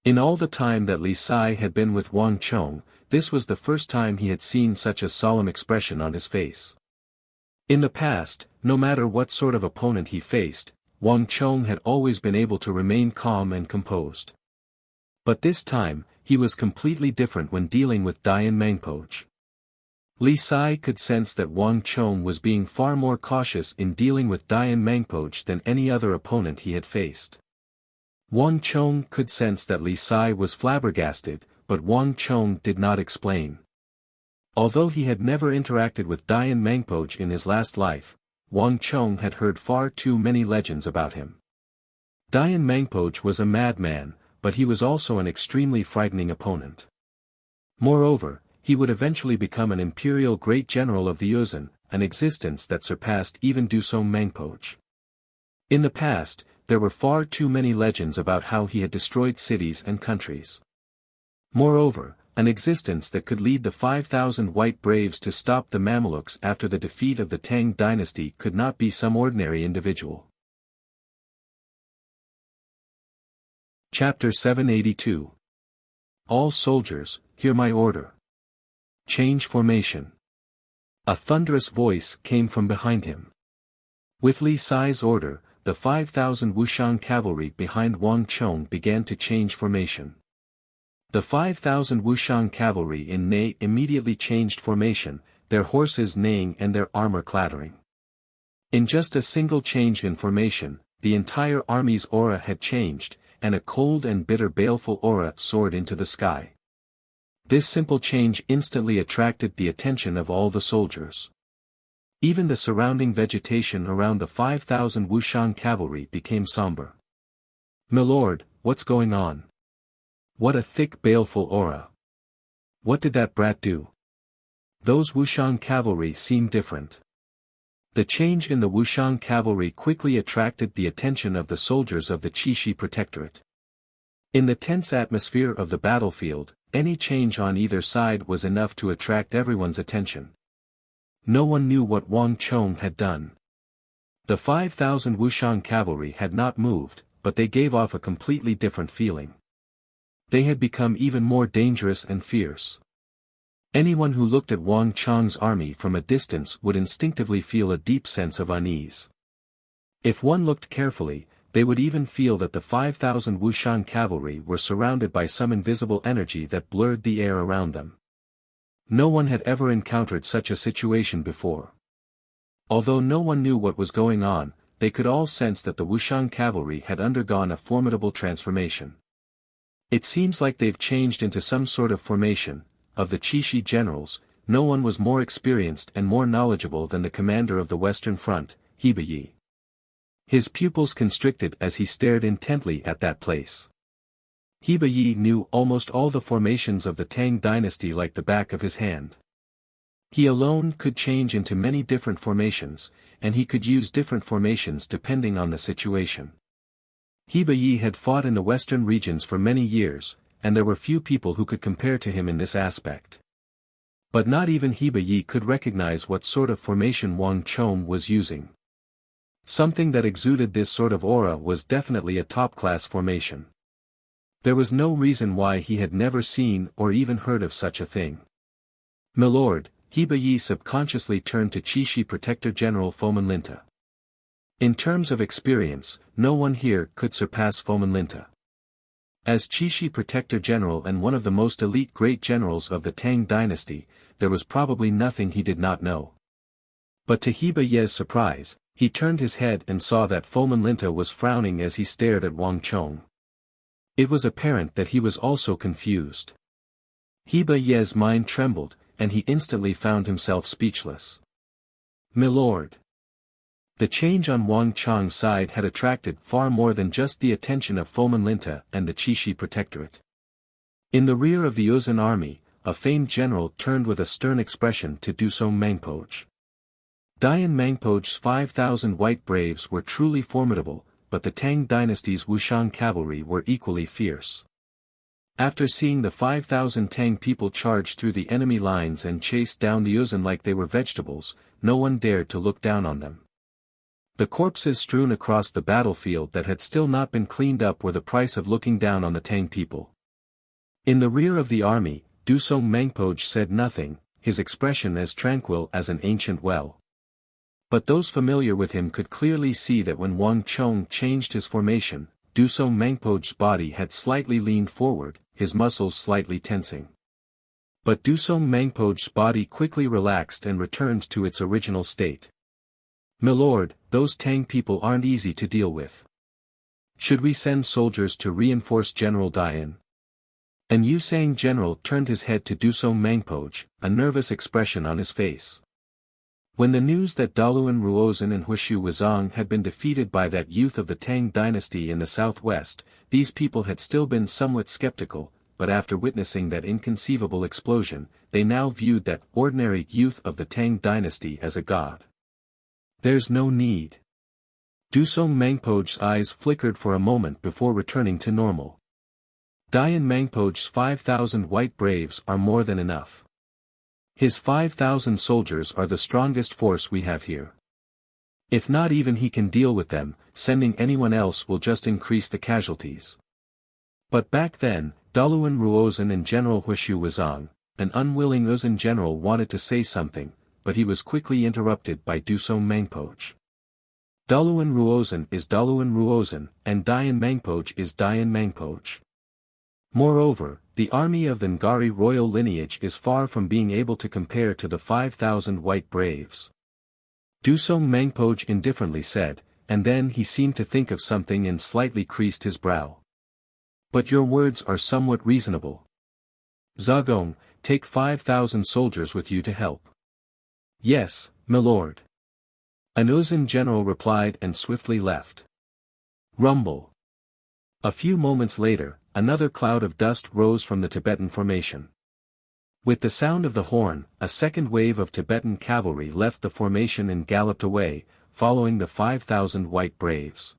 In all the time that Li Sai had been with Wang Chong, this was the first time he had seen such a solemn expression on his face. In the past, no matter what sort of opponent he faced, Wang Chong had always been able to remain calm and composed. But this time, he was completely different when dealing with Dian Mangpoch. Li Sai could sense that Wang Chong was being far more cautious in dealing with Dian Mangpoch than any other opponent he had faced. Wang Chong could sense that Li Sai was flabbergasted, but Wang Chong did not explain. Although he had never interacted with Dian Mangpoch in his last life, Wang Chong had heard far too many legends about him. Dian Mangpoch was a madman, but he was also an extremely frightening opponent. Moreover, he would eventually become an imperial great general of the Yuzhen, an existence that surpassed even Dusong Mangpoch. In the past, there were far too many legends about how he had destroyed cities and countries. Moreover, an existence that could lead the 5,000 white braves to stop the Mamelukes after the defeat of the Tang dynasty could not be some ordinary individual. Chapter 782. All soldiers, hear my order. Change formation. A thunderous voice came from behind him. With Li Sai's order, the 5,000 Wuxian cavalry behind Wang Chong began to change formation. The 5,000 Wuxian cavalry in Nei immediately changed formation, their horses neighing and their armor clattering. In just a single change in formation, the entire army's aura had changed, and a cold and bitter baleful aura soared into the sky. This simple change instantly attracted the attention of all the soldiers. Even the surrounding vegetation around the 5,000 Wuxian cavalry became somber. "Milord, what's going on? What a thick baleful aura. What did that brat do?" Those Wuxian cavalry seemed different. The change in the Wuxian cavalry quickly attracted the attention of the soldiers of the Qixi Protectorate. In the tense atmosphere of the battlefield, any change on either side was enough to attract everyone's attention. No one knew what Wang Chong had done. The 5,000 Wuxian cavalry had not moved, but they gave off a completely different feeling. They had become even more dangerous and fierce. Anyone who looked at Wang Chong's army from a distance would instinctively feel a deep sense of unease. If one looked carefully, they would even feel that the 5,000 Wuxian cavalry were surrounded by some invisible energy that blurred the air around them. No one had ever encountered such a situation before. Although no one knew what was going on, they could all sense that the Wuxian cavalry had undergone a formidable transformation. "It seems like they've changed into some sort of formation." Of the Qixi generals, no one was more experienced and more knowledgeable than the commander of the Western Front, Heba Yi. His pupils constricted as he stared intently at that place. Heba Yi knew almost all the formations of the Tang dynasty like the back of his hand. He alone could change into many different formations, and he could use different formations depending on the situation. Heba Yi had fought in the western regions for many years, and there were few people who could compare to him in this aspect. But not even Heba Yi could recognize what sort of formation Wang Chong was using. Something that exuded this sort of aura was definitely a top-class formation. There was no reason why he had never seen or even heard of such a thing. "Milord," Heba Yi subconsciously turned to Qixi Protector General Fomenlinta. In terms of experience, no one here could surpass Fomenlinta. As Qixi Protector General and one of the most elite great generals of the Tang dynasty, there was probably nothing he did not know. But to Heba Ye's surprise, He turned his head and saw that Foman Linta was frowning as he stared at Wang Chong. It was apparent that he was also confused. Heba Ye's mind trembled, and he instantly found himself speechless. "Milord." The change on Wang Chong's side had attracted far more than just the attention of Foman Linta and the Qixi Protectorate. In the rear of the Uzun army, a famed general turned with a stern expression to Dusong Mangpoj. Dian Mangpoj's 5,000 white braves were truly formidable, but the Tang dynasty's Wuxian cavalry were equally fierce. After seeing the 5,000 Tang people charge through the enemy lines and chase down the Uzun like they were vegetables, no one dared to look down on them. The corpses strewn across the battlefield that had still not been cleaned up were the price of looking down on the Tang people. In the rear of the army, Dusong Mangpoj said nothing, his expression as tranquil as an ancient well. But those familiar with him could clearly see that when Wang Chong changed his formation, Dusong Mangpoj's body had slightly leaned forward, his muscles slightly tensing. But Dusong Mangpoj's body quickly relaxed and returned to its original state. "Milord, those Tang people aren't easy to deal with. Should we send soldiers to reinforce General Dian?" An Yusang general turned his head to Dusong Mangpoj, a nervous expression on his face. When the news that Daluan Ruozan and Huishu Wuzong had been defeated by that youth of the Tang dynasty in the southwest, these people had still been somewhat skeptical, but after witnessing that inconceivable explosion, they now viewed that ordinary youth of the Tang dynasty as a god. "There's no need." Dusong Mangpoj's eyes flickered for a moment before returning to normal. "Dian Mangpoj's 5,000 white braves are more than enough. His 5,000 soldiers are the strongest force we have here. If not even he can deal with them, sending anyone else will just increase the casualties." But back then, Daluan Ruozan and General Huishu Wuzong, an unwilling Uzun general, wanted to say something, but he was quickly interrupted by Dusong Mangpoj. "Daluan Ruozan is Daluan Ruozan, and Dian Mangpoj is Dian Mangpoj. Moreover, the army of the Ngari royal lineage is far from being able to compare to the 5,000 white braves." Dusong Mangpoj indifferently said, and then he seemed to think of something and slightly creased his brow. "But your words are somewhat reasonable. Zagong, take 5,000 soldiers with you to help." "Yes, milord." An Uzun general replied and swiftly left. Rumble. A few moments later, another cloud of dust rose from the Tibetan formation. With the sound of the horn, a second wave of Tibetan cavalry left the formation and galloped away, following the 5,000 white braves.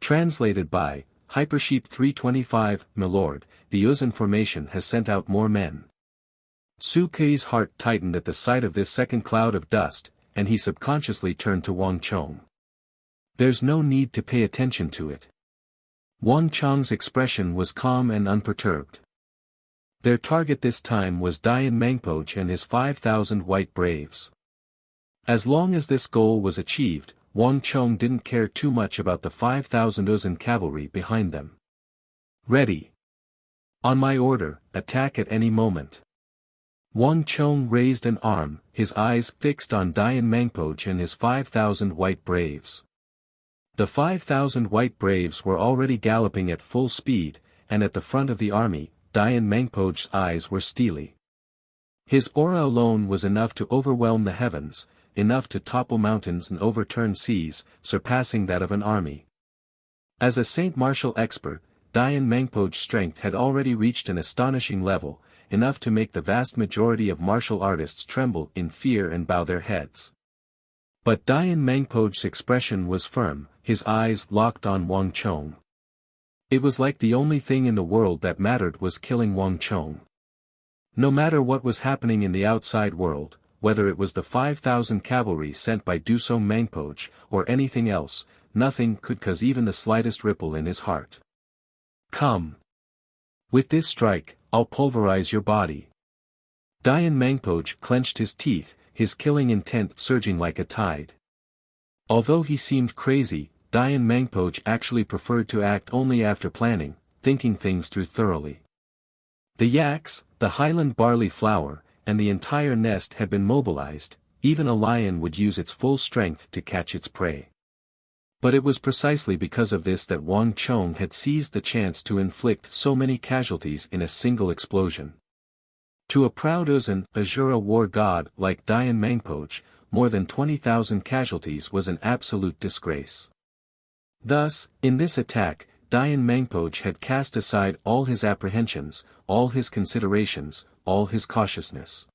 Translated by Hypersheep 325, "Milord, the Uzun formation has sent out more men." Su Kei's heart tightened at the sight of this second cloud of dust, and he subconsciously turned to Wang Chong. "There's no need to pay attention to it." Wang Chong's expression was calm and unperturbed. Their target this time was Dian Mangpoj and his 5,000 white braves. As long as this goal was achieved, Wang Chong didn't care too much about the 5,000 Uzun cavalry behind them. "Ready. On my order, attack at any moment." Wang Chong raised an arm, his eyes fixed on Dian Mangpoj and his 5,000 white braves. The 5,000 white braves were already galloping at full speed, and at the front of the army, Dian Mangpoj's eyes were steely. His aura alone was enough to overwhelm the heavens, enough to topple mountains and overturn seas, surpassing that of an army. As a Saint martial expert, Dian Mangpoj's strength had already reached an astonishing level, enough to make the vast majority of martial artists tremble in fear and bow their heads. But Dian Mangpoj's expression was firm, his eyes locked on Wang Chong. It was like the only thing in the world that mattered was killing Wang Chong. No matter what was happening in the outside world, whether it was the 5,000 cavalry sent by Dusong Mangpoj, or anything else, nothing could cause even the slightest ripple in his heart. "Come. With this strike, I'll pulverize your body." Dian Mangpoj clenched his teeth, his killing intent surging like a tide. Although he seemed crazy, Dian Mangpoj actually preferred to act only after planning, thinking things through thoroughly. The yaks, the highland barley flour, and the entire nest had been mobilized, even a lion would use its full strength to catch its prey. But it was precisely because of this that Wang Chong had seized the chance to inflict so many casualties in a single explosion. To a proud Uzun, Azura war god like Dian Mangpoch, more than 20,000 casualties was an absolute disgrace. Thus, in this attack, Dian Mangpoch had cast aside all his apprehensions, all his considerations, all his cautiousness.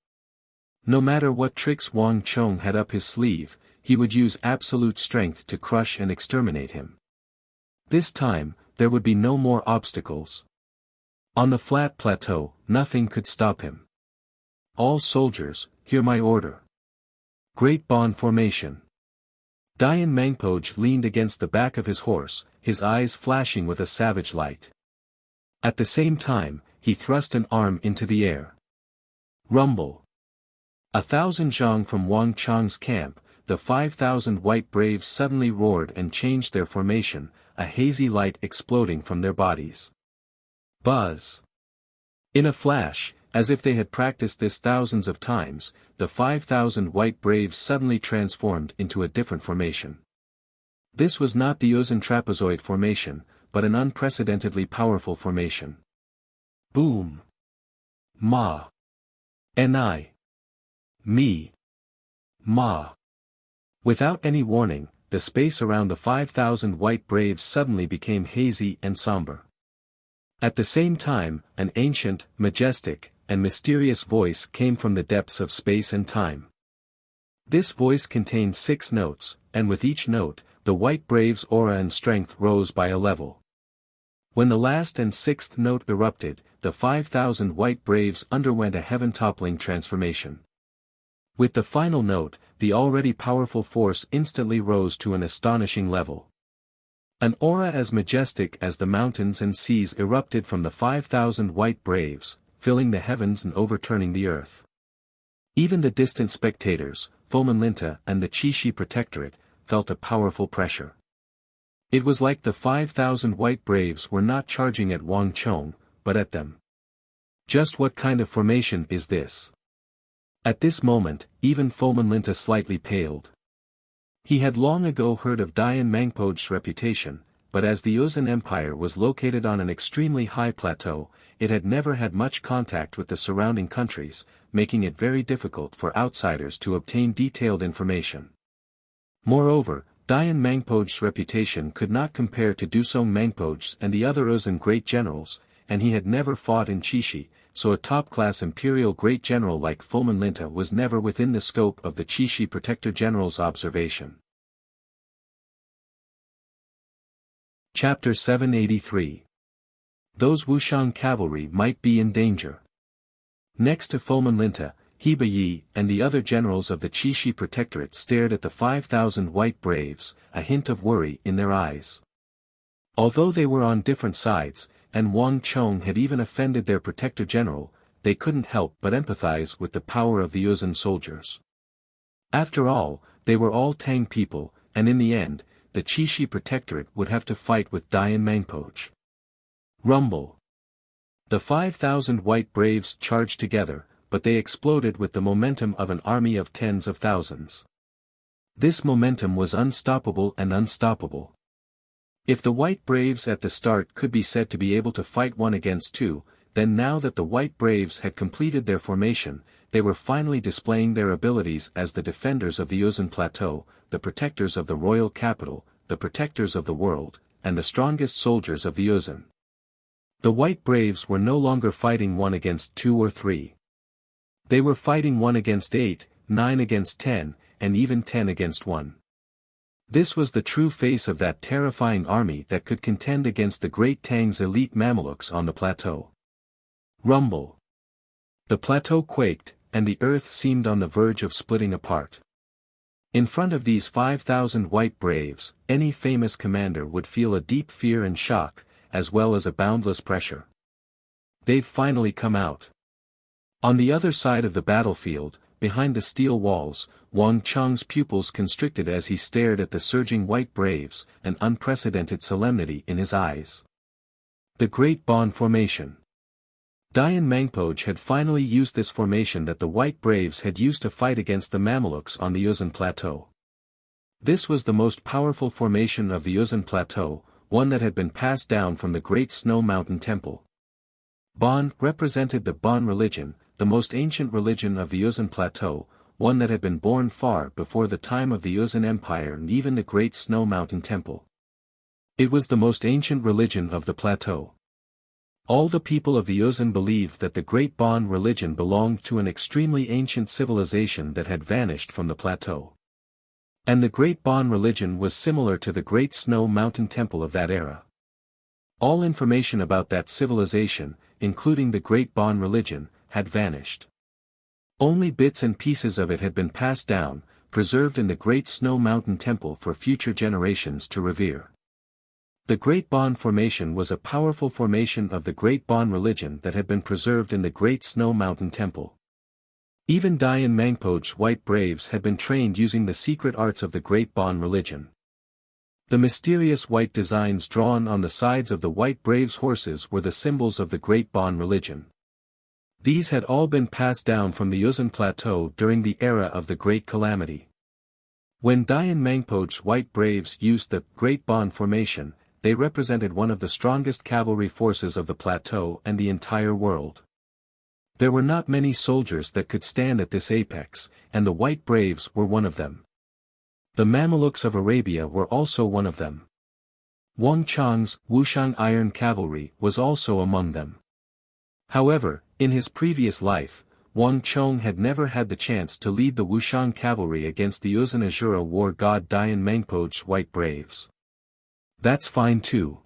No matter what tricks Wang Chong had up his sleeve, he would use absolute strength to crush and exterminate him. This time, there would be no more obstacles. On the flat plateau, nothing could stop him. All soldiers, hear my order. Great Bond formation. Dian Mangpoch leaned against the back of his horse, his eyes flashing with a savage light. At the same time, he thrust an arm into the air. Rumble. 1,000 zhang from Wang Chong's camp, the 5,000 white braves suddenly roared and changed their formation, a hazy light exploding from their bodies. Buzz. In a flash, as if they had practiced this thousands of times, the 5,000 white braves suddenly transformed into a different formation. This was not the Uzun trapezoid formation, but an unprecedentedly powerful formation. Boom. Ma. Ni. Me. Ma. Without any warning, the space around the 5,000 white braves suddenly became hazy and somber. At the same time, an ancient, majestic, and mysterious voice came from the depths of space and time. This voice contained 6 notes, and with each note, the white brave's aura and strength rose by a level. When the last and 6th note erupted, the 5,000 white braves underwent a heaven-toppling transformation. With the final note, the already powerful force instantly rose to an astonishing level. An aura as majestic as the mountains and seas erupted from the 5,000 white braves, filling the heavens and overturning the earth. Even the distant spectators, Fomenlinta and the Qixi Protectorate, felt a powerful pressure. It was like the 5,000 white braves were not charging at Wang Chong, but at them. Just what kind of formation is this? At this moment, even Fomenlinta slightly paled. He had long ago heard of Dian Mangpoch's reputation, but as the Uzun Empire was located on an extremely high plateau, it had never had much contact with the surrounding countries, making it very difficult for outsiders to obtain detailed information. Moreover, Dian Mangpoch's reputation could not compare to Dusong Mangpoch's and the other Uzun great generals, and he had never fought in Qixi, so a top-class imperial great general like Fomenlinta was never within the scope of the Qixi Protector General's observation. Chapter 783. Those Wuxian cavalry might be in danger. Next to Fomenlinta, Heba Yi and the other generals of the Qixi Protectorate stared at the 5,000 white braves, a hint of worry in their eyes. Although they were on different sides, and Wang Chong had even offended their protector general, they couldn't help but empathize with the power of the Uzun soldiers. After all, they were all Tang people, and in the end, the Qixi Protectorate would have to fight with Dian Mangpoch. Rumble. The 5,000 white braves charged together, but they exploded with the momentum of an army of tens of thousands. This momentum was unstoppable and unstoppable. If the white braves at the start could be said to be able to fight 1 against 2, then now that the white braves had completed their formation, they were finally displaying their abilities as the defenders of the Uzun Plateau, the protectors of the royal capital, the protectors of the world, and the strongest soldiers of the Uzun. The white braves were no longer fighting 1 against 2 or 3. They were fighting 1 against 8, 9 against 10, and even 10 against 1. This was the true face of that terrifying army that could contend against the great Tang's elite Mamelukes on the plateau. Rumble. The plateau quaked, and the earth seemed on the verge of splitting apart. In front of these 5,000 white braves, any famous commander would feel a deep fear and shock, as well as a boundless pressure. They've finally come out. On the other side of the battlefield, behind the steel walls, Wang Chong's pupils constricted as he stared at the surging white braves, an unprecedented solemnity in his eyes. The Great Bond Formation. Dayan Mangpoj had finally used this formation that the White Braves had used to fight against the Mamelukes on the Uzun Plateau. This was the most powerful formation of the Uzun Plateau, one that had been passed down from the Great Snow Mountain Temple. Bon represented the Bon religion, the most ancient religion of the Uzun Plateau, one that had been born far before the time of the Uzun Empire and even the Great Snow Mountain Temple. It was the most ancient religion of the plateau. All the people of the Uzun believed that the Great Bon religion belonged to an extremely ancient civilization that had vanished from the plateau. And the Great Bon religion was similar to the Great Snow Mountain Temple of that era. All information about that civilization, including the Great Bon religion, had vanished. Only bits and pieces of it had been passed down, preserved in the Great Snow Mountain Temple for future generations to revere. The Great Bon formation was a powerful formation of the Great Bon religion that had been preserved in the Great Snow Mountain Temple. Even Dayan Mangpoj's White Braves had been trained using the secret arts of the Great Bon religion. The mysterious white designs drawn on the sides of the White Braves' horses were the symbols of the Great Bon religion. These had all been passed down from the Uzun Plateau during the era of the Great Calamity. When Dayan Mangpoj's White Braves used the Great Bon formation, they represented one of the strongest cavalry forces of the plateau and the entire world. There were not many soldiers that could stand at this apex, and the White Braves were one of them. The Mamelukes of Arabia were also one of them. Wang Chang's Wuxian Iron Cavalry was also among them. However, in his previous life, Wang Chong had never had the chance to lead the Wuxian cavalry against the Uzun Azura war god Dayan Mangpoj's White Braves. That's fine too.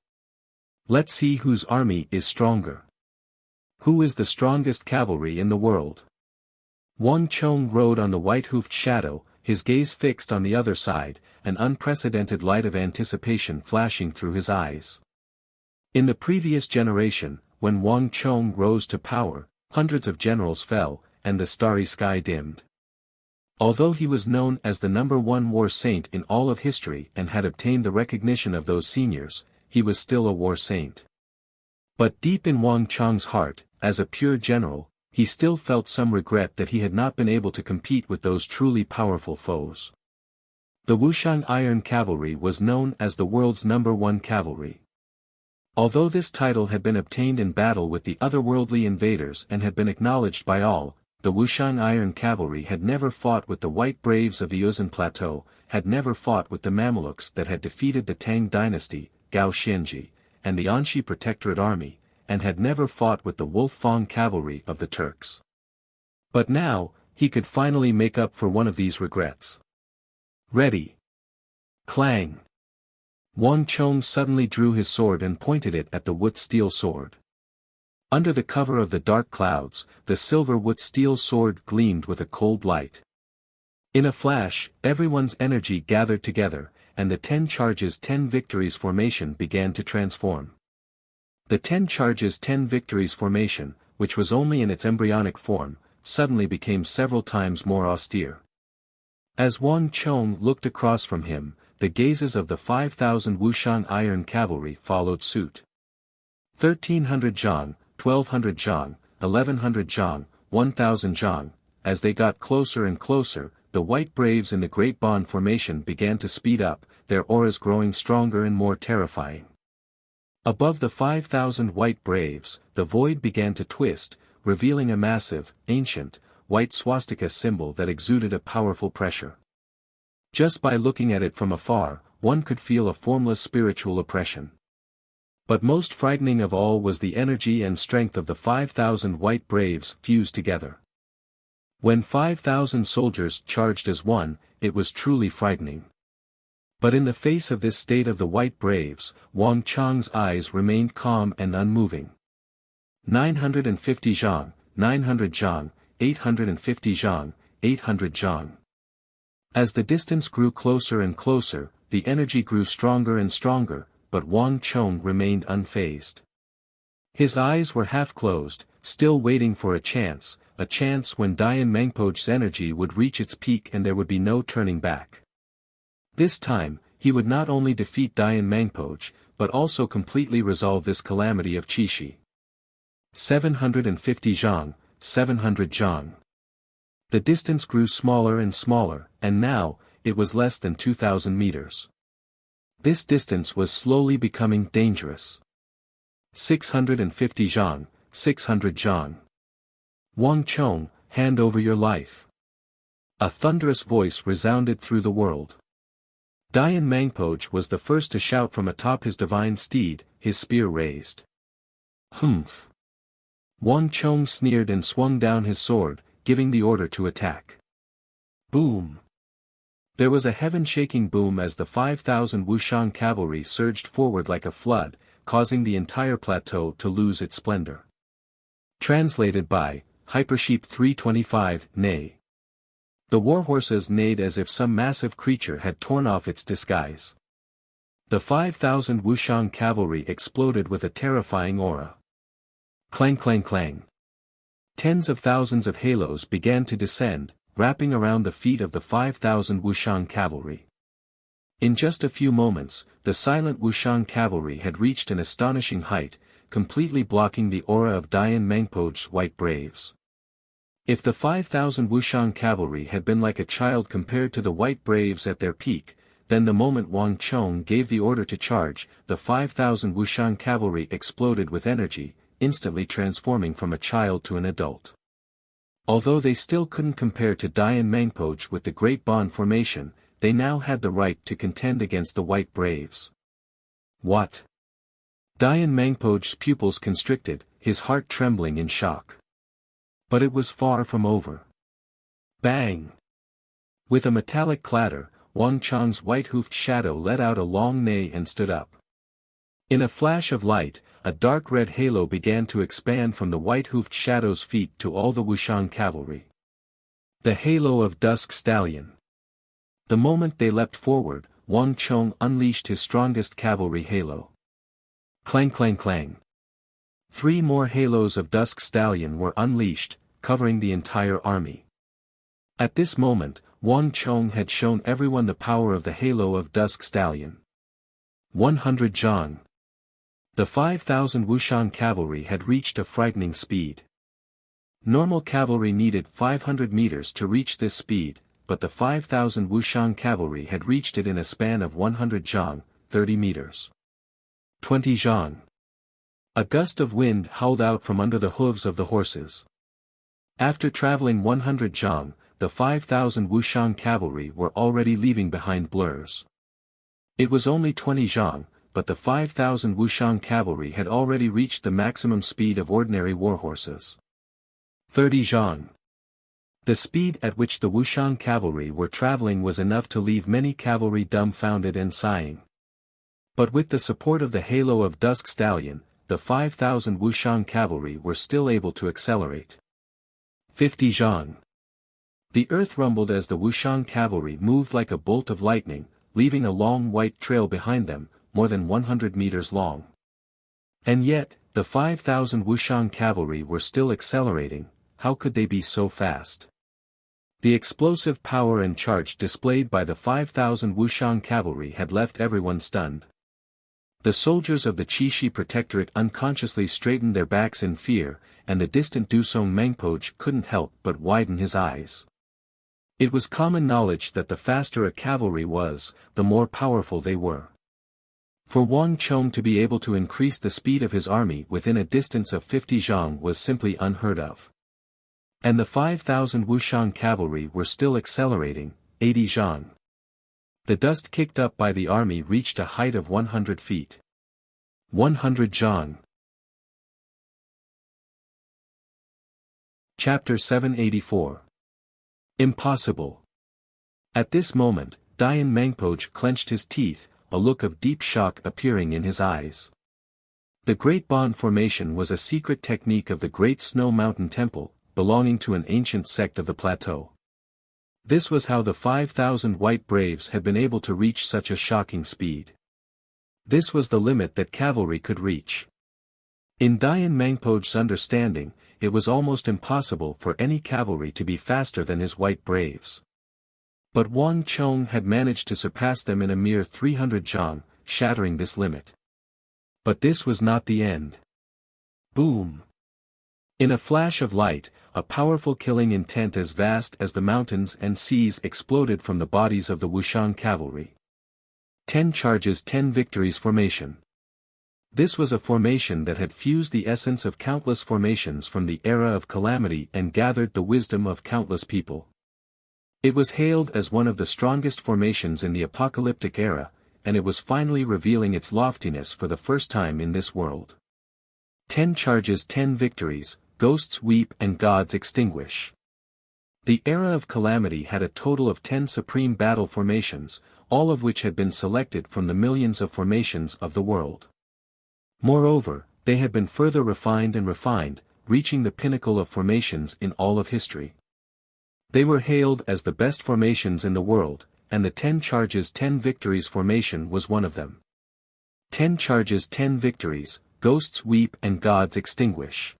Let's see whose army is stronger. Who is the strongest cavalry in the world? Wang Chong rode on the white-hoofed shadow, his gaze fixed on the other side, an unprecedented light of anticipation flashing through his eyes. In the previous generation, when Wang Chong rose to power, hundreds of generals fell, and the starry sky dimmed. Although he was known as the #1 war saint in all of history and had obtained the recognition of those seniors, he was still a war saint. But deep in Wang Chong's heart, as a pure general, he still felt some regret that he had not been able to compete with those truly powerful foes. The Wuxian Iron Cavalry was known as the world's #1 cavalry. Although this title had been obtained in battle with the otherworldly invaders and had been acknowledged by all, the Wuxian Iron Cavalry had never fought with the White Braves of the Uzun Plateau, had never fought with the Mamelukes that had defeated the Tang dynasty, Gao Xianji, and the Anxi Protectorate army, and had never fought with the Wolf-Fang cavalry of the Turks. But now, he could finally make up for one of these regrets. Ready. Clang. Wang Chong suddenly drew his sword and pointed it at the Wood Steel sword. Under the cover of the dark clouds, the silver Wood Steel sword gleamed with a cold light. In a flash, everyone's energy gathered together, and the 10 charges 10 victories formation began to transform. The 10 charges 10 victories formation, which was only in its embryonic form, suddenly became several times more austere. As Wang Chong looked across from him, the gazes of the 5,000 Wuxian Iron Cavalry followed suit. 1,300 zhang, 1,200 zhang, 1,100 zhang, 1,000 zhang, as they got closer and closer, the White Braves in the Great Bon formation began to speed up, their auras growing stronger and more terrifying. Above the 5,000 White Braves, the void began to twist, revealing a massive, ancient, white swastika symbol that exuded a powerful pressure. Just by looking at it from afar, one could feel a formless spiritual oppression. But most frightening of all was the energy and strength of the 5,000 White Braves fused together. When 5,000 soldiers charged as one, it was truly frightening. But in the face of this state of the White Braves, Wang Chong's eyes remained calm and unmoving. 950 zhang, 900 zhang, 850 zhang, 800 zhang. As the distance grew closer and closer, the energy grew stronger and stronger, but Wang Chong remained unfazed. His eyes were half closed, still waiting for a chance when Dayan Mangpoj's energy would reach its peak and there would be no turning back. This time, he would not only defeat Dayan Mangpoj, but also completely resolve this calamity of Qixi. 750 zhang, 700 zhang. The distance grew smaller and smaller, and now, it was less than 2,000 meters. This distance was slowly becoming dangerous. 650 zhang, 600 zhang. Wang Chong, hand over your life. A thunderous voice resounded through the world. Dian Mangpoj was the first to shout from atop his divine steed, his spear raised. Humph. Wang Chong sneered and swung down his sword, giving the order to attack. Boom! There was a heaven-shaking boom as the 5,000 Wuxian cavalry surged forward like a flood, causing the entire plateau to lose its splendor. Translated by Hypersheep 325, Neigh. The warhorses neighed as if some massive creature had torn off its disguise. The 5,000 Wuxian cavalry exploded with a terrifying aura. Clang clang clang. Tens of thousands of halos began to descend, wrapping around the feet of the 5,000 Wuxian cavalry. In just a few moments, the silent Wuxian cavalry had reached an astonishing height, completely blocking the aura of Dian Mangpoj's white braves. If the 5,000 Wuxian cavalry had been like a child compared to the white braves at their peak, then the moment Wang Chong gave the order to charge, the 5,000 Wuxian cavalry exploded with energy, instantly transforming from a child to an adult. Although they still couldn't compare to Dian Mangpoj with the Great Bond formation, they now had the right to contend against the white braves. What? Dian Mangpoj's pupils constricted, his heart trembling in shock. But it was far from over. Bang! With a metallic clatter, Wang Chong's white-hoofed shadow let out a long neigh and stood up. In a flash of light, a dark red halo began to expand from the white-hoofed shadow's feet to all the Wuxian cavalry. The halo of Dusk Stallion. The moment they leapt forward, Wang Chong unleashed his strongest cavalry halo. Clang clang clang. 3 more halos of Dusk Stallion were unleashed, covering the entire army. At this moment, Wang Chong had shown everyone the power of the halo of Dusk Stallion. 100 zhang. The 5,000 Wuxian cavalry had reached a frightening speed. Normal cavalry needed 500 meters to reach this speed, but the 5,000 Wuxian cavalry had reached it in a span of 100 zhang, 30 meters. 20 zhang. A gust of wind howled out from under the hooves of the horses. After traveling 100 zhang, the 5,000 Wuxian cavalry were already leaving behind blurs. It was only 20 zhang, but the 5,000 Wuxian cavalry had already reached the maximum speed of ordinary warhorses. 30 zhang. The speed at which the Wuxian cavalry were traveling was enough to leave many cavalry dumbfounded and sighing. But with the support of the halo of Dusk Stallion, the 5,000 Wuxian cavalry were still able to accelerate. 50 zhang. The earth rumbled as the Wuxian cavalry moved like a bolt of lightning, leaving a long white trail behind them, more than 100 meters long. And yet, the 5,000 Wuxian cavalry were still accelerating. How could they be so fast? The explosive power and charge displayed by the 5,000 Wuxian cavalry had left everyone stunned. The soldiers of the Qixi Protectorate unconsciously straightened their backs in fear, and the distant Dusong Mangpoj couldn't help but widen his eyes. It was common knowledge that the faster a cavalry was, the more powerful they were. For Wang Chong to be able to increase the speed of his army within a distance of 50 zhang was simply unheard of. And the 5,000 Wuxian cavalry were still accelerating, 80 zhang. The dust kicked up by the army reached a height of 100 feet. 100 zhang. Chapter 784. Impossible. At this moment, Dian Mangpoj clenched his teeth, a look of deep shock appearing in his eyes. The Great Bond Formation was a secret technique of the Great Snow Mountain Temple, belonging to an ancient sect of the plateau. This was how the 5,000 white braves had been able to reach such a shocking speed. This was the limit that cavalry could reach. In Dian Mangpoj's understanding, it was almost impossible for any cavalry to be faster than his white braves. But Wang Chong had managed to surpass them in a mere 300 zhang, shattering this limit. But this was not the end. Boom! In a flash of light, a powerful killing intent as vast as the mountains and seas exploded from the bodies of the Wuxian cavalry. 10 Charges 10 Victories Formation. This was a formation that had fused the essence of countless formations from the era of calamity and gathered the wisdom of countless people. It was hailed as one of the strongest formations in the apocalyptic era, and it was finally revealing its loftiness for the first time in this world. 10 Charges 10 Victories, Ghosts Weep and Gods Extinguish. The era of calamity had a total of 10 supreme battle formations, all of which had been selected from the millions of formations of the world. Moreover, they had been further refined and refined, reaching the pinnacle of formations in all of history. They were hailed as the best formations in the world, and the 10 Charges 10 Victories formation was one of them. 10 Charges 10 Victories, Ghosts Weep and Gods Extinguish.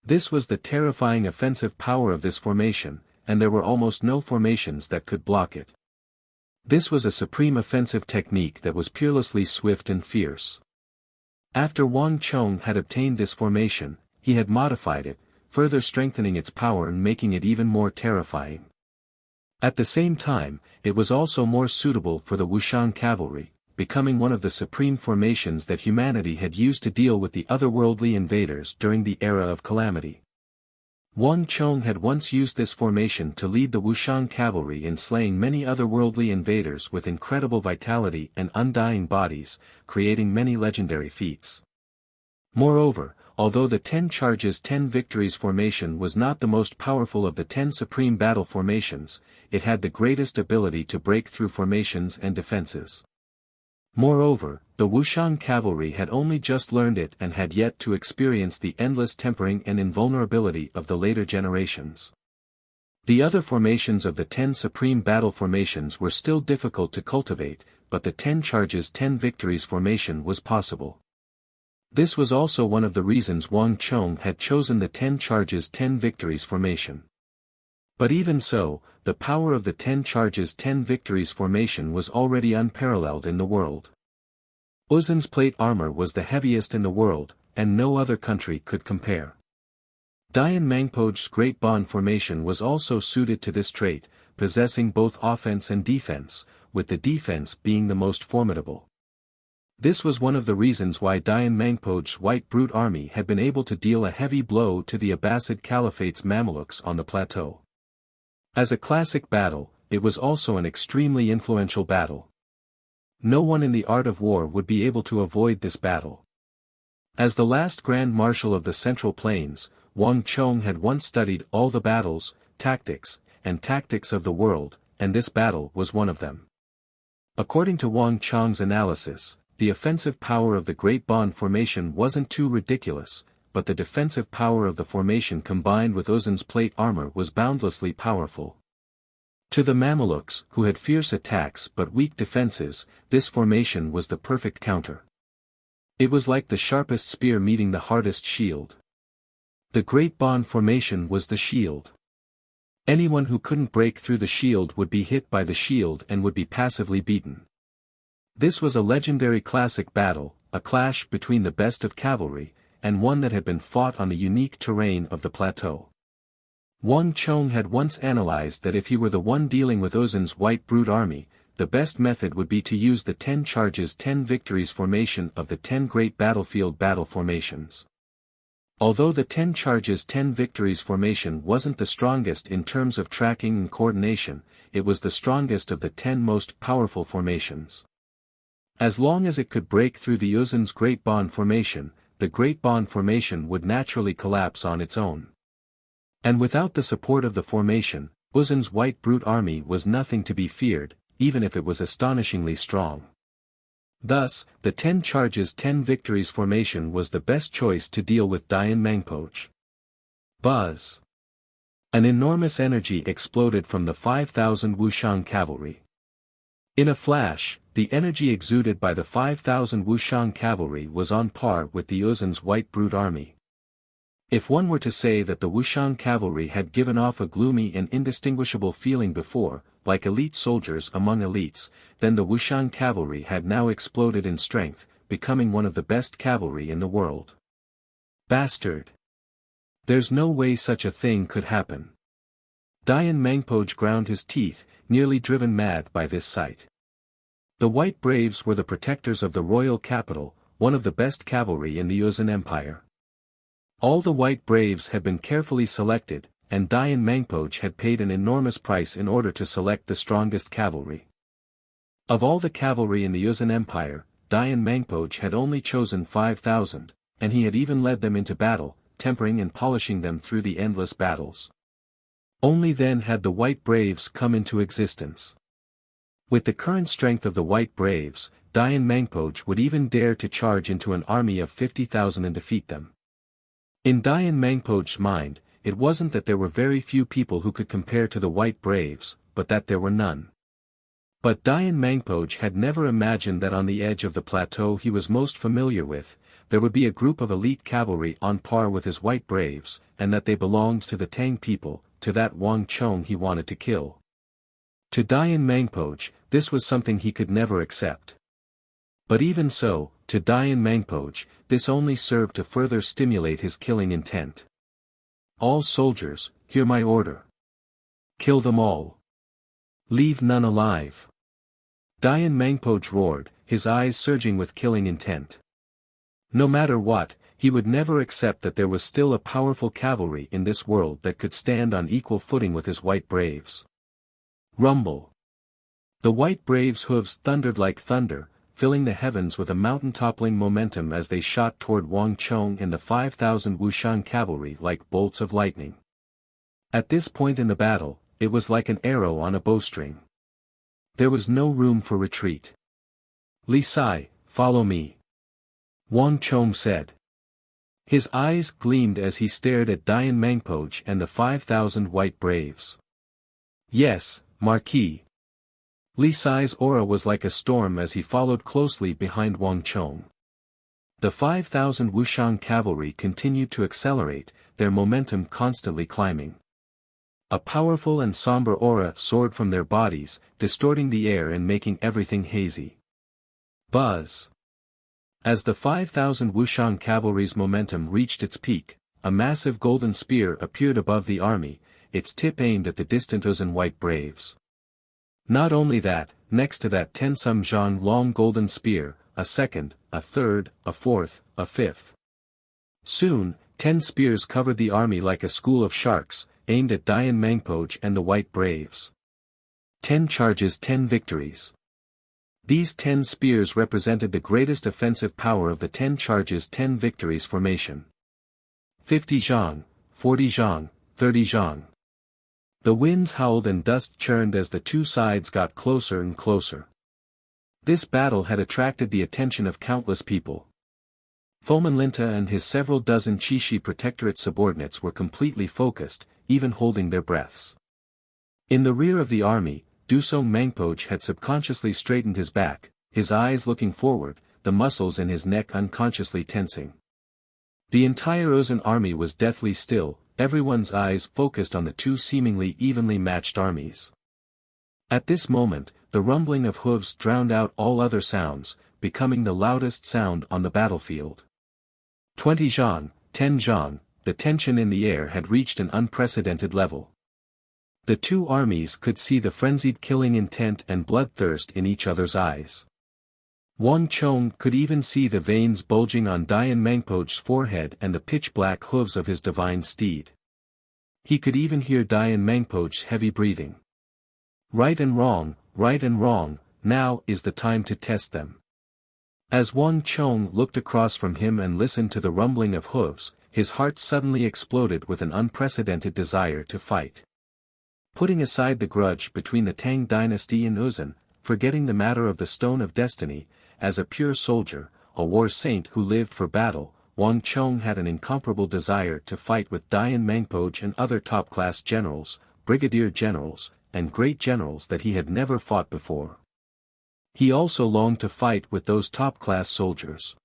This was the terrifying offensive power of this formation, and there were almost no formations that could block it. This was a supreme offensive technique that was peerlessly swift and fierce. After Wang Chong had obtained this formation, he had modified it, further strengthening its power and making it even more terrifying. At the same time, it was also more suitable for the Wuxian cavalry, becoming one of the supreme formations that humanity had used to deal with the otherworldly invaders during the era of calamity. Wang Chong had once used this formation to lead the Wuxian cavalry in slaying many otherworldly invaders with incredible vitality and undying bodies, creating many legendary feats. Moreover, although the 10 Charges 10 Victories formation was not the most powerful of the 10 supreme battle formations, it had the greatest ability to break through formations and defenses. Moreover, the Wuxian cavalry had only just learned it and had yet to experience the endless tempering and invulnerability of the later generations. The other formations of the 10 supreme battle formations were still difficult to cultivate, but the 10 Charges 10 Victories formation was possible. This was also one of the reasons Wang Chong had chosen the 10 Charges 10 Victories formation. But even so, the power of the 10 Charges 10 Victories formation was already unparalleled in the world. Uzin's plate armor was the heaviest in the world, and no other country could compare. Dian Mangpo's Great Bond formation was also suited to this trait, possessing both offense and defense, with the defense being the most formidable. This was one of the reasons why Dian Mangpo's White Brute army had been able to deal a heavy blow to the Abbasid Caliphate's Mamelukes on the plateau. As a classic battle, it was also an extremely influential battle. No one in the art of war would be able to avoid this battle. As the last Grand Marshal of the Central Plains, Wang Chong had once studied all the battles, tactics, and tactics of the world, and this battle was one of them. According to Wang Chong's analysis, the offensive power of the Great Bond formation wasn't too ridiculous, but the defensive power of the formation combined with Uzin's plate armor was boundlessly powerful. To the Mamelukes, who had fierce attacks but weak defenses, this formation was the perfect counter. It was like the sharpest spear meeting the hardest shield. The Great Bond formation was the shield. Anyone who couldn't break through the shield would be hit by the shield and would be passively beaten. This was a legendary classic battle, a clash between the best of cavalry, and one that had been fought on the unique terrain of the plateau. Wang Chong had once analyzed that if he were the one dealing with Uzin's White Brute army, the best method would be to use the 10 Charges 10 Victories formation of the 10 Great Battlefield battle formations. Although the 10 Charges 10 Victories formation wasn't the strongest in terms of tracking and coordination, it was the strongest of the 10 most powerful formations. As long as it could break through the Uzin's Great Bond formation, the Great Bond formation would naturally collapse on its own. And without the support of the formation, Uzin's White Brute army was nothing to be feared, even if it was astonishingly strong. Thus, the 10 Charges 10 Victories formation was the best choice to deal with Dian Mangpoch. Buzz! An enormous energy exploded from the 5,000 Wuxian cavalry. In a flash, the energy exuded by the 5,000 Wuxian cavalry was on par with the Uzin's White Brute army. If one were to say that the Wuxian cavalry had given off a gloomy and indistinguishable feeling before, like elite soldiers among elites, then the Wuxian cavalry had now exploded in strength, becoming one of the best cavalry in the world. Bastard! There's no way such a thing could happen. Dayan Mangpoj ground his teeth, nearly driven mad by this sight. The White Braves were the protectors of the royal capital, one of the best cavalry in the Uzun Empire. All the White Braves had been carefully selected, and Dayan Mangpoj had paid an enormous price in order to select the strongest cavalry. Of all the cavalry in the Uzun Empire, Dayan Mangpoj had only chosen 5,000, and he had even led them into battle, tempering and polishing them through the endless battles. Only then had the White Braves come into existence. With the current strength of the White Braves, Dayan Mangpoj would even dare to charge into an army of 50,000 and defeat them. In Dayan Mangpoj's mind, it wasn't that there were very few people who could compare to the White Braves, but that there were none. But Dayan Mangpoj had never imagined that on the edge of the plateau he was most familiar with, there would be a group of elite cavalry on par with his White Braves, and that they belonged to the Tang people, to that Wang Chong he wanted to kill. To Dayan Mangpoj, this was something he could never accept. But even so, to Dayan Mangpoj, this only served to further stimulate his killing intent. All soldiers, hear my order. Kill them all. Leave none alive. Dayan Mangpoj roared, his eyes surging with killing intent. No matter what, he would never accept that there was still a powerful cavalry in this world that could stand on equal footing with his White Braves. Rumble. The White Braves' hooves thundered like thunder, filling the heavens with a mountain-toppling momentum as they shot toward Wang Chong and the 5,000 Wuxian cavalry like bolts of lightning. At this point in the battle, it was like an arrow on a bowstring. There was no room for retreat. Li Sai, follow me. Wang Chong said. His eyes gleamed as he stared at Dayan Mangpoj and the 5,000 White Braves. Yes, Marquis. Li Sai's aura was like a storm as he followed closely behind Wang Chong. The 5,000 Wuxian cavalry continued to accelerate, their momentum constantly climbing. A powerful and somber aura soared from their bodies, distorting the air and making everything hazy. Buzz. As the 5,000 Wuxian cavalry's momentum reached its peak, a massive golden spear appeared above the army, its tip aimed at the distant Uzun White Braves. Not only that, next to that 10 some zhang long golden spear, a second, a third, a fourth, a fifth. Soon, 10 spears covered the army like a school of sharks, aimed at Dayan Mangpoj and the White Braves. 10 charges, 10 victories. These 10 spears represented the greatest offensive power of the 10 charges 10 victories formation. 50 zhang, 40 zhang, 30 zhang. The winds howled and dust churned as the two sides got closer and closer. This battle had attracted the attention of countless people. Foman Linta and his several dozen Chishi Protectorate subordinates were completely focused, even holding their breaths. In the rear of the army, Dusong Mangpoj had subconsciously straightened his back, his eyes looking forward, the muscles in his neck unconsciously tensing. The entire Uzun army was deathly still, everyone's eyes focused on the two seemingly evenly matched armies. At this moment, the rumbling of hooves drowned out all other sounds, becoming the loudest sound on the battlefield. 20 zhang, 10 zhang, the tension in the air had reached an unprecedented level. The two armies could see the frenzied killing intent and bloodthirst in each other's eyes. Wang Chong could even see the veins bulging on Dayan Mangpoj's forehead and the pitch-black hooves of his divine steed. He could even hear Dayan Mangpoj's heavy breathing. Right and wrong, now is the time to test them. As Wang Chong looked across from him and listened to the rumbling of hooves, his heart suddenly exploded with an unprecedented desire to fight. Putting aside the grudge between the Tang dynasty and Uzun, forgetting the matter of the Stone of Destiny, as a pure soldier, a war saint who lived for battle, Wang Chong had an incomparable desire to fight with Dayan Mangpoj and other top-class generals, brigadier generals, and great generals that he had never fought before. He also longed to fight with those top-class soldiers.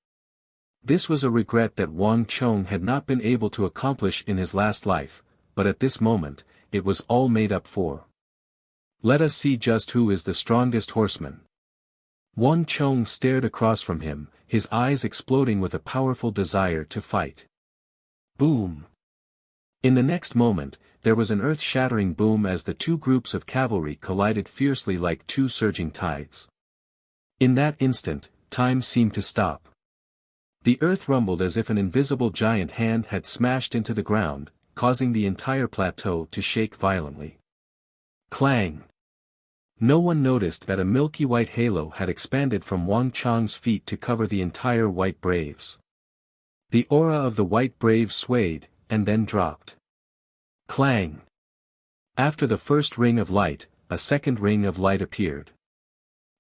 This was a regret that Wang Chong had not been able to accomplish in his last life, but at this moment, it was all made up for. Let us see just who is the strongest horseman. Wang Chong stared across from him, his eyes exploding with a powerful desire to fight. Boom! In the next moment, there was an earth-shattering boom as the two groups of cavalry collided fiercely like two surging tides. In that instant, time seemed to stop. The earth rumbled as if an invisible giant hand had smashed into the ground, causing the entire plateau to shake violently. Clang! No one noticed that a milky white halo had expanded from Wang Chang's feet to cover the entire White Braves. The aura of the White Braves swayed, and then dropped. Clang! After the first ring of light, a second ring of light appeared.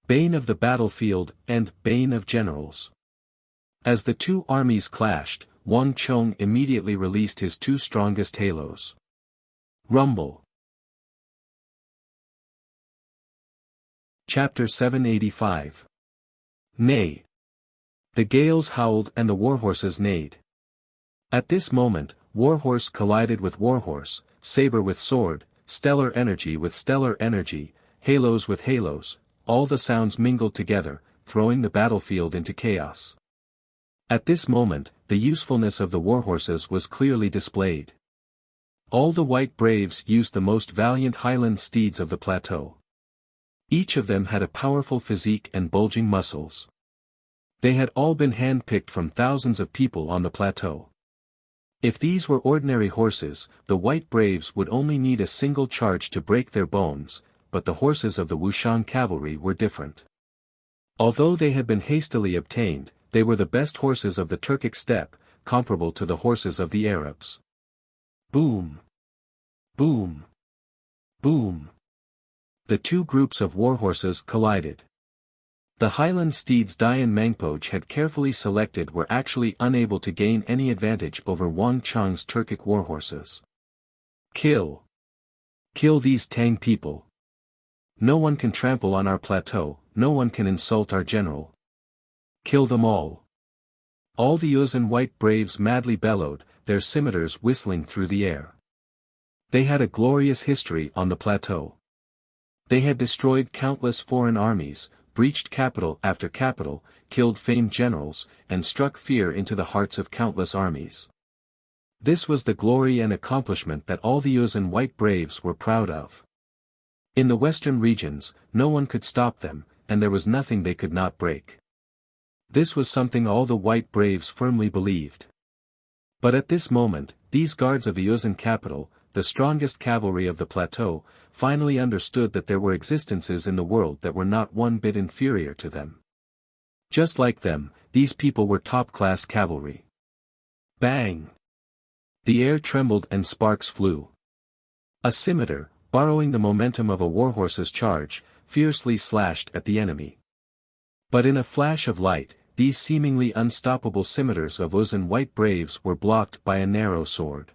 Bane of the battlefield, and Bane of generals. As the two armies clashed, Wang Chong immediately released his two strongest halos. Rumble. Chapter 785. Neigh. The gales howled and the warhorses neighed. At this moment, warhorse collided with warhorse, saber with sword, stellar energy with stellar energy, halos with halos, all the sounds mingled together, throwing the battlefield into chaos. At this moment, the usefulness of the warhorses was clearly displayed. All the White Braves used the most valiant highland steeds of the plateau. Each of them had a powerful physique and bulging muscles. They had all been handpicked from thousands of people on the plateau. If these were ordinary horses, the White Braves would only need a single charge to break their bones, but the horses of the Wuxian cavalry were different. Although they had been hastily obtained, they were the best horses of the Turkic steppe, comparable to the horses of the Arabs. Boom! Boom! Boom! The two groups of warhorses collided. The highland steeds Dian Mangpoj had carefully selected were actually unable to gain any advantage over Wang Chang's Turkic warhorses. Kill! Kill these Tang people! No one can trample on our plateau, no one can insult our general. Kill them all! All the Uzun White Braves madly bellowed, their scimitars whistling through the air. They had a glorious history on the plateau. They had destroyed countless foreign armies, breached capital after capital, killed famed generals, and struck fear into the hearts of countless armies. This was the glory and accomplishment that all the Uzun White Braves were proud of. In the western regions, no one could stop them, and there was nothing they could not break. This was something all the White Braves firmly believed. But at this moment, these guards of the Uzun capital, the strongest cavalry of the plateau, finally understood that there were existences in the world that were not one bit inferior to them. Just like them, these people were top-class cavalry. Bang! The air trembled and sparks flew. A scimitar, borrowing the momentum of a warhorse's charge, fiercely slashed at the enemy. But in a flash of light, these seemingly unstoppable scimitars of Uzun White Braves were blocked by a narrow sword.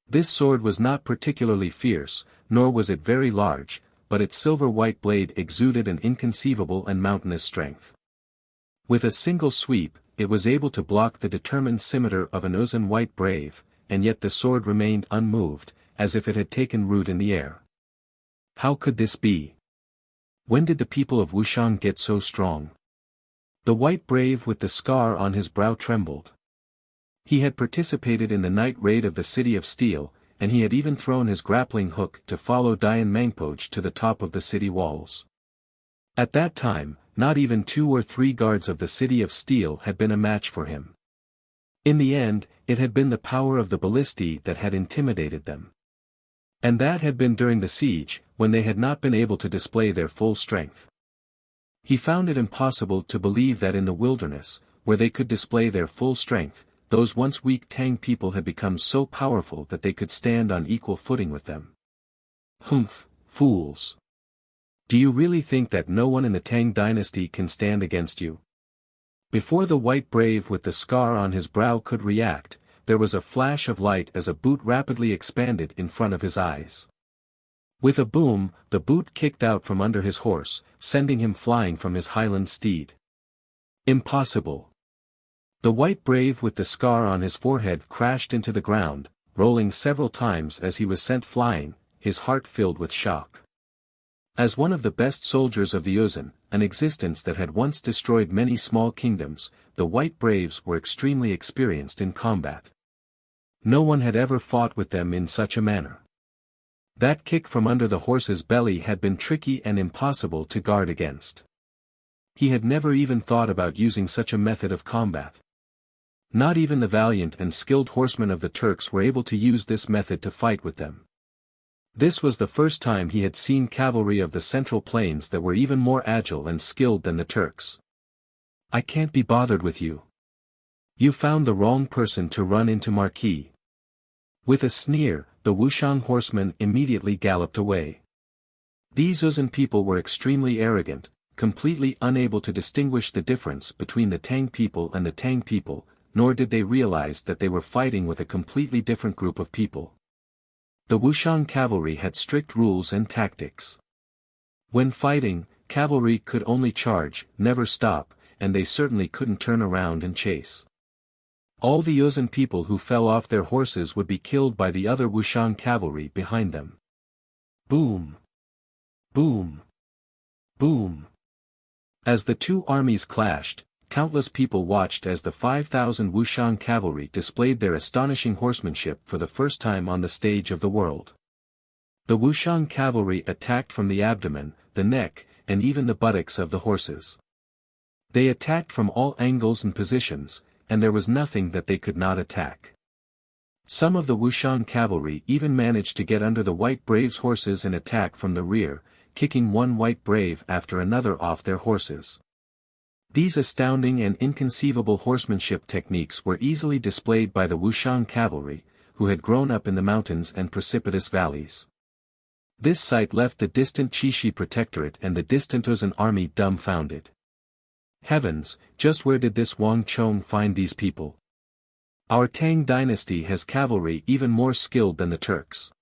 This sword was not particularly fierce, nor was it very large, but its silver-white blade exuded an inconceivable and mountainous strength. With a single sweep, it was able to block the determined scimitar of an Uzun White Brave, and yet the sword remained unmoved, as if it had taken root in the air. How could this be? When did the people of Wuxian get so strong? The White Brave with the scar on his brow trembled. He had participated in the night raid of the City of Steel, and he had even thrown his grappling hook to follow Dian Mangpoj to the top of the city walls. At that time, not even 2 or 3 guards of the City of Steel had been a match for him. In the end, it had been the power of the ballistae that had intimidated them. And that had been during the siege, when they had not been able to display their full strength. He found it impossible to believe that in the wilderness, where they could display their full strength, those once weak Tang people had become so powerful that they could stand on equal footing with them. Humph, fools! Do you really think that no one in the Tang dynasty can stand against you? Before the White Brave with the scar on his brow could react, there was a flash of light as a boot rapidly expanded in front of his eyes. With a boom, the boot kicked out from under his horse, sending him flying from his highland steed. Impossible! The White Brave with the scar on his forehead crashed into the ground, rolling several times as he was sent flying, his heart filled with shock. As one of the best soldiers of the Uzun, an existence that had once destroyed many small kingdoms, the White Braves were extremely experienced in combat. No one had ever fought with them in such a manner. That kick from under the horse's belly had been tricky and impossible to guard against. He had never even thought about using such a method of combat. Not even the valiant and skilled horsemen of the Turks were able to use this method to fight with them. This was the first time he had seen cavalry of the Central Plains that were even more agile and skilled than the Turks. "I can't be bothered with you. You found the wrong person to run into, Marquis." With a sneer, the Wuxian horsemen immediately galloped away. These Uzun people were extremely arrogant, completely unable to distinguish the difference between the Tang people and the Tang people, nor did they realize that they were fighting with a completely different group of people. The Wuxian cavalry had strict rules and tactics. When fighting, cavalry could only charge, never stop, and they certainly couldn't turn around and chase. All the Uzun people who fell off their horses would be killed by the other Wuxian cavalry behind them. Boom! Boom! Boom! As the two armies clashed, countless people watched as the 5,000 Wuxian cavalry displayed their astonishing horsemanship for the first time on the stage of the world. The Wuxian cavalry attacked from the abdomen, the neck, and even the buttocks of the horses. They attacked from all angles and positions, and there was nothing that they could not attack. Some of the Wuxian cavalry even managed to get under the White Braves' horses and attack from the rear, kicking one White Brave after another off their horses. These astounding and inconceivable horsemanship techniques were easily displayed by the Wuxian cavalry, who had grown up in the mountains and precipitous valleys. This sight left the distant Qixi Protectorate and the distant Uzun army dumbfounded. Heavens, just where did this Wang Chong find these people? Our Tang dynasty has cavalry even more skilled than the Turks.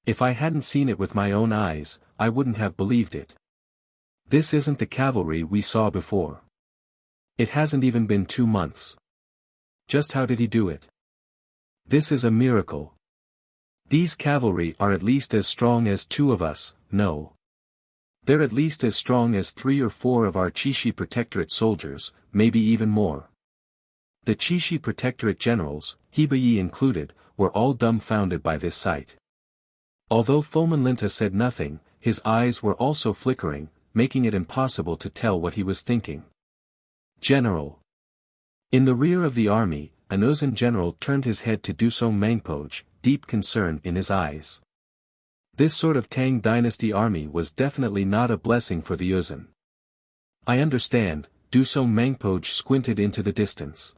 If I hadn't seen it with my own eyes, I wouldn't have believed it. This isn't the cavalry we saw before. It hasn't even been 2 months. Just how did he do it? This is a miracle. These cavalry are at least as strong as 2 of us, no. They're at least as strong as 3 or 4 of our Qixi Protectorate soldiers, maybe even more. The Qixi Protectorate generals, Hebayi included, were all dumbfounded by this sight. Although Foman Linta said nothing, his eyes were also flickering, making it impossible to tell what he was thinking. General. In the rear of the army, an Uzun general turned his head to Dusong Mangpoj, deep concern in his eyes. This sort of Tang dynasty army was definitely not a blessing for the Uzun. I understand, Dusong Mangpoj squinted into the distance.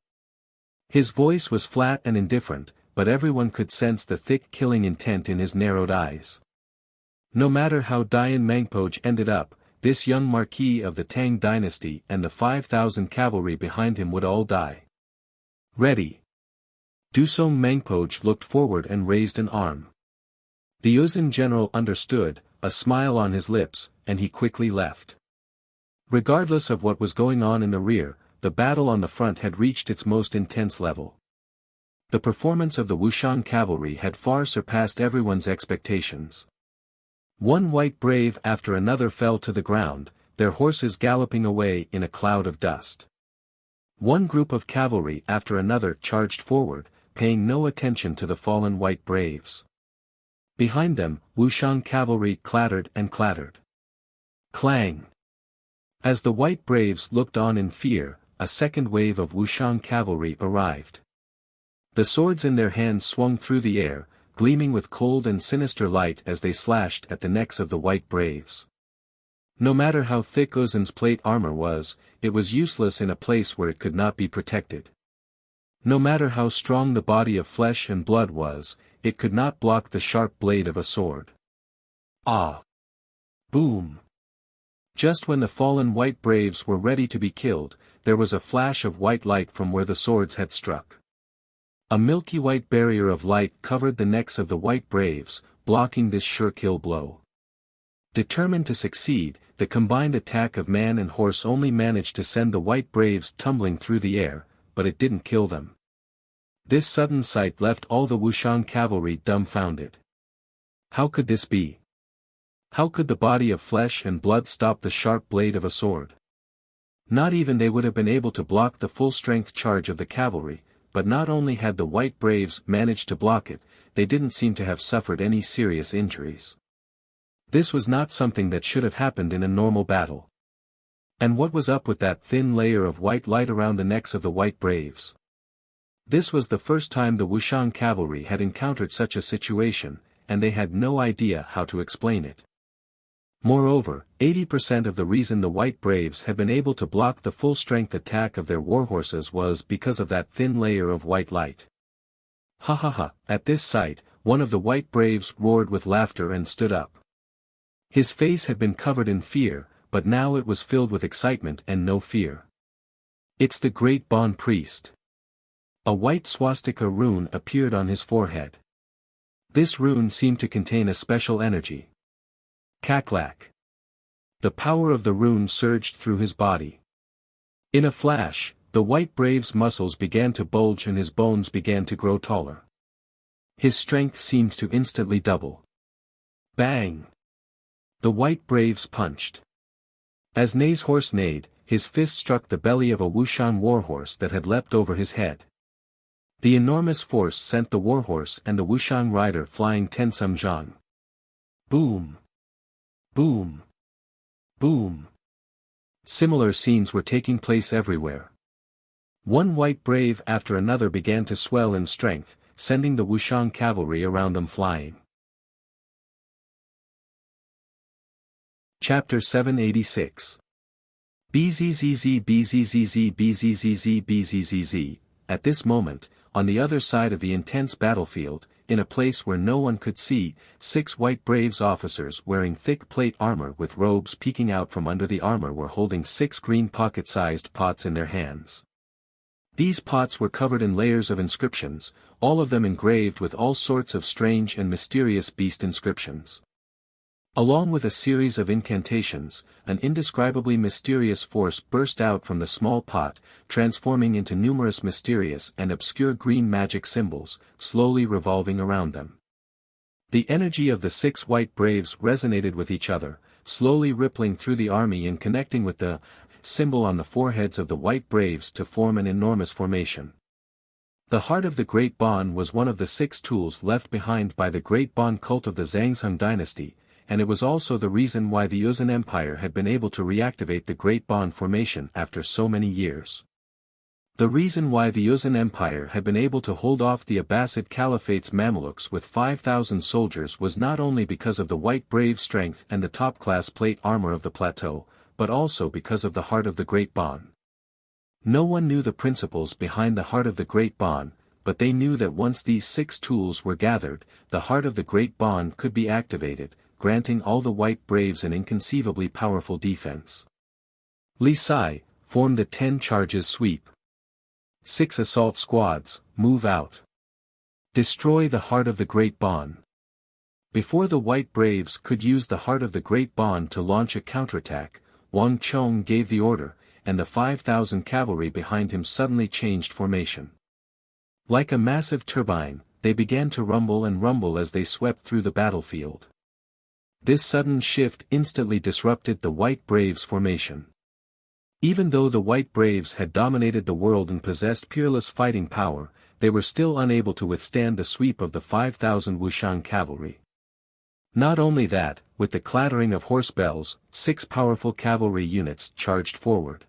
His voice was flat and indifferent, but everyone could sense the thick killing intent in his narrowed eyes. No matter how Dian Mangpoj ended up, this young marquis of the Tang dynasty and the 5,000 cavalry behind him would all die. Ready. Dusong Mangpoj looked forward and raised an arm. The Uzun general understood, a smile on his lips, and he quickly left. Regardless of what was going on in the rear, the battle on the front had reached its most intense level. The performance of the Wuxian cavalry had far surpassed everyone's expectations. One White Brave after another fell to the ground, their horses galloping away in a cloud of dust. One group of cavalry after another charged forward, paying no attention to the fallen White Braves. Behind them, Wuxian cavalry clattered and clattered. Clang! As the White Braves looked on in fear, a second wave of Wuxian cavalry arrived. The swords in their hands swung through the air, gleaming with cold and sinister light as they slashed at the necks of the White Braves. No matter how thick Uzun's plate armor was, it was useless in a place where it could not be protected. No matter how strong the body of flesh and blood was, it could not block the sharp blade of a sword. Ah! Boom! Just when the fallen White Braves were ready to be killed, there was a flash of white light from where the swords had struck. A milky white barrier of light covered the necks of the White Braves, blocking this sure kill blow. Determined to succeed, the combined attack of man and horse only managed to send the White Braves tumbling through the air, but it didn't kill them. This sudden sight left all the Wuxian cavalry dumbfounded. How could this be? How could the body of flesh and blood stop the sharp blade of a sword? Not even they would have been able to block the full-strength charge of the cavalry, but not only had the White Braves managed to block it, they didn't seem to have suffered any serious injuries. This was not something that should have happened in a normal battle. And what was up with that thin layer of white light around the necks of the White Braves? This was the first time the Wuxian cavalry had encountered such a situation, and they had no idea how to explain it. Moreover, 80% of the reason the White Braves had been able to block the full-strength attack of their warhorses was because of that thin layer of white light. Ha ha ha! At this sight, one of the White Braves roared with laughter and stood up. His face had been covered in fear, but now it was filled with excitement and no fear. It's the great Bon priest. A white swastika rune appeared on his forehead. This rune seemed to contain a special energy. Kaklak. The power of the rune surged through his body. In a flash, the White Brave's muscles began to bulge and his bones began to grow taller. His strength seemed to instantly double. Bang! The White Braves punched. As Nei's horse neighed, his fist struck the belly of a Wuxian warhorse that had leapt over his head. The enormous force sent the warhorse and the Wuxian rider flying 10 some zhang. Boom! Boom! Boom! Similar scenes were taking place everywhere. One White Brave after another began to swell in strength, sending the Wuxian cavalry around them flying. Chapter 786. BZZZ BZZZ BZZZ BZZZ. At this moment, on the other side of the intense battlefield, in a place where no one could see, 6 White Braves officers wearing thick plate armor with robes peeking out from under the armor were holding 6 green pocket-sized pots in their hands. These pots were covered in layers of inscriptions, all of them engraved with all sorts of strange and mysterious beast inscriptions. Along with a series of incantations, an indescribably mysterious force burst out from the small pot, transforming into numerous mysterious and obscure green magic symbols, slowly revolving around them. The energy of the 6 White Braves resonated with each other, slowly rippling through the army and connecting with the symbol on the foreheads of the White Braves to form an enormous formation. The heart of the Great Bon was one of the 6 tools left behind by the Great Bon cult of the Zhangzheng dynasty, and it was also the reason why the Yuzhan Empire had been able to reactivate the Great Bon formation after so many years. The reason why the Yuzhan Empire had been able to hold off the Abbasid Caliphate's Mamelukes with 5,000 soldiers was not only because of the White Brave strength and the top-class plate armor of the plateau, but also because of the heart of the Great Bon. No one knew the principles behind the heart of the Great Bon, but they knew that once these 6 tools were gathered, the heart of the Great Bon could be activated, granting all the White Braves an inconceivably powerful defense. Li Sai, form the 10 charges sweep. 6 assault squads, move out. Destroy the heart of the Great Bon. Before the White Braves could use the heart of the Great Bon to launch a counterattack, Wang Chong gave the order, and the 5,000 cavalry behind him suddenly changed formation. Like a massive turbine, they began to rumble and rumble as they swept through the battlefield. This sudden shift instantly disrupted the White Braves' formation. Even though the White Braves had dominated the world and possessed peerless fighting power, they were still unable to withstand the sweep of the 5,000 Wuxian cavalry. Not only that, with the clattering of horse bells, 6 powerful cavalry units charged forward.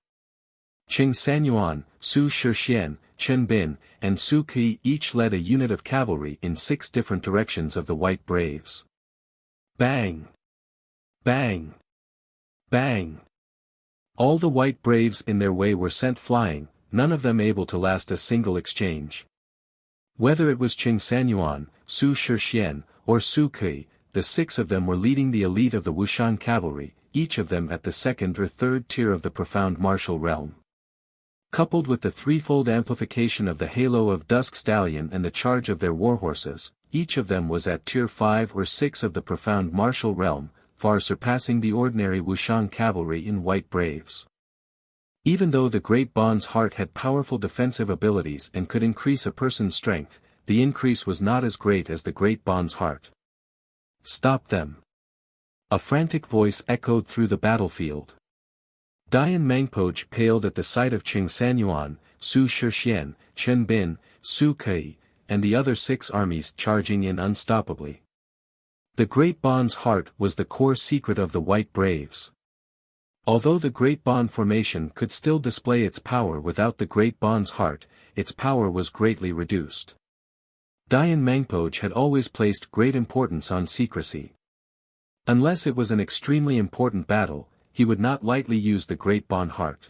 Qing Sanyuan, Su Shixian, Chen Bin, and Su Ke each led a unit of cavalry in 6 different directions of the White Braves. Bang! Bang! Bang! All the White Braves in their way were sent flying, none of them able to last a single exchange. Whether it was Qing Sanyuan, Su Shixian, or Su Ke, the 6 of them were leading the elite of the Wuxian cavalry, each of them at the 2nd or 3rd tier of the profound martial realm. Coupled with the threefold amplification of the halo of Dusk Stallion and the charge of their warhorses, each of them was at tier 5 or 6 of the profound martial realm, far surpassing the ordinary Wuxian cavalry in White Braves. Even though the Great Bon's heart had powerful defensive abilities and could increase a person's strength, the increase was not as great as the Great Bon's heart. Stop them! A frantic voice echoed through the battlefield. Dian Mangpoj paled at the sight of Qing Sanyuan, Su Shixian, Chen Bin, Su Kai, and the other 6 armies charging in unstoppably. The Great Bond's heart was the core secret of the White Braves. Although the Great Bond formation could still display its power without the Great Bond's heart, its power was greatly reduced. Dian Mangpoj had always placed great importance on secrecy. Unless it was an extremely important battle, he would not lightly use the Great Bond heart.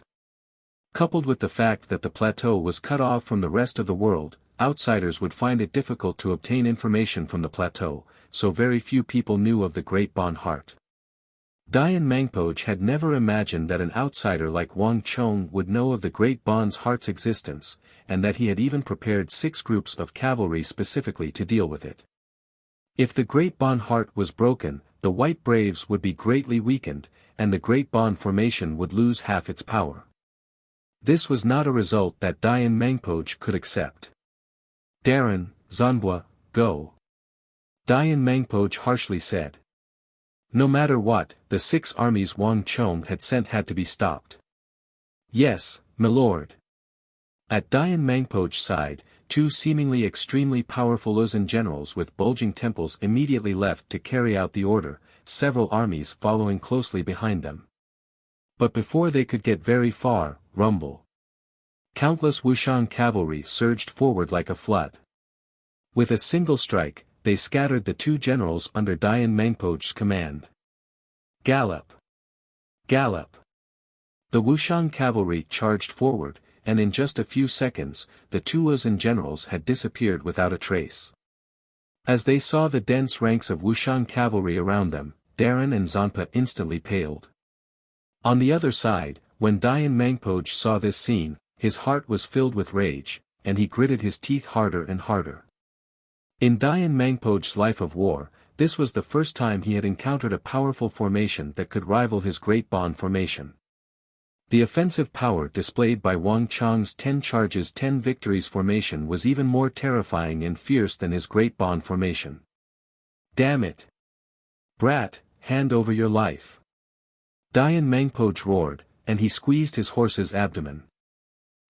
Coupled with the fact that the plateau was cut off from the rest of the world, outsiders would find it difficult to obtain information from the plateau, so very few people knew of the Great Bond heart. Dian Mangpoj had never imagined that an outsider like Wang Chong would know of the Great Bond's heart's existence, and that he had even prepared 6 groups of cavalry specifically to deal with it. If the Great Bond heart was broken, the White Braves would be greatly weakened, and the Great Bond formation would lose half its power. This was not a result that Dian Mangpoj could accept. Darren, Zanbua, go. Dian Mangpoj harshly said. No matter what, the 6 armies Wang Chong had sent had to be stopped. Yes, my lord. At Dian Mangpoj's side, 2 seemingly extremely powerful Luzon generals with bulging temples immediately left to carry out the order, several armies following closely behind them. But before they could get very far, rumble. Countless Wuxian cavalry surged forward like a flood. With a single strike, they scattered the 2 generals under Dian Mangpoj's command. Gallop! Gallop! The Wuxian cavalry charged forward, and in just a few seconds, the 2 Luzon generals had disappeared without a trace. As they saw the dense ranks of Wuxian cavalry around them, Darren and Zanpa instantly paled. On the other side, when Dian Mangpoj saw this scene, his heart was filled with rage, and he gritted his teeth harder and harder. In Dian Mangpoj's life of war, this was the first time he had encountered a powerful formation that could rival his Great Bond formation. The offensive power displayed by Wang Chong's 10 charges 10 victories formation was even more terrifying and fierce than his Great Bond formation. Damn it! Brat, hand over your life! Dian Mangpoj roared, and he squeezed his horse's abdomen.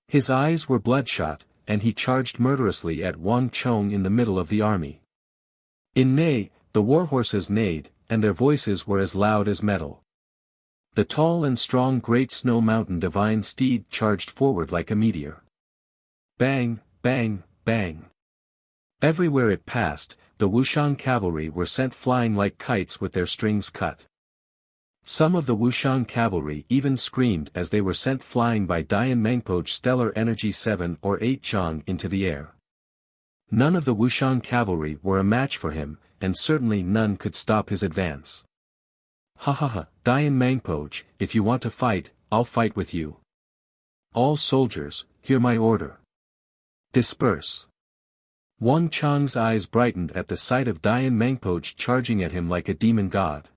His eyes were bloodshot, and he charged murderously at Wang Chong in the middle of the army. In neigh, the warhorses neighed, and their voices were as loud as metal. The tall and strong Great Snow Mountain divine steed charged forward like a meteor. Bang, bang, bang. Everywhere it passed, the Wuxian cavalry were sent flying like kites with their strings cut. Some of the Wuxian cavalry even screamed as they were sent flying by Dian Mangpoj's stellar energy 7 or 8 Zhang into the air. None of the Wuxian cavalry were a match for him, and certainly none could stop his advance. Ha ha ha, Dian Mangpoj, if you want to fight, I'll fight with you. All soldiers, hear my order. Disperse. Wang Chong's eyes brightened at the sight of Dian Mangpoj charging at him like a demon god.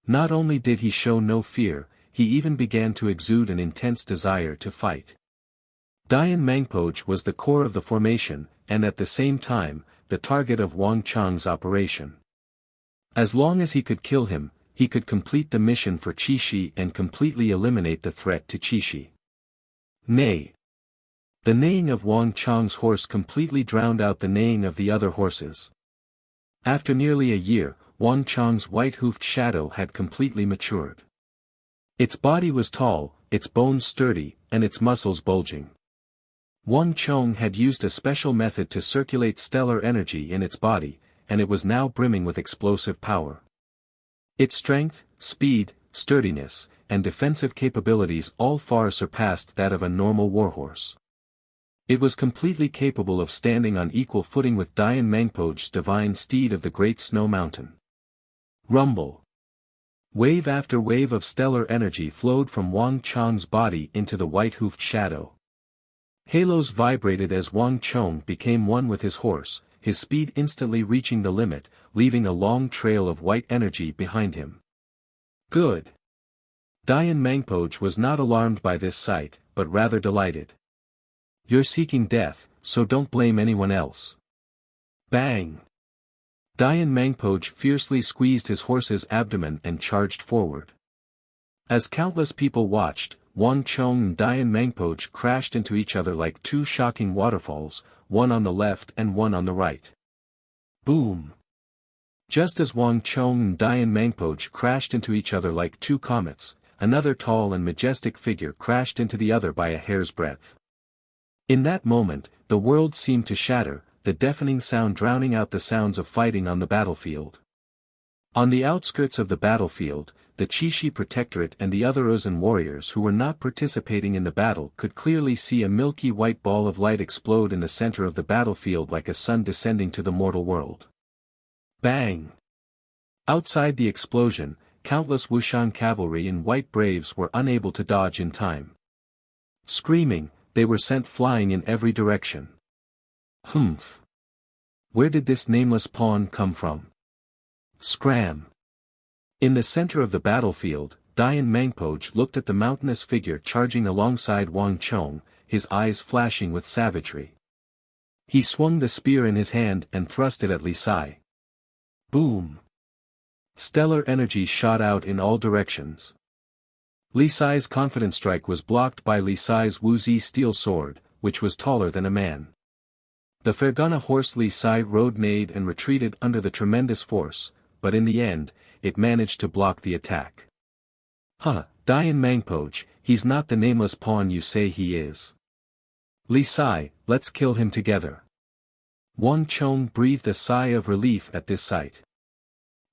Not only did he show no fear, he even began to exude an intense desire to fight. Dian Mangpoj was the core of the formation, and at the same time, the target of Wang Chong's operation. As long as he could kill him, he could complete the mission for Qixi and completely eliminate the threat to Qixi. Neigh. The neighing of Wang Chong's horse completely drowned out the neighing of the other horses. After nearly a year, Wang Chong's white-hoofed shadow had completely matured. Its body was tall, its bones sturdy, and its muscles bulging. Wang Chong had used a special method to circulate stellar energy in its body, and it was now brimming with explosive power. Its strength, speed, sturdiness, and defensive capabilities all far surpassed that of a normal warhorse. It was completely capable of standing on equal footing with Dian Mangpoj's divine steed of the Great Snow Mountain. Rumble. Wave after wave of stellar energy flowed from Wang Chong's body into the white-hoofed shadow. Halos vibrated as Wang Chong became one with his horse, his speed instantly reaching the limit, leaving a long trail of white energy behind him. Good. Dian Mangpoj was not alarmed by this sight, but rather delighted. You're seeking death, so don't blame anyone else. Bang! Dian Mangpoj fiercely squeezed his horse's abdomen and charged forward. As countless people watched, Wang Chong and Dian Mangpoch crashed into each other like two shocking waterfalls, one on the left and one on the right. Boom! Just as Wang Chong and Dian Mangpoch crashed into each other like two comets, another tall and majestic figure crashed into the other by a hair's breadth. In that moment, the world seemed to shatter, the deafening sound drowning out the sounds of fighting on the battlefield. On the outskirts of the battlefield, the Qixi Protectorate and the other Uzan warriors who were not participating in the battle could clearly see a milky white ball of light explode in the center of the battlefield like a sun descending to the mortal world. Bang! Outside the explosion, countless Wuxian cavalry and white braves were unable to dodge in time. Screaming, they were sent flying in every direction. Humph! Where did this nameless pawn come from? Scram! In the center of the battlefield, Dian Mangpoch looked at the mountainous figure charging alongside Wang Chong, his eyes flashing with savagery. He swung the spear in his hand and thrust it at Li Sai. Boom! Stellar energy shot out in all directions. Li Sai's confident strike was blocked by Li Sai's Wuxia steel sword, which was taller than a man. The Fergana horse Li Sai rode neighed and retreated under the tremendous force, but in the end, it managed to block the attack. Huh, Dian Mangpoch, he's not the nameless pawn you say he is. Li Sai, let's kill him together. Wang Chong breathed a sigh of relief at this sight.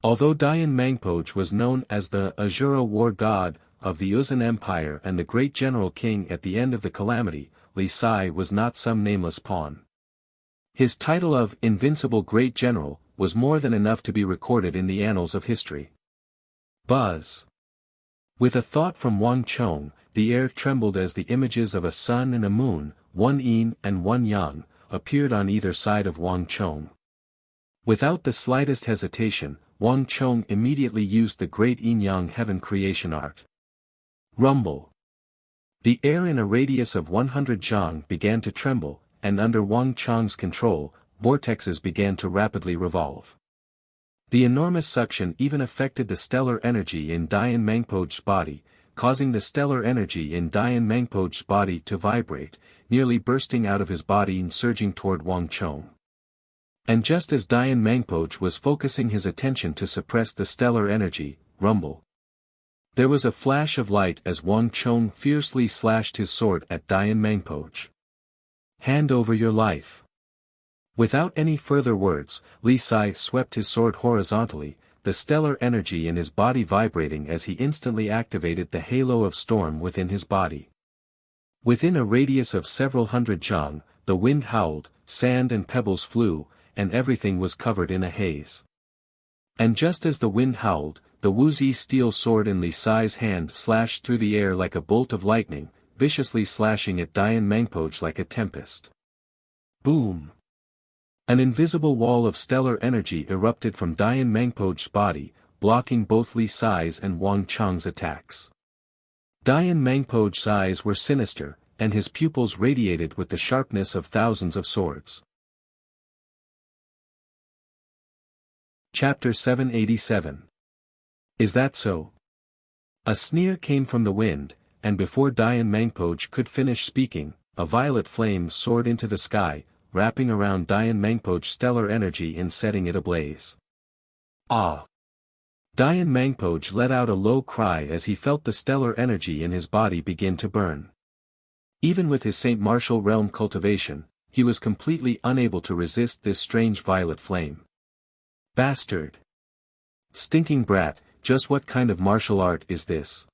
Although Dian Mangpoch was known as the Azura war god of the Uzan Empire and the great general king at the end of the calamity, Li Sai was not some nameless pawn. His title of Invincible Great General was more than enough to be recorded in the annals of history. Buzz! With a thought from Wang Chong, the air trembled as the images of a sun and a moon, one yin and one yang, appeared on either side of Wang Chong. Without the slightest hesitation, Wang Chong immediately used the great yin-yang heaven creation art. Rumble! The air in a radius of 100 zhang began to tremble, and under Wang Chong's control, vortexes began to rapidly revolve. The enormous suction even affected the stellar energy in Dian Mangpoch's body, causing the stellar energy in Dian Mangpoch's body to vibrate, nearly bursting out of his body and surging toward Wang Chong. And just as Dian Mangpoch was focusing his attention to suppress the stellar energy, rumble, there was a flash of light as Wang Chong fiercely slashed his sword at Dian Mangpoch. Hand over your life. Without any further words, Li Sai swept his sword horizontally, the stellar energy in his body vibrating as he instantly activated the halo of storm within his body. Within a radius of several hundred zhang, the wind howled, sand and pebbles flew, and everything was covered in a haze. And just as the wind howled, the Wuxia steel sword in Li Sai's hand slashed through the air like a bolt of lightning, viciously slashing at Dian Mangpoch like a tempest. Boom! An invisible wall of stellar energy erupted from Dian Mangpoch's body, blocking both Li Sai's and Wang Chong's attacks. Dian Mangpoch's eyes were sinister, and his pupils radiated with the sharpness of thousands of swords. Chapter 787. Is that so? A sneer came from the wind, and before Dian Mangpoch could finish speaking, a violet flame soared into the sky, wrapping around Dian Mangpoch's stellar energy and setting it ablaze. Ah! Dian Mangpoch let out a low cry as he felt the stellar energy in his body begin to burn. Even with his Saint Martial realm cultivation, he was completely unable to resist this strange violet flame. Bastard! Stinking brat, just what kind of martial art is this?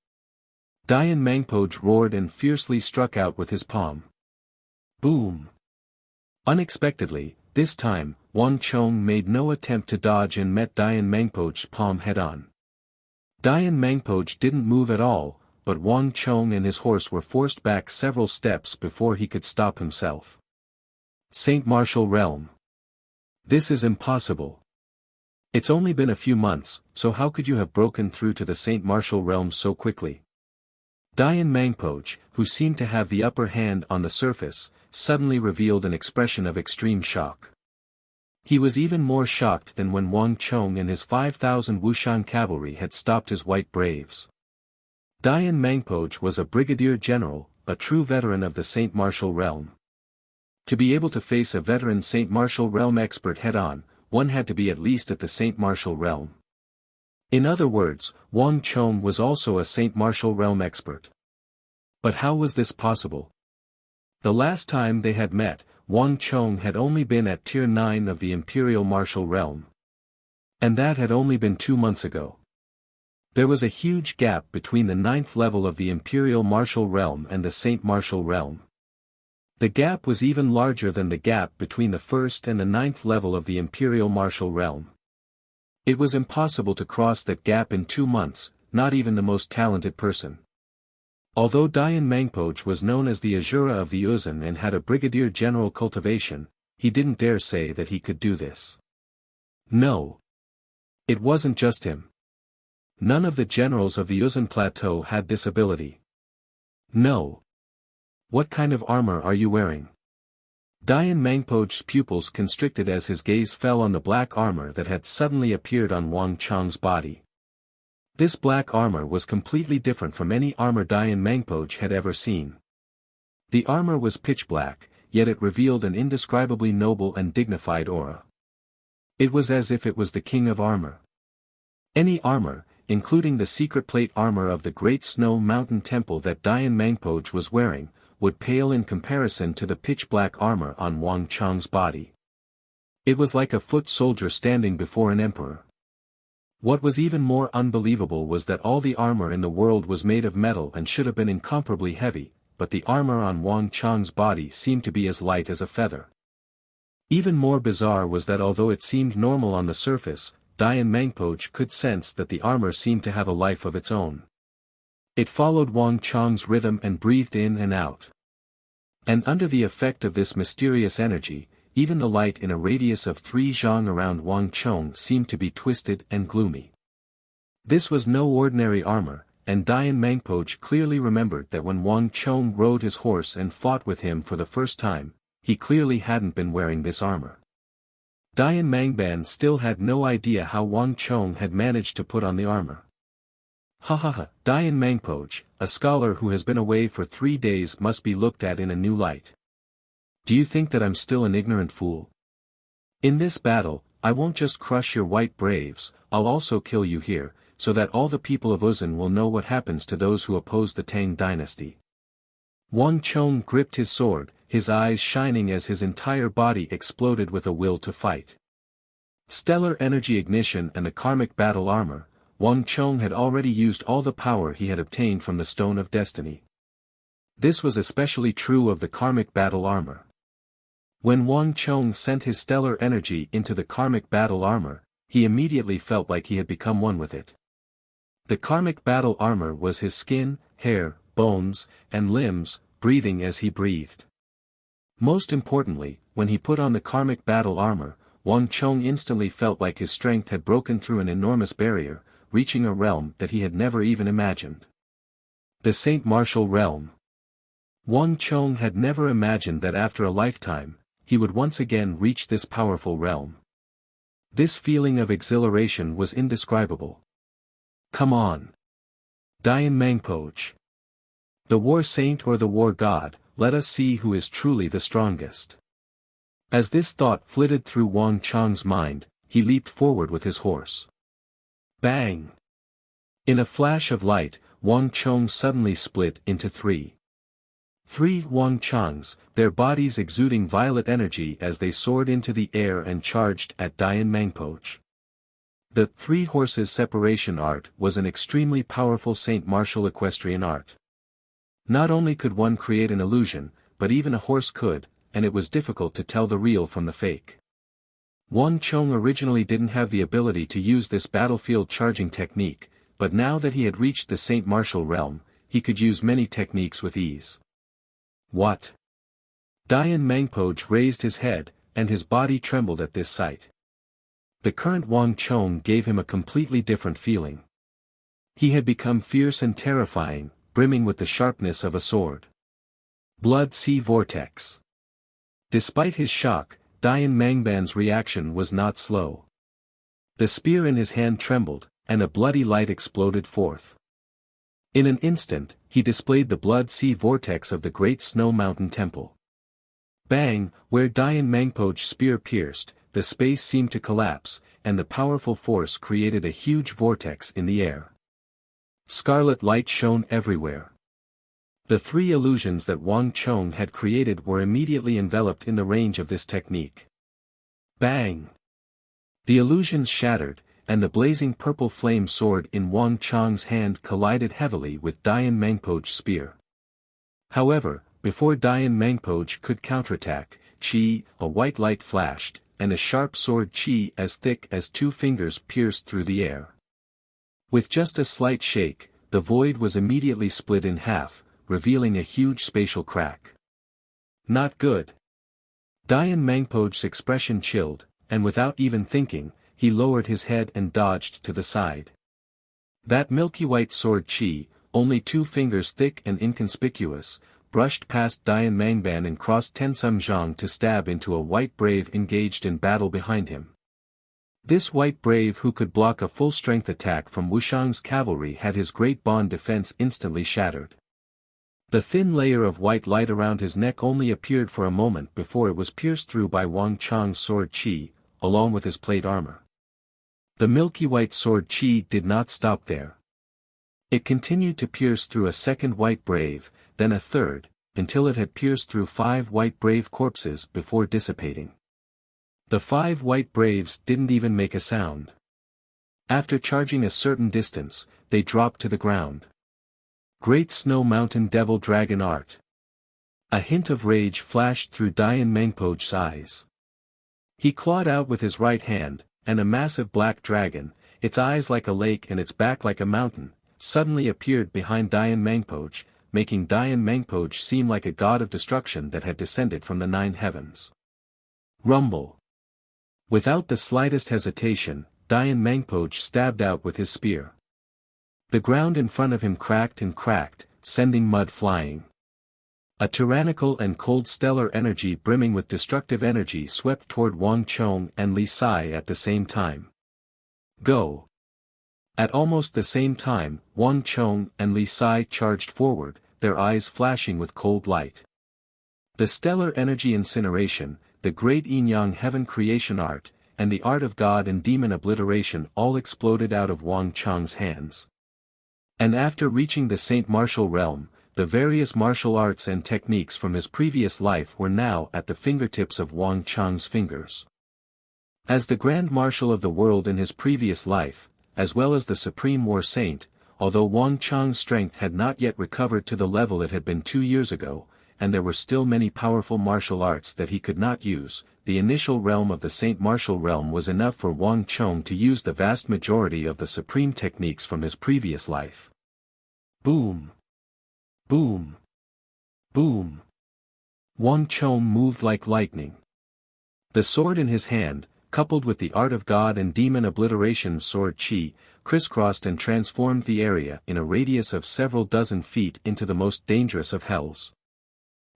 Dian Mangpoch roared and fiercely struck out with his palm. Boom! Unexpectedly, this time, Wang Chong made no attempt to dodge and met Dian Mangpoch's palm head-on. Dian Mangpoch didn't move at all, but Wang Chong and his horse were forced back several steps before he could stop himself. Saint Martial Realm. This is impossible. It's only been a few months, so how could you have broken through to the Saint Martial Realm so quickly? Dian Mangpoch, who seemed to have the upper hand on the surface, suddenly revealed an expression of extreme shock. He was even more shocked than when Wang Chong and his 5,000 Wuxian cavalry had stopped his white braves. Dian Mangpoj was a brigadier general, a true veteran of the Saint Martial realm. To be able to face a veteran Saint Martial realm expert head-on, one had to be at least at the Saint Martial realm. In other words, Wang Chong was also a Saint Martial realm expert. But how was this possible? The last time they had met, Wang Chong had only been at Tier 9 of the Imperial Martial Realm. And that had only been 2 months ago. There was a huge gap between the 9th level of the Imperial Martial Realm and the Saint Martial Realm. The gap was even larger than the gap between the 1st and the 9th level of the Imperial Martial Realm. It was impossible to cross that gap in 2 months, not even the most talented person. Although Dian Mangpoj was known as the Azura of the Uzun and had a brigadier general cultivation, he didn't dare say that he could do this. No. It wasn't just him. None of the generals of the Uzun Plateau had this ability. No. What kind of armor are you wearing? Dian Mangpoj's pupils constricted as his gaze fell on the black armor that had suddenly appeared on Wang Chong's body. This black armor was completely different from any armor Dian Mangpoj had ever seen. The armor was pitch black, yet it revealed an indescribably noble and dignified aura. It was as if it was the king of armor. Any armor, including the secret plate armor of the Great Snow Mountain Temple that Dian Mangpoj was wearing, would pale in comparison to the pitch-black armor on Wang Chong's body. It was like a foot soldier standing before an emperor. What was even more unbelievable was that all the armor in the world was made of metal and should have been incomparably heavy, but the armor on Wang Chong's body seemed to be as light as a feather. Even more bizarre was that although it seemed normal on the surface, Dian Mangpoj could sense that the armor seemed to have a life of its own. It followed Wang Chong's rhythm and breathed in and out. And under the effect of this mysterious energy, even the light in a radius of 3 zhang around Wang Chong seemed to be twisted and gloomy. This was no ordinary armor, and Dian Mangpoj clearly remembered that when Wang Chong rode his horse and fought with him for the first time, he clearly hadn't been wearing this armor. Dian Mangban still had no idea how Wang Chong had managed to put on the armor. Dian Mangpoj, a scholar who has been away for 3 days must be looked at in a new light. Do you think that I'm still an ignorant fool? In this battle, I won't just crush your white braves, I'll also kill you here, so that all the people of Uzun will know what happens to those who oppose the Tang dynasty. Wang Chong gripped his sword, his eyes shining as his entire body exploded with a will to fight. Stellar energy ignition and the karmic battle armor, Wang Chong had already used all the power he had obtained from the Stone of Destiny. This was especially true of the karmic battle armor. When Wang Chong sent his stellar energy into the karmic battle armor, he immediately felt like he had become one with it. The karmic battle armor was his skin, hair, bones, and limbs, breathing as he breathed. Most importantly, when he put on the karmic battle armor, Wang Chong instantly felt like his strength had broken through an enormous barrier, reaching a realm that he had never even imagined. The Saint Martial Realm. Wang Chong had never imagined that after a lifetime, he would once again reach this powerful realm. This feeling of exhilaration was indescribable. Come on! Dian Mangpoj. The war saint or the war god, let us see who is truly the strongest. As this thought flitted through Wang Chong's mind, he leaped forward with his horse. Bang! In a flash of light, Wang Chong suddenly split into 3 Wang Chongs, their bodies exuding violet energy as they soared into the air and charged at Dian Mangpoj. The 3 horses separation art was an extremely powerful Saint Martial equestrian art. Not only could one create an illusion, but even a horse could, and it was difficult to tell the real from the fake. Wang Chong originally didn't have the ability to use this battlefield charging technique, but now that he had reached the Saint Martial realm, he could use many techniques with ease. What? Dian Mangpoj raised his head, and his body trembled at this sight. The current Wang Chong gave him a completely different feeling. He had become fierce and terrifying, brimming with the sharpness of a sword. Blood Sea Vortex. Despite his shock, Dian Mangban's reaction was not slow. The spear in his hand trembled, and a bloody light exploded forth. In an instant, he displayed the blood sea vortex of the great snow mountain temple. Bang, where Dian Mangpo's spear pierced, the space seemed to collapse, and the powerful force created a huge vortex in the air. Scarlet light shone everywhere. The three illusions that Wang Chong had created were immediately enveloped in the range of this technique. Bang! The illusions shattered, and the blazing purple flame sword in Wang Chong's hand collided heavily with Dian Mangpo's spear. However, before Dian Mangpo could counterattack, Qi, a white light flashed, and a sharp sword Qi as thick as 2 fingers pierced through the air. With just a slight shake, the void was immediately split in half, revealing a huge spatial crack. Not good. Dian Mangpo's expression chilled, and without even thinking, he lowered his head and dodged to the side. That milky white sword Qi, only 2 fingers thick and inconspicuous, brushed past Dian Mangban and crossed Tensum Zhang to stab into a white brave engaged in battle behind him. This white brave who could block a full-strength attack from Wuxiang's cavalry had his great bond defense instantly shattered. The thin layer of white light around his neck only appeared for a moment before it was pierced through by Wang Chong's sword Qi, along with his plate armor. The milky white sword Qi did not stop there. It continued to pierce through a second white brave, then a third, until it had pierced through 5 white brave corpses before dissipating. The 5 white braves didn't even make a sound. After charging a certain distance, they dropped to the ground. Great Snow Mountain Devil Dragon Art. A hint of rage flashed through Dian Mangpo's eyes. He clawed out with his right hand, and a massive black dragon, its eyes like a lake and its back like a mountain, suddenly appeared behind Dian Mangpo, making Dian Mangpo seem like a god of destruction that had descended from the 9 heavens. Rumble. Without the slightest hesitation, Dian Mangpo stabbed out with his spear. The ground in front of him cracked and cracked, sending mud flying. A tyrannical and cold stellar energy brimming with destructive energy swept toward Wang Chong and Li Sai at the same time. Go! At almost the same time, Wang Chong and Li Sai charged forward, their eyes flashing with cold light. The stellar energy incineration, the great yin-yang heaven creation art, and the art of god and demon obliteration all exploded out of Wang Chong's hands. And after reaching the Saint Martial realm, the various martial arts and techniques from his previous life were now at the fingertips of Wang Chong's fingers. As the Grand Marshal of the world in his previous life, as well as the Supreme War Saint, although Wang Chong's strength had not yet recovered to the level it had been 2 years ago, and there were still many powerful martial arts that he could not use, the initial realm of the Saint Martial realm was enough for Wang Chong to use the vast majority of the supreme techniques from his previous life. Boom! Boom! Boom! Wang Chong moved like lightning. The sword in his hand, coupled with the art of god and demon obliteration sword Qi, crisscrossed and transformed the area in a radius of several dozen feet into the most dangerous of hells.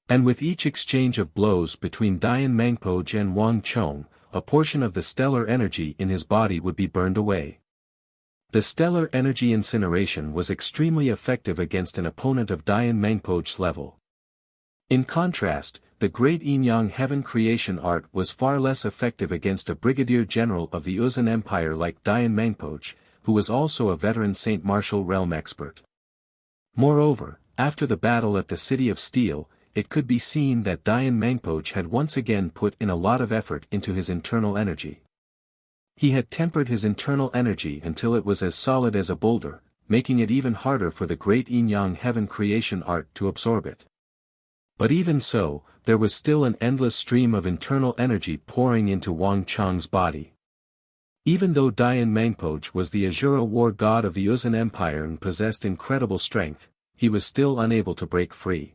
And with each exchange of blows between Dian Mangpo and Wang Chong, a portion of the stellar energy in his body would be burned away. The stellar energy incineration was extremely effective against an opponent of Dian Mangpo's level. In contrast, the great yin-yang heaven creation art was far less effective against a brigadier general of the Uzan Empire like Dian Mangpo, who was also a veteran Saint Martial realm expert. Moreover, after the battle at the City of Steel, it could be seen that Dian Mangpo had once again put in a lot of effort into his internal energy. He had tempered his internal energy until it was as solid as a boulder, making it even harder for the great yin-yang heaven creation art to absorb it. But even so, there was still an endless stream of internal energy pouring into Wang Chong's body. Even though Dian Mangpo was the Azura war god of the Uzan Empire and possessed incredible strength, he was still unable to break free.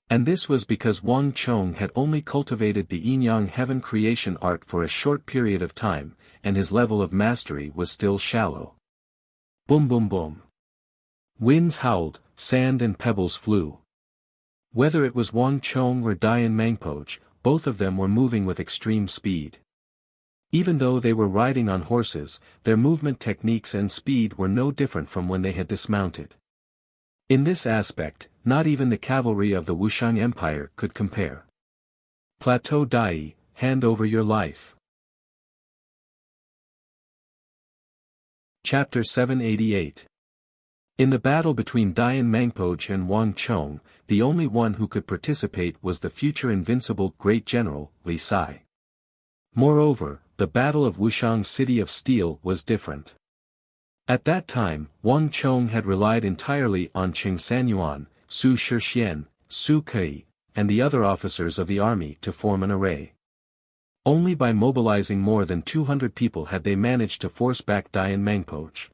And this was because Wang Chong had only cultivated the yin-yang heaven creation art for a short period of time, and his level of mastery was still shallow. Boom boom boom. Winds howled, sand and pebbles flew. Whether it was Wang Chong or Dian Mangpo, both of them were moving with extreme speed. Even though they were riding on horses, their movement techniques and speed were no different from when they had dismounted. In this aspect, not even the cavalry of the Wuxiang Empire could compare. Plateau Dai, hand over your life. Chapter 788. In the battle between Dian Mangpoj and Wang Chong, the only one who could participate was the future invincible great general, Li Sai. Moreover, the battle of Wuxiang's City of Steel was different. At that time, Wang Chong had relied entirely on Qing Sanyuan, Su Shixian, Su Kai, and the other officers of the army to form an array. Only by mobilizing more than 200 people had they managed to force back Dian Mangpoj.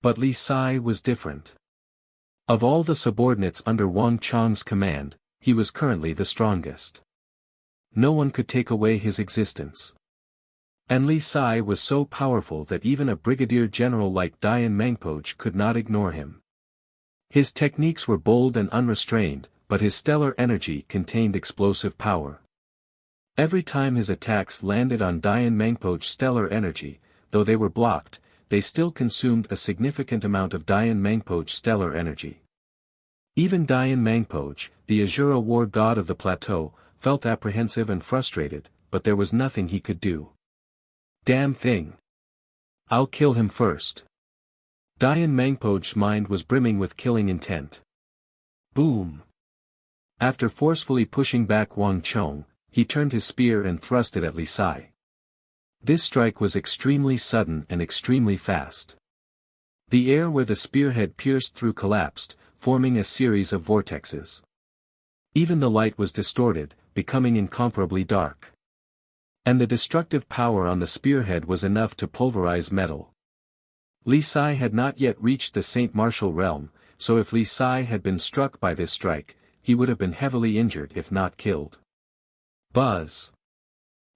But Li Sai was different. Of all the subordinates under Wang Chong's command, he was currently the strongest. No one could take away his existence. And Li Sai was so powerful that even a brigadier general like Dian Mangpoj could not ignore him. His techniques were bold and unrestrained, but his stellar energy contained explosive power. Every time his attacks landed on Dian Mangpoj's stellar energy, though they were blocked, they still consumed a significant amount of Dian Mangpoj's stellar energy. Even Dian Mangpoj, the Azura war god of the plateau, felt apprehensive and frustrated, but there was nothing he could do. Damn thing! I'll kill him first. Dian Mangpoj's mind was brimming with killing intent. Boom! After forcefully pushing back Wang Chong, he turned his spear and thrust it at Li Sai. This strike was extremely sudden and extremely fast. The air where the spear had pierced through collapsed, forming a series of vortexes. Even the light was distorted, becoming incomparably dark. And the destructive power on the spearhead was enough to pulverize metal. Li Sai had not yet reached the Saint Martial realm, so if Li Sai had been struck by this strike, he would have been heavily injured if not killed. Buzz!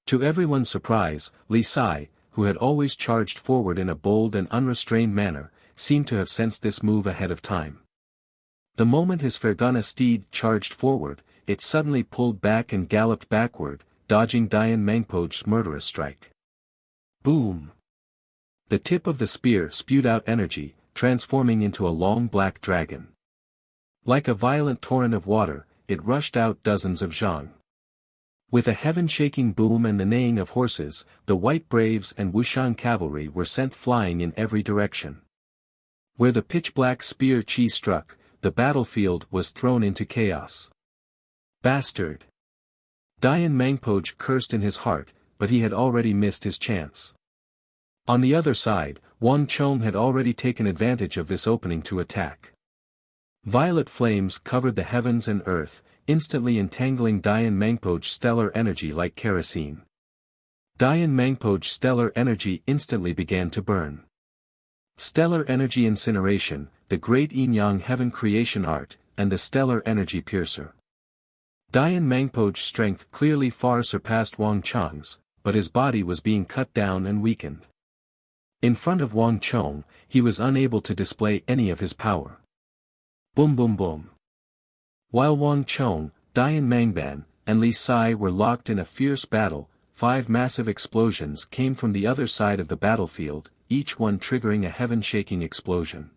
To everyone's surprise, Li Sai, who had always charged forward in a bold and unrestrained manner, seemed to have sensed this move ahead of time. The moment his Fergana steed charged forward, it suddenly pulled back and galloped backward, dodging Dian Mangpoj's murderous strike. Boom! The tip of the spear spewed out energy, transforming into a long black dragon. Like a violent torrent of water, it rushed out dozens of zhang. With a heaven-shaking boom and the neighing of horses, the White Braves and Wuxiang cavalry were sent flying in every direction. Where the pitch-black spear Qi struck, the battlefield was thrown into chaos. Bastard! Dian Mangpoj cursed in his heart, but he had already missed his chance. On the other side, Wang Chong had already taken advantage of this opening to attack. Violet flames covered the heavens and earth, instantly entangling Dian Mangpoj's stellar energy like kerosene. Dian Mangpoj's stellar energy instantly began to burn. Stellar energy incineration, the great yin-yang heaven creation art, and the stellar energy piercer. Dian Mangpoj's strength clearly far surpassed Wang Chong's, but his body was being cut down and weakened. In front of Wang Chong, he was unable to display any of his power. Boom boom boom. While Wang Chong, Dian Mangban, and Li Sai were locked in a fierce battle, 5 massive explosions came from the other side of the battlefield, each one triggering a heaven-shaking explosion.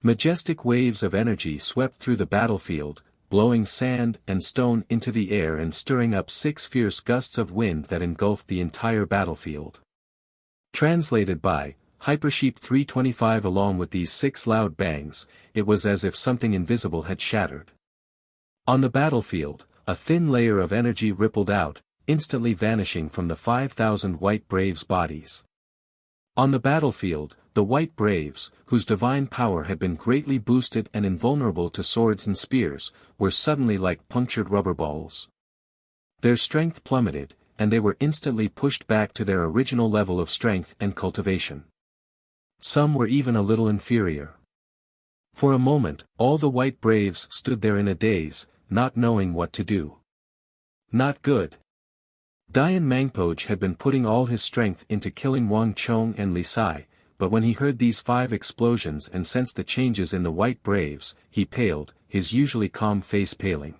Majestic waves of energy swept through the battlefield, blowing sand and stone into the air and stirring up 6 fierce gusts of wind that engulfed the entire battlefield. Translated by Hypersheep 325. Along with these 6 loud bangs, it was as if something invisible had shattered. On the battlefield, a thin layer of energy rippled out, instantly vanishing from the 5,000 White Braves' bodies. On the battlefield, the White Braves, whose divine power had been greatly boosted and invulnerable to swords and spears, were suddenly like punctured rubber balls. Their strength plummeted, and they were instantly pushed back to their original level of strength and cultivation. Some were even a little inferior. For a moment, all the White Braves stood there in a daze, not knowing what to do. Not good. Dian Mangpoj had been putting all his strength into killing Wang Chong and Li Sai, but when he heard these 5 explosions and sensed the changes in the White Braves, he paled, his usually calm face paling.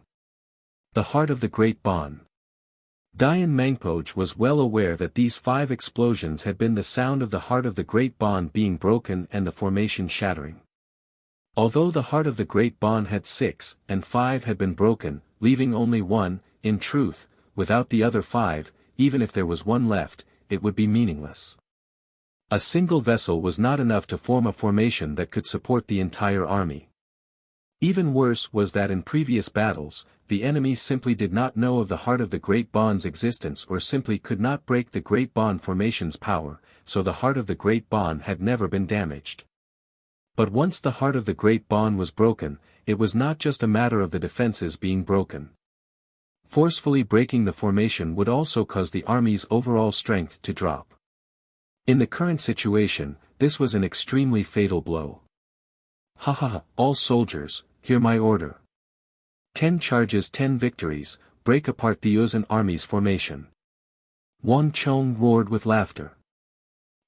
The heart of the Great Bon. Dian Mangpoj was well aware that these 5 explosions had been the sound of the heart of the Great Bon being broken and the formation shattering. Although the heart of the Great Bond had 6, and 5 had been broken, leaving only 1, in truth, without the other 5, even if there was 1 left, it would be meaningless. A single vessel was not enough to form a formation that could support the entire army. Even worse was that in previous battles, the enemy simply did not know of the heart of the Great Bond's existence or simply could not break the Great Bond formation's power, so the heart of the Great Bond had never been damaged. But once the heart of the Great Bond was broken, it was not just a matter of the defenses being broken. Forcefully breaking the formation would also cause the army's overall strength to drop. In the current situation, this was an extremely fatal blow. All soldiers, hear my order. 10 charges, 10 victories, break apart the Yuzhan army's formation. Wang Chong roared with laughter.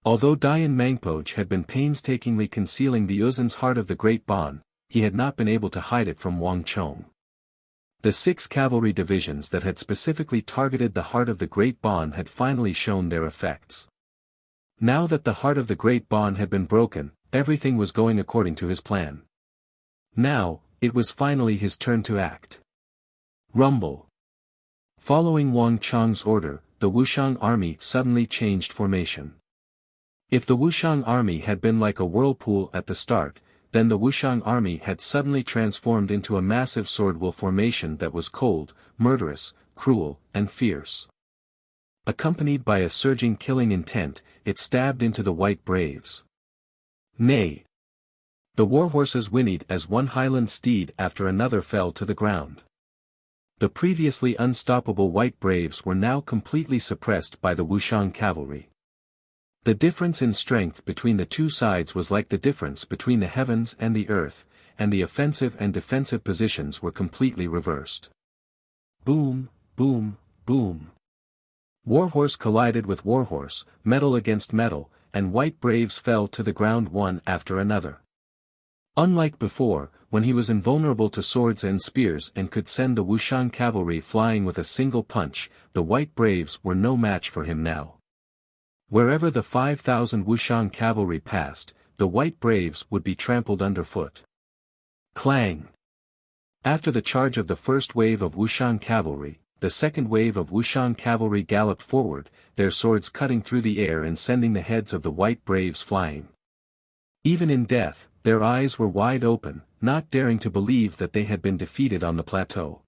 Although Dian Mangpoj had been painstakingly concealing the Yuzhan's heart of the Great Bond, he had not been able to hide it from Wang Chong. The 6 cavalry divisions that had specifically targeted the heart of the Great Bond had finally shown their effects. Now that the heart of the Great Bond had been broken, everything was going according to his plan. Now, it was finally his turn to act. Rumble. Following Wang Chong's order, the Wuxiang army suddenly changed formation. If the Wuxiang army had been like a whirlpool at the start, then the Wuxiang army had suddenly transformed into a massive sword-will formation that was cold, murderous, cruel, and fierce. Accompanied by a surging killing intent, it stabbed into the white braves. Nay! The warhorses whinnied as one Highland steed after another fell to the ground. The previously unstoppable white braves were now completely suppressed by the Wuxiang cavalry. The difference in strength between the two sides was like the difference between the heavens and the earth, and the offensive and defensive positions were completely reversed. Boom, boom, boom. Warhorse collided with warhorse, metal against metal, and white braves fell to the ground one after another. Unlike before, when he was invulnerable to swords and spears and could send the Wuxiang cavalry flying with a single punch, the white braves were no match for him now. Wherever the 5,000 Wuxiang cavalry passed, the white braves would be trampled underfoot. Clang! After the charge of the first wave of Wuxiang cavalry, the second wave of Wuxiang cavalry galloped forward, their swords cutting through the air and sending the heads of the white braves flying. Even in death, their eyes were wide open, not daring to believe that they had been defeated on the plateau.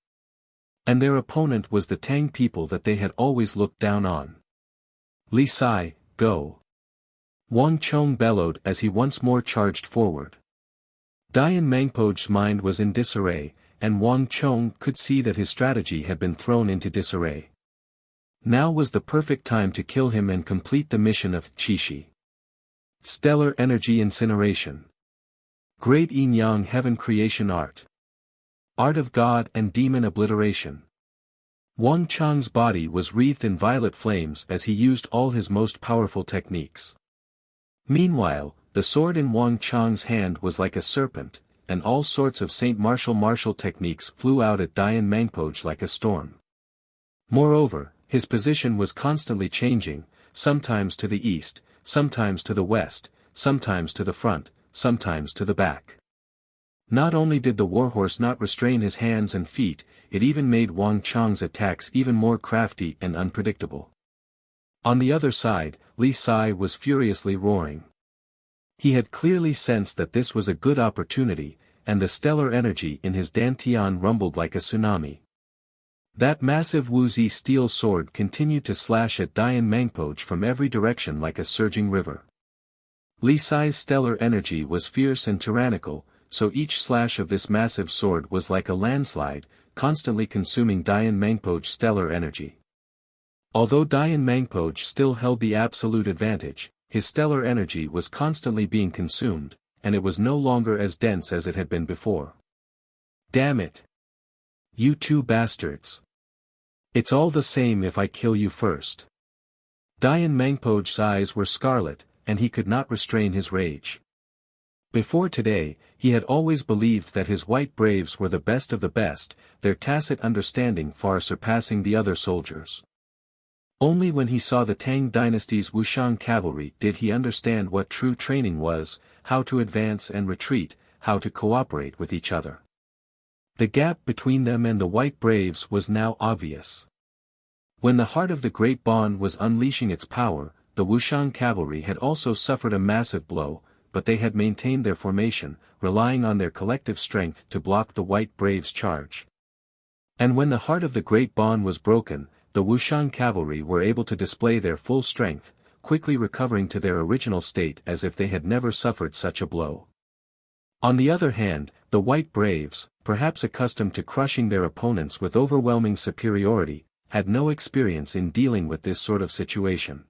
And their opponent was the Tang people that they had always looked down on. Li Sai, go! Wang Chong bellowed as he once more charged forward. Dian Mangpoj's mind was in disarray, and Wang Chong could see that his strategy had been thrown into disarray. Now was the perfect time to kill him and complete the mission of Qixi. Stellar Energy Incineration. Great Yin-Yang Heaven Creation Art. Art of God and Demon Obliteration. Wang Chong's body was wreathed in violet flames as he used all his most powerful techniques. Meanwhile, the sword in Wang Chong's hand was like a serpent, and all sorts of Saint martial techniques flew out at Dian Mangpoj like a storm. Moreover, his position was constantly changing, sometimes to the east, sometimes to the west, sometimes to the front, sometimes to the back. Not only did the warhorse not restrain his hands and feet, it even made Wang Chong's attacks even more crafty and unpredictable. On the other side, Li Sai was furiously roaring. He had clearly sensed that this was a good opportunity, and the stellar energy in his dantian rumbled like a tsunami. That massive Wuxia steel sword continued to slash at Dian Mangpoj from every direction like a surging river. Li Sai's stellar energy was fierce and tyrannical, so each slash of this massive sword was like a landslide, constantly consuming Dian Mangpoj's stellar energy. Although Dian Mangpoj still held the absolute advantage, his stellar energy was constantly being consumed, and it was no longer as dense as it had been before. Damn it! You two bastards! It's all the same if I kill you first. Dian Mangpoj's eyes were scarlet, and he could not restrain his rage. Before today, he had always believed that his white braves were the best of the best, their tacit understanding far surpassing the other soldiers. Only when he saw the Tang dynasty's Wuxiang cavalry did he understand what true training was, how to advance and retreat, how to cooperate with each other. The gap between them and the White Braves was now obvious. When the heart of the Great Bond was unleashing its power, the Wuxian cavalry had also suffered a massive blow, but they had maintained their formation, relying on their collective strength to block the White Braves' charge. And when the heart of the Great Bond was broken, the Wuxian cavalry were able to display their full strength, quickly recovering to their original state as if they had never suffered such a blow. On the other hand, the White Braves, perhaps accustomed to crushing their opponents with overwhelming superiority, had no experience in dealing with this sort of situation.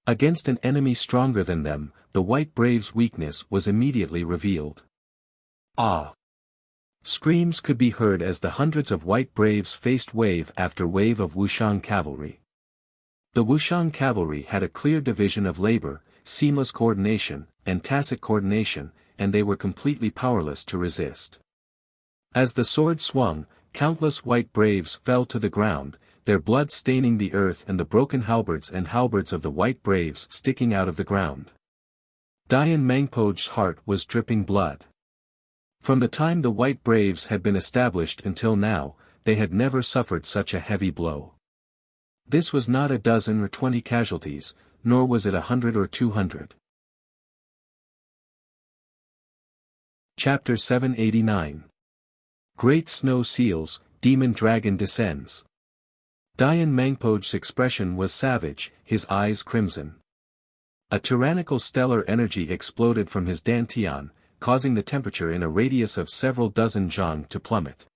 Against an enemy stronger than them, the White Braves' weakness was immediately revealed. Ah! Screams could be heard as the hundreds of White Braves faced wave after wave of Wuxian cavalry. The Wuxian cavalry had a clear division of labor, seamless coordination, and tacit coordination, and they were completely powerless to resist. As the sword swung, countless White Braves fell to the ground, their blood staining the earth and the broken halberds of the White Braves sticking out of the ground. Dian Mangpo's heart was dripping blood. From the time the White Braves had been established until now, they had never suffered such a heavy blow. This was not a dozen or 20 casualties, nor was it 100 or 200. Chapter 789. Great Snow Seals, Demon Dragon Descends. Dian Mangpo's expression was savage, his eyes crimson. A tyrannical stellar energy exploded from his dantian, causing the temperature in a radius of several dozen zhang to plummet.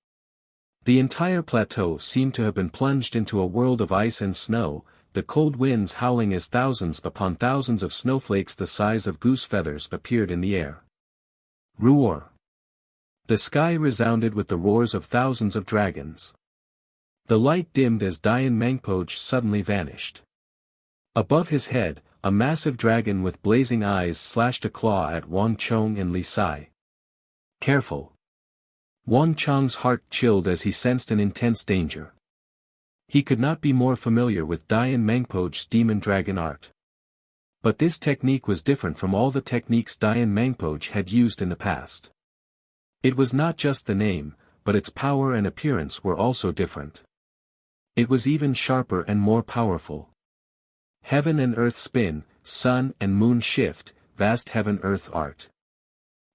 The entire plateau seemed to have been plunged into a world of ice and snow, the cold winds howling as thousands upon thousands of snowflakes the size of goose feathers appeared in the air. Roar! The sky resounded with the roars of thousands of dragons. The light dimmed as Dian Mangpo suddenly vanished. Above his head, a massive dragon with blazing eyes slashed a claw at Wang Chong and Li Sai. Careful! Wang Chong's heart chilled as he sensed an intense danger. He could not be more familiar with Dian Mangpo's demon dragon art. But this technique was different from all the techniques Dian Mangpo had used in the past. It was not just the name, but its power and appearance were also different. It was even sharper and more powerful. Heaven and earth spin, sun and moon shift, vast heaven-earth art.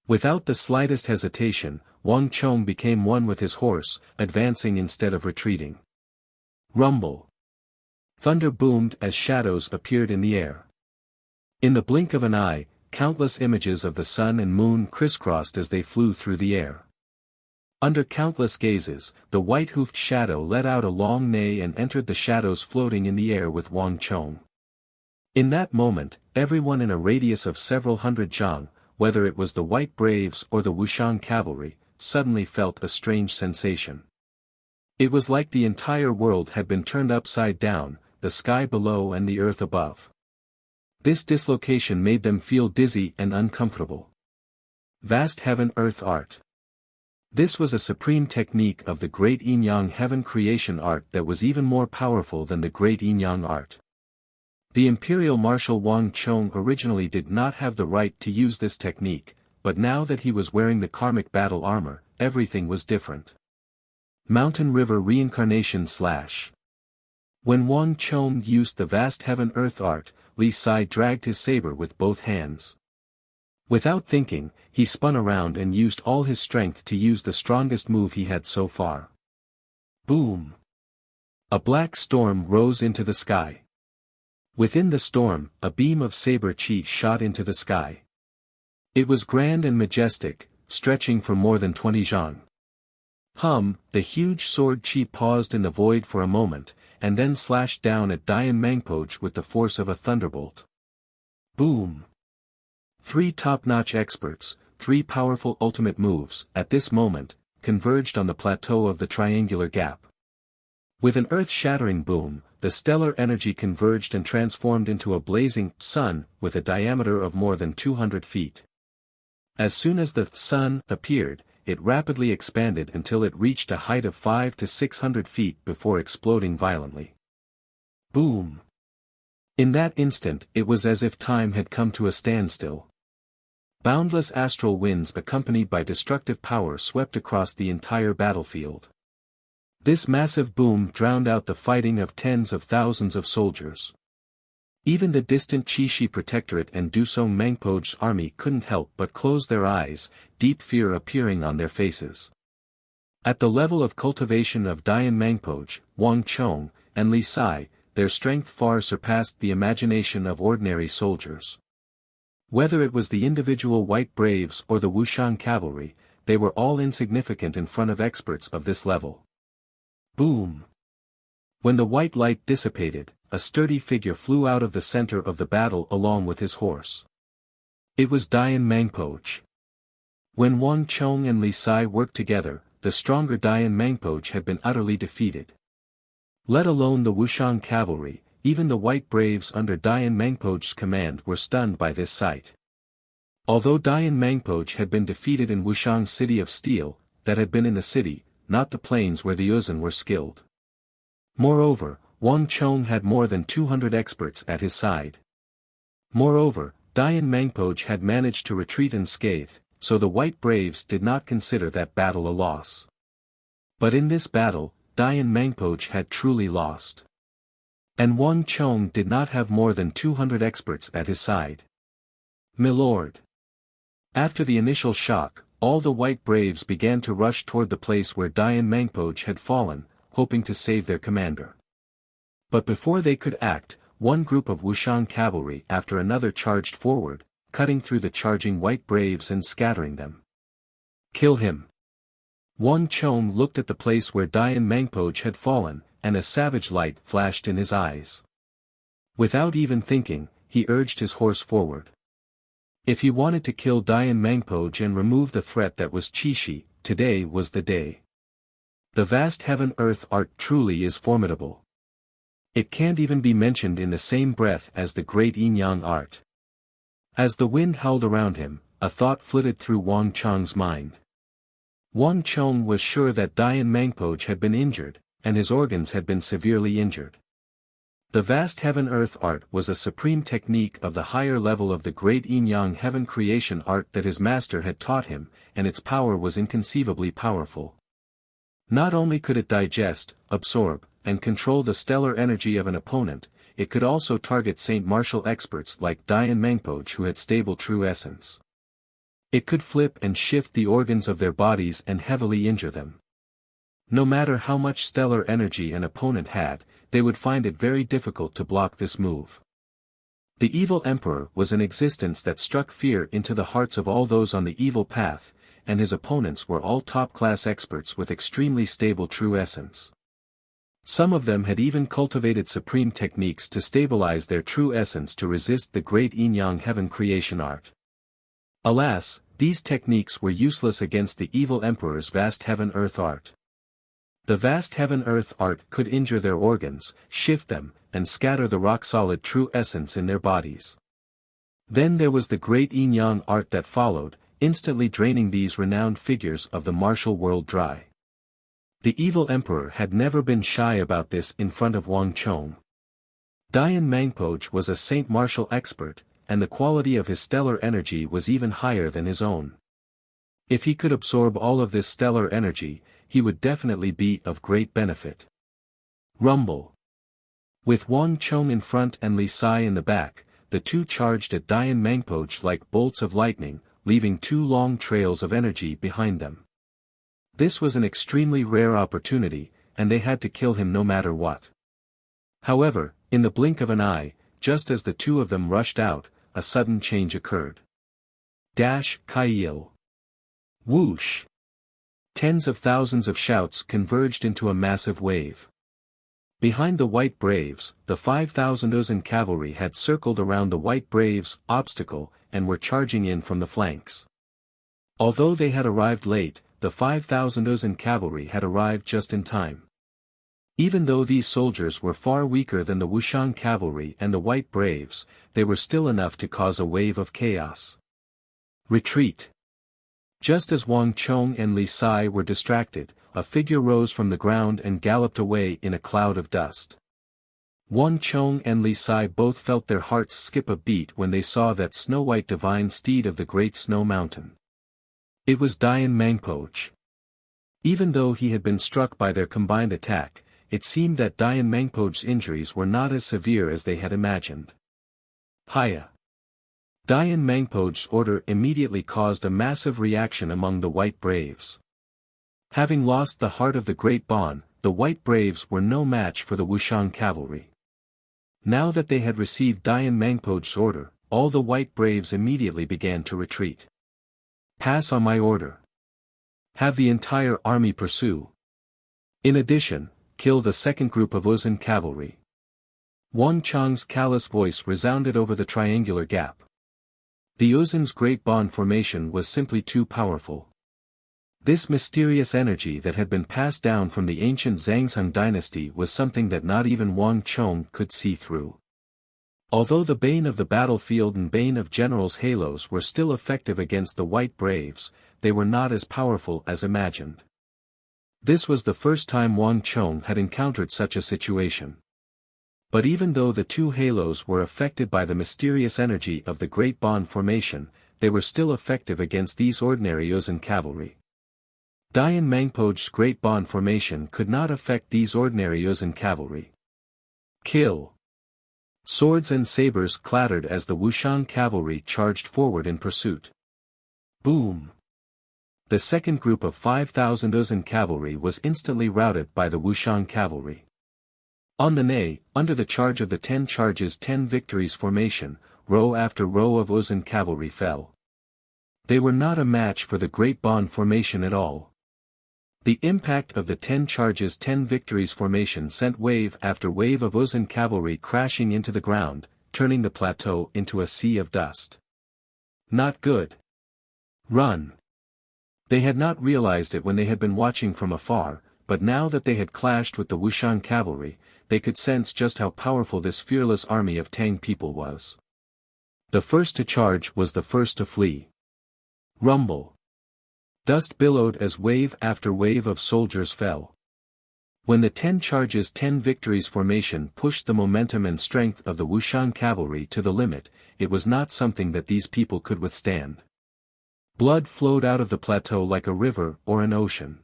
Without the slightest hesitation, Wang Chong became one with his horse, advancing instead of retreating. Rumble! Thunder boomed as shadows appeared in the air. In the blink of an eye, countless images of the sun and moon crisscrossed as they flew through the air. Under countless gazes, the white-hoofed shadow let out a long neigh and entered the shadows floating in the air with Wang Chong. In that moment, everyone in a radius of several hundred zhang, whether it was the White Braves or the Wuxian cavalry, suddenly felt a strange sensation. It was like the entire world had been turned upside down, the sky below and the earth above. This dislocation made them feel dizzy and uncomfortable. Vast heaven-earth art. This was a supreme technique of the great yin-yang heaven creation art that was even more powerful than the great yin-yang art. The Imperial Marshal Wang Chong originally did not have the right to use this technique, but now that he was wearing the karmic battle armor, everything was different. Mountain River Reincarnation / When Wang Chong used the vast heaven-earth art, Li Sai dragged his saber with both hands. Without thinking, he spun around and used all his strength to use the strongest move he had so far. Boom! A black storm rose into the sky. Within the storm, a beam of saber chi shot into the sky. It was grand and majestic, stretching for more than 20 zhang. The huge sword chi paused in the void for a moment, and then slashed down at Dian Mangpo with the force of a thunderbolt. Boom! 3 top-notch experts, 3 powerful ultimate moves, at this moment, converged on the plateau of the triangular gap. With an earth-shattering boom, the stellar energy converged and transformed into a blazing sun with a diameter of more than 200 feet. As soon as the sun appeared, it rapidly expanded until it reached a height of 500 to 600 feet before exploding violently. Boom! In that instant it was as if time had come to a standstill. Boundless astral winds accompanied by destructive power swept across the entire battlefield. This massive boom drowned out the fighting of tens of thousands of soldiers. Even the distant Qixi Protectorate and Dusong Mangpo's army couldn't help but close their eyes, deep fear appearing on their faces. At the level of cultivation of Dian Mangpoj, Wang Chong, and Li Sai, their strength far surpassed the imagination of ordinary soldiers. Whether it was the individual white braves or the Wuxian cavalry, they were all insignificant in front of experts of this level. Boom! When the white light dissipated, a sturdy figure flew out of the center of the battle along with his horse. It was Dian Mangpoj. When Wang Chong and Li Sai worked together, the stronger Dian Mangpoj had been utterly defeated. Let alone the Wuxian cavalry, even the white braves under Dian Mangpoj's command were stunned by this sight. Although Dian Mangpoj had been defeated in Wuxiang's city of steel, that had been in the city, not the plains where the Uzun were skilled. Moreover, Wang Chong had more than 200 experts at his side. Moreover, Dian Mangpoj had managed to retreat unscathed, so the white braves did not consider that battle a loss. But in this battle, Dian Mangpoj had truly lost. And Wang Chong did not have more than 200 experts at his side. Milord. After the initial shock, all the white braves began to rush toward the place where Dian Mangpoj had fallen, hoping to save their commander. But before they could act, one group of Wuxian cavalry after another charged forward, cutting through the charging white braves and scattering them. Kill him! Wang Chong looked at the place where Dian Mangpoj had fallen, and a savage light flashed in his eyes. Without even thinking, he urged his horse forward. If he wanted to kill Dian Mangpoj and remove the threat that was Qixi, today was the day. The vast heaven-earth art truly is formidable. It can't even be mentioned in the same breath as the great yin-yang art. As the wind howled around him, a thought flitted through Wang Chong's mind. Wang Chong was sure that Dian Mangpoj had been injured, and his organs had been severely injured. The vast heaven-earth art was a supreme technique of the higher level of the great yin-yang heaven creation art that his master had taught him, and its power was inconceivably powerful. Not only could it digest, absorb, and control the stellar energy of an opponent, it could also target Saint Martial experts like Dian Mangpoj who had stable true essence. It could flip and shift the organs of their bodies and heavily injure them. No matter how much stellar energy an opponent had, they would find it very difficult to block this move. The evil emperor was an existence that struck fear into the hearts of all those on the evil path, and his opponents were all top-class experts with extremely stable true essence. Some of them had even cultivated supreme techniques to stabilize their true essence to resist the great yin-yang heaven creation art. Alas, these techniques were useless against the evil emperor's vast heaven-earth art. The vast heaven-earth art could injure their organs, shift them, and scatter the rock-solid true essence in their bodies. Then there was the great yin-yang art that followed, instantly draining these renowned figures of the martial world dry. The evil emperor had never been shy about this in front of Wang Chong. Dian Mangpoj was a Saint Martial expert, and the quality of his stellar energy was even higher than his own. If he could absorb all of this stellar energy, he would definitely be of great benefit. Rumble. With Wang Chong in front and Li Sai in the back, the two charged at Dian Mangpoj like bolts of lightning, leaving two long trails of energy behind them. This was an extremely rare opportunity, and they had to kill him no matter what. However, in the blink of an eye, just as the two of them rushed out, a sudden change occurred. Dash, Kaiyil. Whoosh. Tens of thousands of shouts converged into a massive wave. Behind the white braves, the 5,000 Uzun cavalry had circled around the white braves' obstacle and were charging in from the flanks. Although they had arrived late, the 5,000 Uzun cavalry had arrived just in time. Even though these soldiers were far weaker than the Wuxian cavalry and the white braves, they were still enough to cause a wave of chaos. Retreat. Just as Wang Chong and Li Sai were distracted, a figure rose from the ground and galloped away in a cloud of dust. Wang Chong and Li Sai both felt their hearts skip a beat when they saw that snow-white divine steed of the Great Snow Mountain. It was Dian Mangpoch. Even though he had been struck by their combined attack, it seemed that Dian Mangpoch's injuries were not as severe as they had imagined. Hiya! Dian Mangpoch's order immediately caused a massive reaction among the White Braves. Having lost the heart of the Great Bon, the White Braves were no match for the Wuxian cavalry. Now that they had received Dian Mangpoch's order, all the White Braves immediately began to retreat. Pass on my order. Have the entire army pursue. In addition, kill the second group of Uzun cavalry. Wang Chang's callous voice resounded over the triangular gap. The Uzun's Great Bon formation was simply too powerful. This mysterious energy that had been passed down from the ancient Zhangzheng dynasty was something that not even Wang Chong could see through. Although the Bane of the battlefield and Bane of Generals halos were still effective against the White Braves, they were not as powerful as imagined. This was the first time Wang Chong had encountered such a situation. But even though the two halos were affected by the mysterious energy of the Great Bon formation, they were still effective against these ordinary Uzun cavalry. Dian Mangpoch's Great Bon formation could not affect these ordinary Uzun cavalry. Kill! Swords and sabers clattered as the Wuxian cavalry charged forward in pursuit. Boom! The second group of 5,000 Uzun cavalry was instantly routed by the Wuxian cavalry. On the Nei, under the charge of the 10 charges 10 victories formation, row after row of Uzun cavalry fell. They were not a match for the Great Bon formation at all. The impact of the 10 charges 10 victories formation sent wave after wave of Uzun cavalry crashing into the ground, turning the plateau into a sea of dust. Not good. Run. They had not realized it when they had been watching from afar, but now that they had clashed with the Wuxian cavalry, they could sense just how powerful this fearless army of Tang people was. The first to charge was the first to flee. Rumble. Dust billowed as wave after wave of soldiers fell. When the 10 charges 10 victories formation pushed the momentum and strength of the Wuxian cavalry to the limit, it was not something that these people could withstand. Blood flowed out of the plateau like a river or an ocean.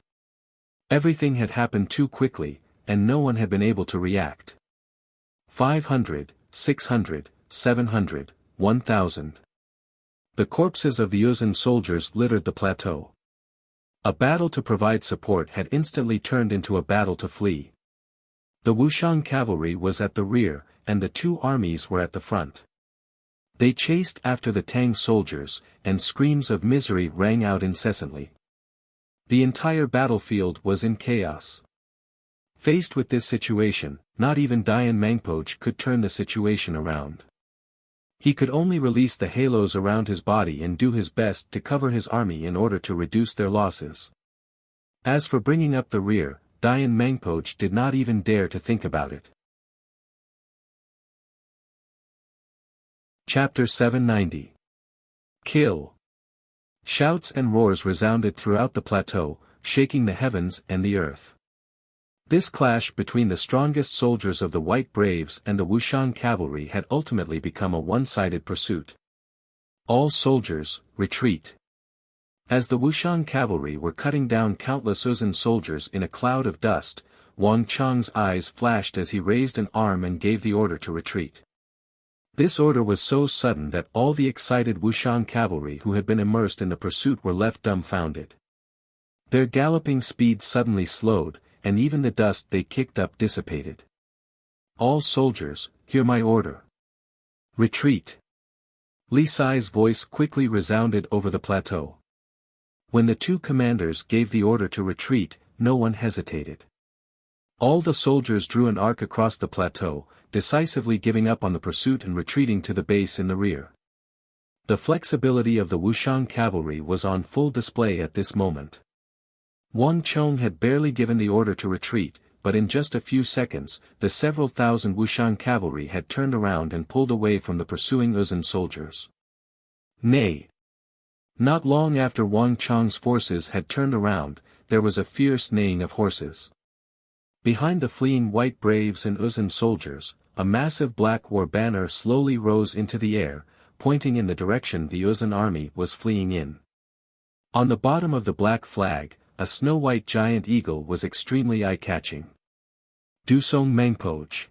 Everything had happened too quickly, and no one had been able to react. 500, 600, 700, 1,000. The corpses of the Uzun soldiers littered the plateau. A battle to provide support had instantly turned into a battle to flee. The Wuxian cavalry was at the rear, and the two armies were at the front. They chased after the Tang soldiers, and screams of misery rang out incessantly. The entire battlefield was in chaos. Faced with this situation, not even Dian Mangpoch could turn the situation around. He could only release the halos around his body and do his best to cover his army in order to reduce their losses. As for bringing up the rear, Dian Mangpoch did not even dare to think about it. Chapter 790. Kill. Shouts and roars resounded throughout the plateau, shaking the heavens and the earth. This clash between the strongest soldiers of the White Braves and the Wuxian cavalry had ultimately become a one-sided pursuit. All soldiers, retreat. As the Wuxian cavalry were cutting down countless Uzun soldiers in a cloud of dust, Wang Chang's eyes flashed as he raised an arm and gave the order to retreat. This order was so sudden that all the excited Wuxian cavalry who had been immersed in the pursuit were left dumbfounded. Their galloping speed suddenly slowed, and even the dust they kicked up dissipated. All soldiers, hear my order. Retreat. Li Sai's voice quickly resounded over the plateau. When the two commanders gave the order to retreat, no one hesitated. All the soldiers drew an arc across the plateau, decisively giving up on the pursuit and retreating to the base in the rear. The flexibility of the Wuxian cavalry was on full display at this moment. Wang Chong had barely given the order to retreat, but in just a few seconds, the several thousand Wuxian cavalry had turned around and pulled away from the pursuing Uzun soldiers. Nay! Not long after Wang Chong's forces had turned around, there was a fierce neighing of horses. Behind the fleeing White Braves and Uzun soldiers, a massive black war banner slowly rose into the air, pointing in the direction the Uzun army was fleeing in. On the bottom of the black flag, a snow-white giant eagle was extremely eye-catching. Dusong Mengpoj.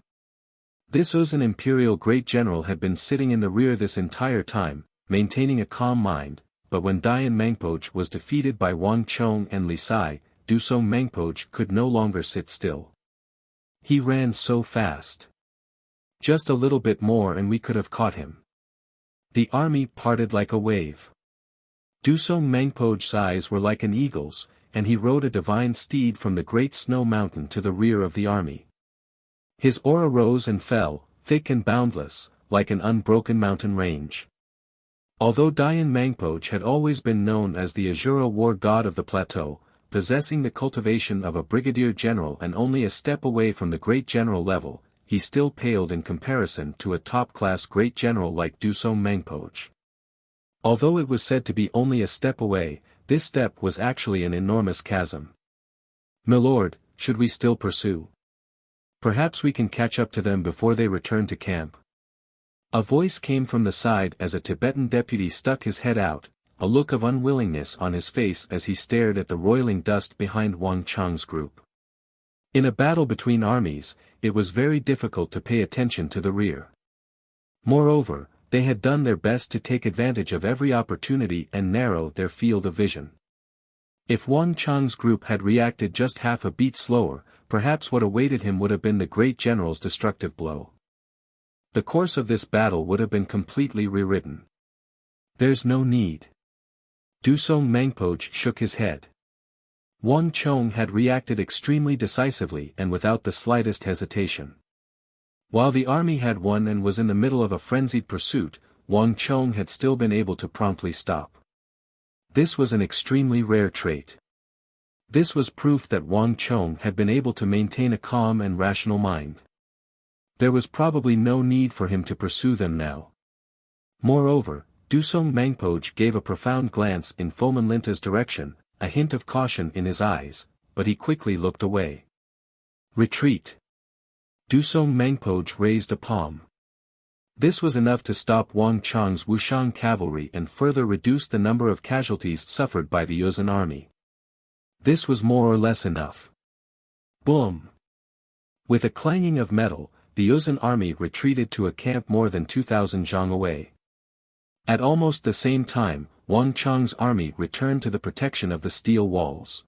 This Uzun imperial great general had been sitting in the rear this entire time, maintaining a calm mind, but when Dian Mengpoj was defeated by Wang Chong and Li Sai, Dusong Mengpoj could no longer sit still. He ran so fast. Just a little bit more and we could have caught him. The army parted like a wave. Dusong Mengpoj's eyes were like an eagle's, and he rode a divine steed from the great snow mountain to the rear of the army. His aura rose and fell, thick and boundless, like an unbroken mountain range. Although Dian Mengpoj had always been known as the Azura war god of the plateau, possessing the cultivation of a brigadier general and only a step away from the great general level, he still paled in comparison to a top-class great general like Dusong Mengpoj. Although it was said to be only a step away, this step was actually an enormous chasm. "Milord, should we still pursue? Perhaps we can catch up to them before they return to camp." A voice came from the side as a Tibetan deputy stuck his head out, a look of unwillingness on his face as he stared at the roiling dust behind Wang Chang's group. In a battle between armies, it was very difficult to pay attention to the rear. Moreover, they had done their best to take advantage of every opportunity and narrow their field of vision. If Wang Chang's group had reacted just half a beat slower, perhaps what awaited him would have been the great general's destructive blow. The course of this battle would have been completely rewritten. "There's no need." Dusong Mengpoj shook his head. Wang Chong had reacted extremely decisively and without the slightest hesitation. While the army had won and was in the middle of a frenzied pursuit, Wang Chong had still been able to promptly stop. This was an extremely rare trait. This was proof that Wang Chong had been able to maintain a calm and rational mind. There was probably no need for him to pursue them now. Moreover, Dusong Mengpoj gave a profound glance in Foman Linta's direction, a hint of caution in his eyes, but he quickly looked away. "Retreat." Dusong Mengpoj raised a palm. This was enough to stop Wang Chang's Wuxian cavalry and further reduce the number of casualties suffered by the Uzun army. This was more or less enough. Boom! With a clanging of metal, the Uzun army retreated to a camp more than 2,000 zhang away. At almost the same time, Wang Chang's army returned to the protection of the steel walls.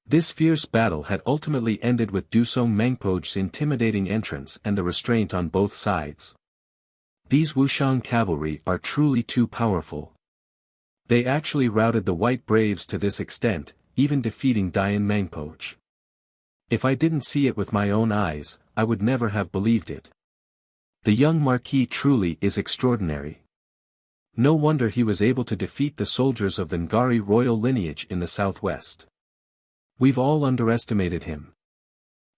This fierce battle had ultimately ended with Dusong Mengpoj's intimidating entrance and the restraint on both sides. These Wuxian cavalry are truly too powerful. They actually routed the White Braves to this extent, even defeating Dian Mengpoj. If I didn't see it with my own eyes, I would never have believed it. The young Marquis truly is extraordinary. No wonder he was able to defeat the soldiers of the Ngari royal lineage in the southwest. We've all underestimated him.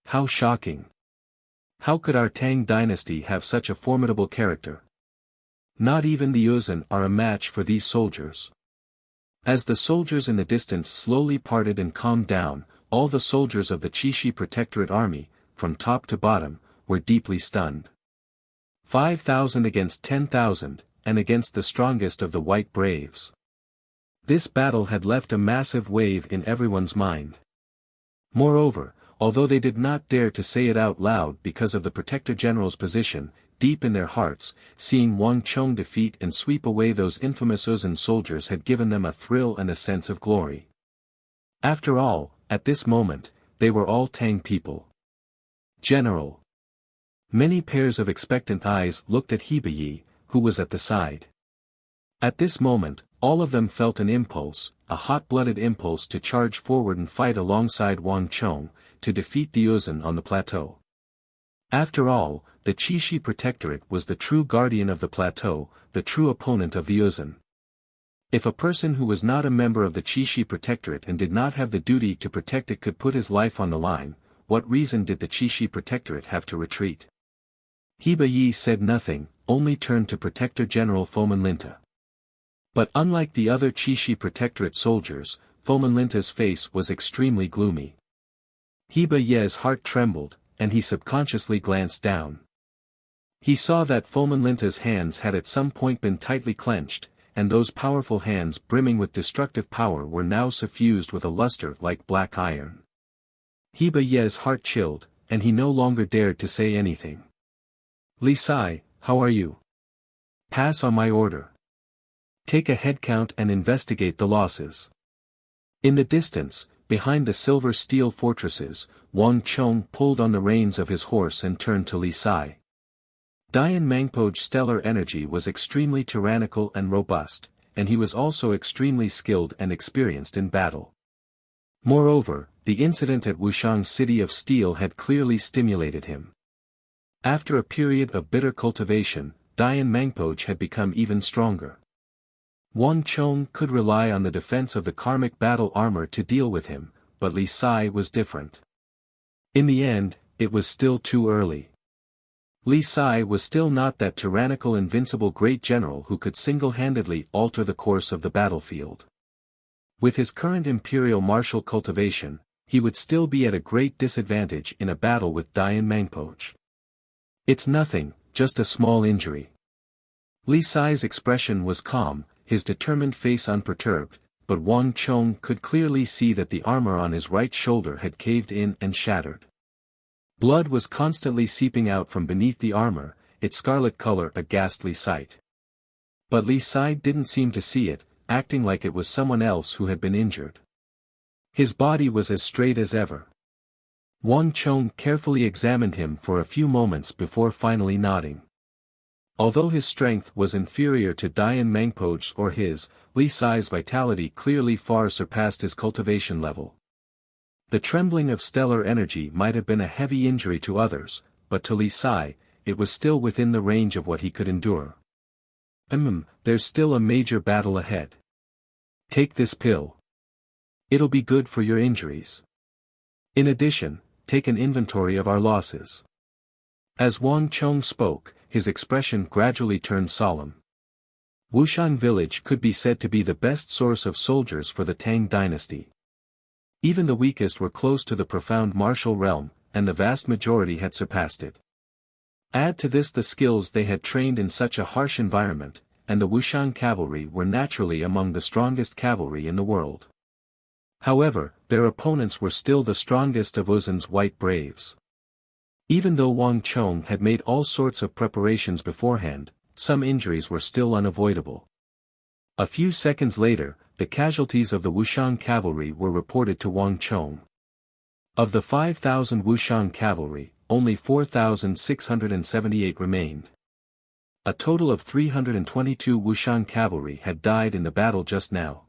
How shocking. How could our Tang dynasty have such a formidable character? Not even the Uzun are a match for these soldiers. As the soldiers in the distance slowly parted and calmed down, all the soldiers of the Qixi Protectorate army, from top to bottom, were deeply stunned. 5,000 against 10,000, and against the strongest of the White Braves. This battle had left a massive wave in everyone's mind. Moreover, although they did not dare to say it out loud because of the Protector General's position, deep in their hearts, seeing Wang Chong defeat and sweep away those infamous Uzun soldiers had given them a thrill and a sense of glory. After all, at this moment, they were all Tang people. "General." Many pairs of expectant eyes looked at Hebayi, who was at the side. At this moment, all of them felt an impulse, a hot-blooded impulse to charge forward and fight alongside Wang Chong, to defeat the Uzun on the plateau. After all, the Qixi Protectorate was the true guardian of the plateau, the true opponent of the Uzun. If a person who was not a member of the Qixi Protectorate and did not have the duty to protect it could put his life on the line, what reason did the Qixi Protectorate have to retreat? Hebayi said nothing, only turned to Protector General Foman Linta. But unlike the other Qixi Protectorate soldiers, Foman Linta's face was extremely gloomy. Hebayi's heart trembled, and he subconsciously glanced down. He saw that Fulminlinta's hands had at some point been tightly clenched, and those powerful hands brimming with destructive power were now suffused with a luster like black iron. Heba Ye's heart chilled, and he no longer dared to say anything. "Li Sai, how are you? Pass on my order. Take a head count and investigate the losses." In the distance, behind the silver-steel fortresses, Wang Chong pulled on the reins of his horse and turned to Li Sai. Dian Mangpo's stellar energy was extremely tyrannical and robust, and he was also extremely skilled and experienced in battle. Moreover, the incident at Wuxiang's City of Steel had clearly stimulated him. After a period of bitter cultivation, Dian Mangpo had become even stronger. Wang Chong could rely on the defense of the karmic battle armor to deal with him, but Li Sai was different. In the end, it was still too early. Li Sai was still not that tyrannical invincible great general who could single-handedly alter the course of the battlefield. With his current imperial martial cultivation, he would still be at a great disadvantage in a battle with Dian Mangpo. "It's nothing, just a small injury." Li Sai's expression was calm, his determined face unperturbed, but Wang Chong could clearly see that the armor on his right shoulder had caved in and shattered. Blood was constantly seeping out from beneath the armor, its scarlet color a ghastly sight. But Li Sai didn't seem to see it, acting like it was someone else who had been injured. His body was as straight as ever. Wang Chong carefully examined him for a few moments before finally nodding. Although his strength was inferior to Dian Mangpo's or his, Li Sai's vitality clearly far surpassed his cultivation level. The trembling of stellar energy might have been a heavy injury to others, but to Li Sai, it was still within the range of what he could endure. There's still a major battle ahead. Take this pill. It'll be good for your injuries. In addition, take an inventory of our losses." As Wang Chong spoke, his expression gradually turned solemn. Wuxiang village could be said to be the best source of soldiers for the Tang dynasty. Even the weakest were close to the profound martial realm, and the vast majority had surpassed it. Add to this the skills they had trained in such a harsh environment, and the Wuxiang cavalry were naturally among the strongest cavalry in the world. However, their opponents were still the strongest of Wuzhen's white braves. Even though Wang Chong had made all sorts of preparations beforehand, some injuries were still unavoidable. A few seconds later, the casualties of the Wuxiang cavalry were reported to Wang Chong. Of the 5,000 Wuxiang cavalry, only 4,678 remained. A total of 322 Wuxiang cavalry had died in the battle just now.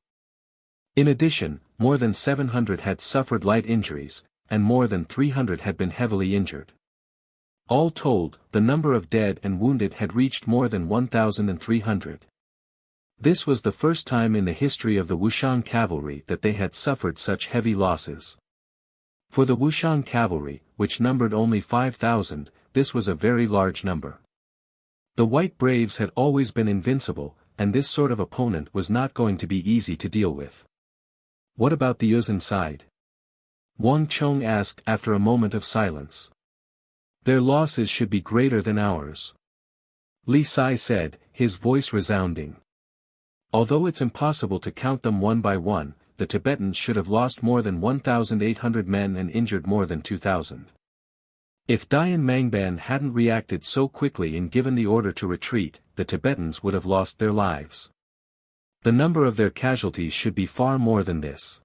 In addition, more than 700 had suffered light injuries, and more than 300 had been heavily injured. All told, the number of dead and wounded had reached more than 1,300. This was the first time in the history of the Wuxiang cavalry that they had suffered such heavy losses. For the Wuxiang cavalry, which numbered only 5,000, this was a very large number. The White Braves had always been invincible, and this sort of opponent was not going to be easy to deal with. "What about the Wuzhen side?" Wang Chong asked after a moment of silence. "Their losses should be greater than ours," Li Sai said, his voice resounding. "Although it's impossible to count them one by one, the Tibetans should have lost more than 1,800 men and injured more than 2,000. If Dian Mangban hadn't reacted so quickly and given the order to retreat, the Tibetans would have lost their lives. The number of their casualties should be far more than this.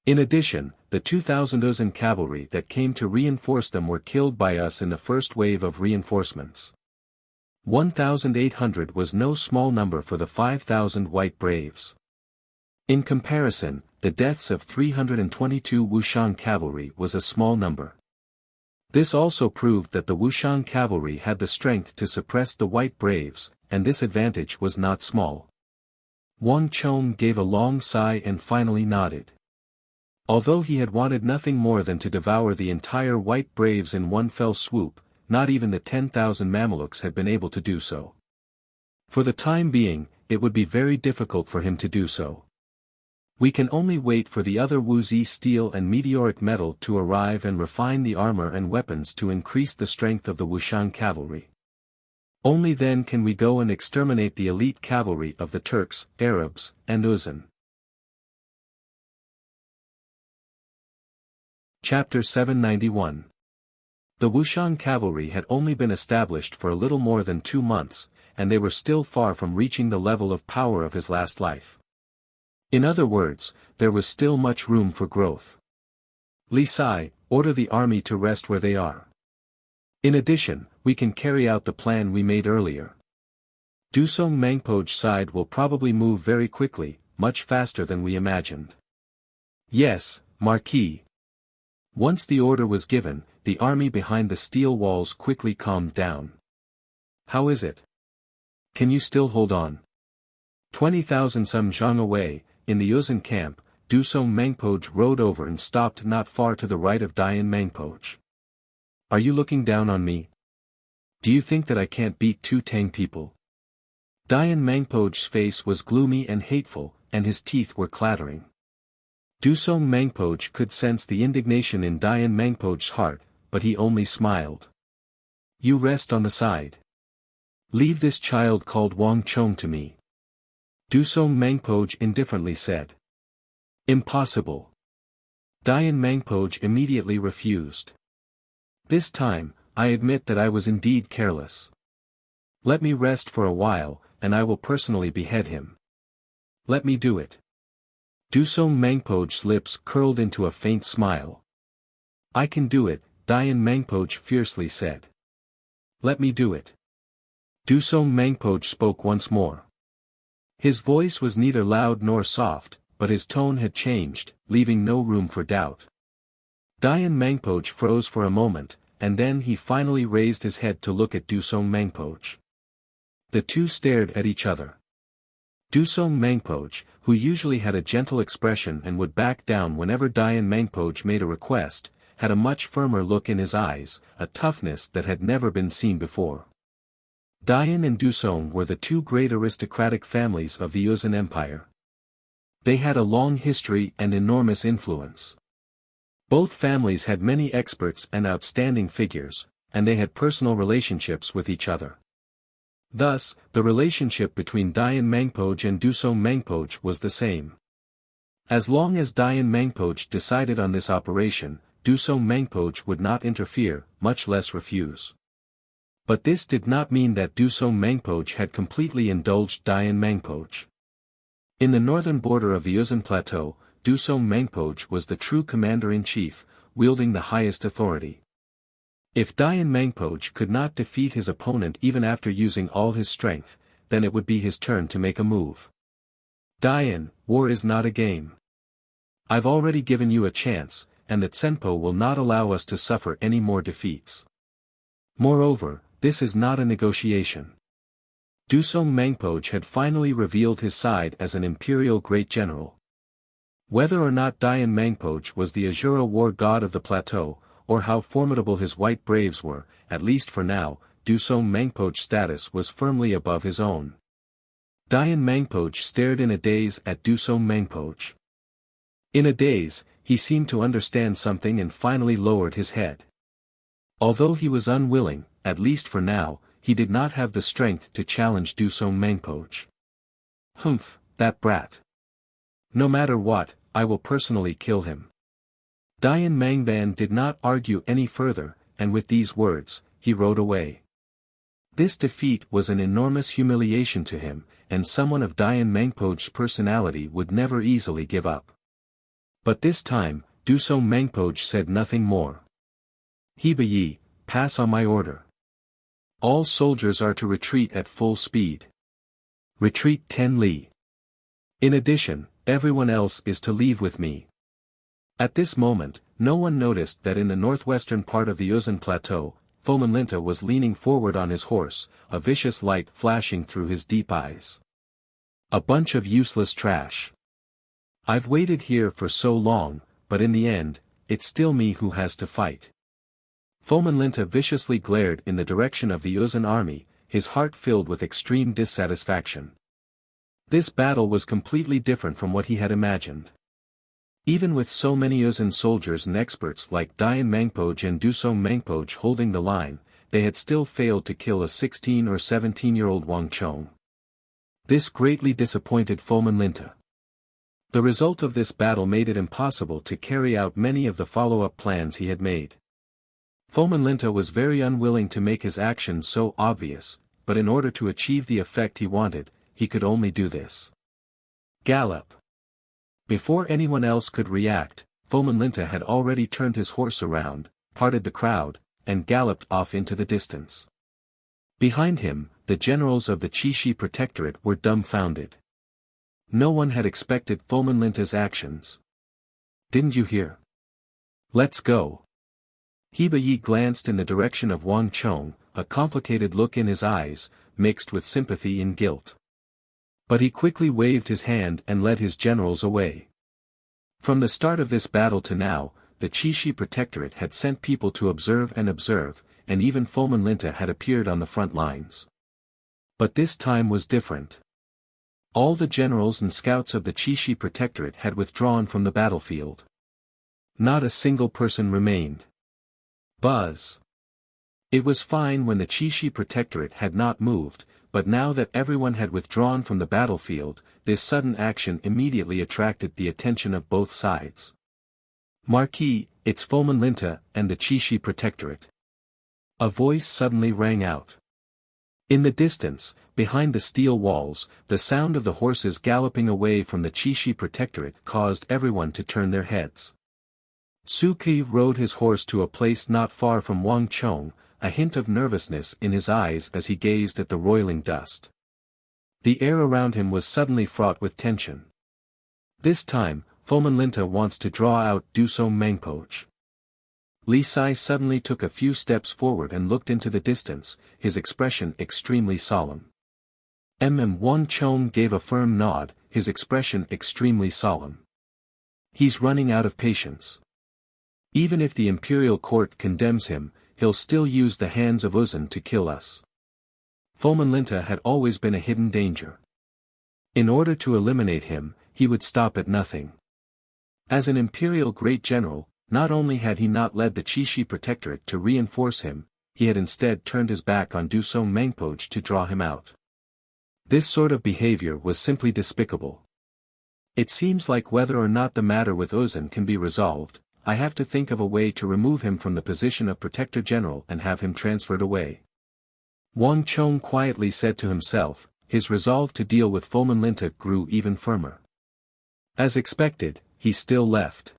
In addition, the 2,000 Wuzhen cavalry that came to reinforce them were killed by us in the first wave of reinforcements. 1,800 was no small number for the 5,000 White Braves. In comparison, the deaths of 322 Wuxiang cavalry was a small number. This also proved that the Wuxiang cavalry had the strength to suppress the White Braves, and this advantage was not small. Wang Chong gave a long sigh and finally nodded. Although he had wanted nothing more than to devour the entire White Braves in one fell swoop, not even the 10,000 Mamelukes had been able to do so. For the time being, it would be very difficult for him to do so. We can only wait for the other Wuxia steel and meteoric metal to arrive and refine the armor and weapons to increase the strength of the Wuxiang cavalry. Only then can we go and exterminate the elite cavalry of the Turks, Arabs, and Uzan. Chapter 791. The Wuxian cavalry had only been established for a little more than 2 months, and they were still far from reaching the level of power of his last life. In other words, there was still much room for growth. Li Sai, order the army to rest where they are. In addition, we can carry out the plan we made earlier. Dusong Mangpo's side will probably move very quickly, much faster than we imagined. Yes, Marquis. Once the order was given, the army behind the steel walls quickly calmed down. How is it? Can you still hold on? 20,000 some zhang away, in the Uzan camp, Dusong Mangpo rode over and stopped not far to the right of Dian Mangpo. Are you looking down on me? Do you think that I can't beat 2 Tang people? Dian Mangpo's face was gloomy and hateful, and his teeth were clattering. Dusong Mangpo could sense the indignation in Dian Mangpo's heart, but he only smiled. You rest on the side. Leave this child called Wang Chong to me. Dusong Mangpo indifferently said. Impossible. Dian Mangpo immediately refused. This time, I admit that I was indeed careless. Let me rest for a while, and I will personally behead him. Let me do it. Dusong Mangpo's lips curled into a faint smile. I can do it, Dian Mangpo fiercely said. Let me do it. Dusong Mangpo spoke once more. His voice was neither loud nor soft, but his tone had changed, leaving no room for doubt. Dian Mangpo froze for a moment, and then he finally raised his head to look at Dusong Mangpo. The two stared at each other. Dusong Mangpo, who usually had a gentle expression and would back down whenever Dian Mangpo made a request, had a much firmer look in his eyes, a toughness that had never been seen before. Dian and Dusong were the 2 great aristocratic families of the Uzan Empire. They had a long history and enormous influence. Both families had many experts and outstanding figures, and they had personal relationships with each other. Thus, the relationship between Dian Mangpo and Dusong Mangpo was the same. As long as Dian Mangpo decided on this operation, Dusong Mangpo would not interfere, much less refuse. But this did not mean that Dusong Mangpo had completely indulged Dian Mangpo. In the northern border of the Uzan Plateau, Dusong Mangpo was the true commander-in-chief, wielding the highest authority. If Dian Mangpo could not defeat his opponent even after using all his strength, then it would be his turn to make a move. Dian, war is not a game. I've already given you a chance, and the Tsenpo will not allow us to suffer any more defeats. Moreover, this is not a negotiation. Dusong Mangpo had finally revealed his side as an imperial great general. Whether or not Dian Mangpo was the Azura war god of the plateau, or how formidable his white braves were, at least for now, Dusong Mangpo's status was firmly above his own. Dian Mangpo stared in a daze at Dusong Mangpo. In a daze, he seemed to understand something and finally lowered his head. Although he was unwilling, at least for now, he did not have the strength to challenge Dusong Mangpo. Humph, that brat. No matter what, I will personally kill him. Dian Mangban did not argue any further, and with these words, he rode away. This defeat was an enormous humiliation to him, and someone of Dian Mangpo's personality would never easily give up. But this time, Dusong Mangpo said nothing more. Heba Yi, pass on my order. All soldiers are to retreat at full speed. Retreat 10 li. In addition, everyone else is to leave with me. At this moment, no one noticed that in the northwestern part of the Uzan Plateau, Fomenlinta was leaning forward on his horse, a vicious light flashing through his deep eyes. A bunch of useless trash. I've waited here for so long, but in the end, it's still me who has to fight. Fomenlinta viciously glared in the direction of the Uzan army, his heart filled with extreme dissatisfaction. This battle was completely different from what he had imagined. Even with so many Uzan soldiers and experts like Dian Mangpo and Dusong Mangpo holding the line, they had still failed to kill a 16 or 17-year-old Wang Chong. This greatly disappointed Fomin Linta. The result of this battle made it impossible to carry out many of the follow-up plans he had made. Fomin Linta was very unwilling to make his actions so obvious, but in order to achieve the effect he wanted, he could only do this. Gallop! Before anyone else could react, Fomin Linta had already turned his horse around, parted the crowd, and galloped off into the distance. Behind him, the generals of the Qixi Protectorate were dumbfounded. No one had expected Fomin Linta's actions. "Didn't you hear? Let's go." Heba Yi glanced in the direction of Wang Chong, a complicated look in his eyes, mixed with sympathy and guilt. But he quickly waved his hand and led his generals away. From the start of this battle to now, the Qixi Protectorate had sent people to observe, and even Fomin Linta had appeared on the front lines. But this time was different. All the generals and scouts of the Qixi Protectorate had withdrawn from the battlefield. Not a single person remained. Buzz. It was fine when the Qixi Protectorate had not moved, but now that everyone had withdrawn from the battlefield, this sudden action immediately attracted the attention of both sides. "Marquis, it's Fomin Linta and the Qixi Protectorate." A voice suddenly rang out. In the distance, behind the steel walls, the sound of the horses galloping away from the Qixi Protectorate caused everyone to turn their heads. Su Qi rode his horse to a place not far from Wang Chong, a hint of nervousness in his eyes as he gazed at the roiling dust. The air around him was suddenly fraught with tension. This time, Fomin Linta wants to draw out Dusong Mangpoch. Li Sai suddenly took a few steps forward and looked into the distance, his expression extremely solemn. Wang Chong gave a firm nod, his expression extremely solemn. "He's running out of patience. Even if the imperial court condemns him, he'll still use the hands of Uzun to kill us." Fomin Linta had always been a hidden danger. In order to eliminate him, he would stop at nothing. As an imperial great general, not only had he not led the Qixi Protectorate to reinforce him, he had instead turned his back on Dusong Mangpoch to draw him out. This sort of behavior was simply despicable. "It seems like whether or not the matter with Uzun can be resolved, I have to think of a way to remove him from the position of Protector General and have him transferred away." Wang Chong quietly said to himself, his resolve to deal with Fomin Linta grew even firmer. As expected, he still left.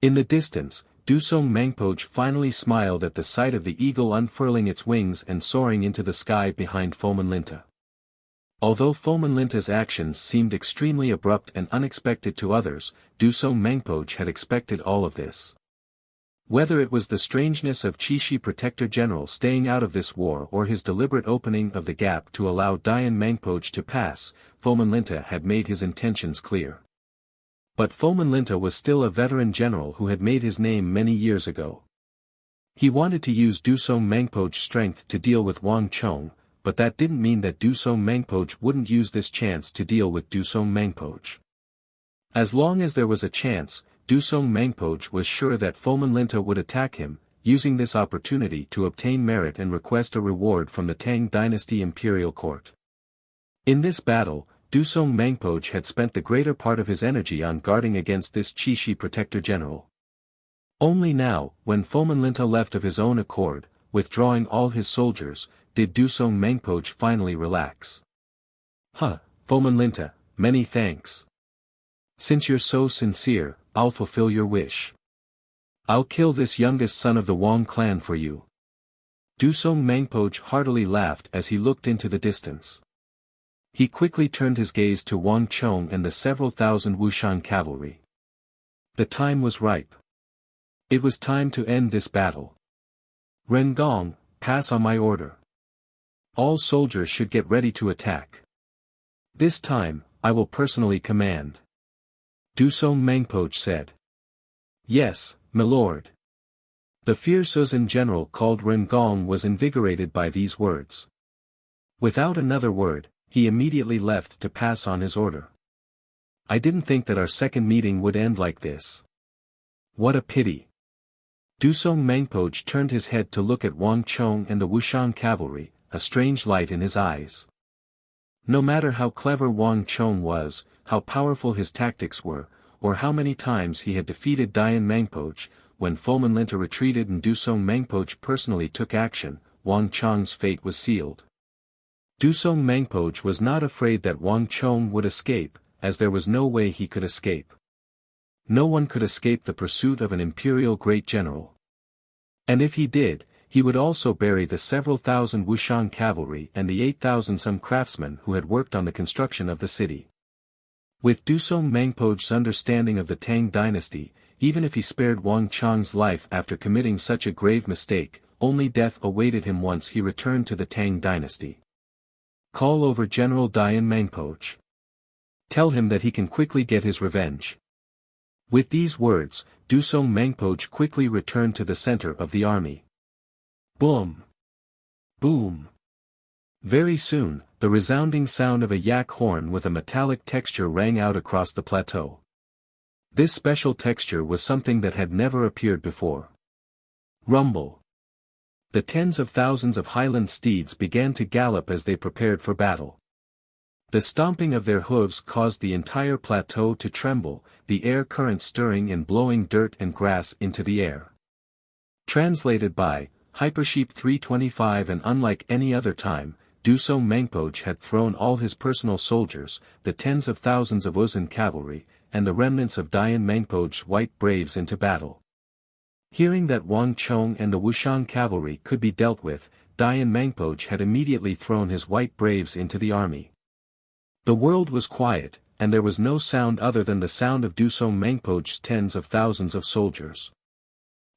In the distance, Dusong Mangpoch finally smiled at the sight of the eagle unfurling its wings and soaring into the sky behind Fomin Linta. Although Fomin Linta's actions seemed extremely abrupt and unexpected to others, Dusong Mangpoch had expected all of this. Whether it was the strangeness of Qixi Protector General staying out of this war or his deliberate opening of the gap to allow Dian Mangpoch to pass, Fomin Linta had made his intentions clear. But Fomin Linta was still a veteran general who had made his name many years ago. He wanted to use Dusong Mangpoch's strength to deal with Wang Chong, but that didn't mean that Dusong Mangpoch wouldn't use this chance to deal with Dusong Mangpoch. As long as there was a chance, Dusong Mangpoch was sure that Fomin Linta would attack him, using this opportunity to obtain merit and request a reward from the Tang Dynasty Imperial Court. In this battle, Dusong Mangpoch had spent the greater part of his energy on guarding against this Qixi Protector General. Only now, when Fomin Linta left of his own accord, withdrawing all his soldiers, did Dusong Mangpoch finally relax. Fomin Linta, many thanks. Since you're so sincere, I'll fulfill your wish. I'll kill this youngest son of the Wang clan for you." Dusong Mangpoch heartily laughed as he looked into the distance. He quickly turned his gaze to Wang Chong and the several thousand Wushan cavalry. The time was ripe. It was time to end this battle. "Rengong, pass on my order. All soldiers should get ready to attack. This time, I will personally command." Dusong Mangpoch said. "Yes, my lord." The fierce Uzun general called Rengong was invigorated by these words. Without another word, he immediately left to pass on his order. "I didn't think that our second meeting would end like this. What a pity. Dusong Mangpoj turned his head to look at Wang Chong and the Wuxian cavalry, a strange light in his eyes. No matter how clever Wang Chong was, how powerful his tactics were, or how many times he had defeated Dian Mangpoj, when Foman Linta retreated and Dusong Mangpoj personally took action, Wang Chong's fate was sealed. Dusong Mangpoj was not afraid that Wang Chong would escape, as there was no way he could escape. No one could escape the pursuit of an imperial great general. And if he did, he would also bury the several thousand Wuxian cavalry and the 8,000-some craftsmen who had worked on the construction of the city. With Dusong Mangpoj's understanding of the Tang dynasty, even if he spared Wang Chong's life after committing such a grave mistake, only death awaited him once he returned to the Tang dynasty. Call over General Dian Mangpoj. Tell him that he can quickly get his revenge. With these words, Dusong Mangpoj quickly returned to the center of the army. Boom! Boom! Very soon, the resounding sound of a yak horn with a metallic texture rang out across the plateau. This special texture was something that had never appeared before. Rumble! The tens of thousands of highland steeds began to gallop as they prepared for battle. The stomping of their hooves caused the entire plateau to tremble, the air current stirring and blowing dirt and grass into the air. Translated by Hypersheep 325. And unlike any other time, Dusong Mangpoj had thrown all his personal soldiers, the tens of thousands of Uzan cavalry, and the remnants of Dian Mangpoj's white braves into battle. Hearing that Wang Chong and the Wuxian cavalry could be dealt with, Dian Mangpoj had immediately thrown his white braves into the army. The world was quiet, and there was no sound other than the sound of Dusong Mangpoj's tens of thousands of soldiers.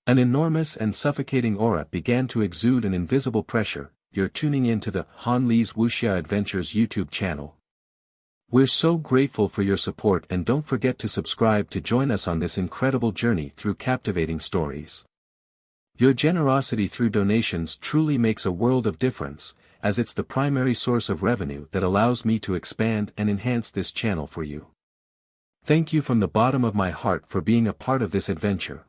An enormous and suffocating aura began to exude an invisible pressure. You're tuning in to the Han Li's Wuxia Adventures YouTube channel. We're so grateful for your support, and don't forget to subscribe to join us on this incredible journey through captivating stories. Your generosity through donations truly makes a world of difference, as it's the primary source of revenue that allows me to expand and enhance this channel for you. Thank you from the bottom of my heart for being a part of this adventure.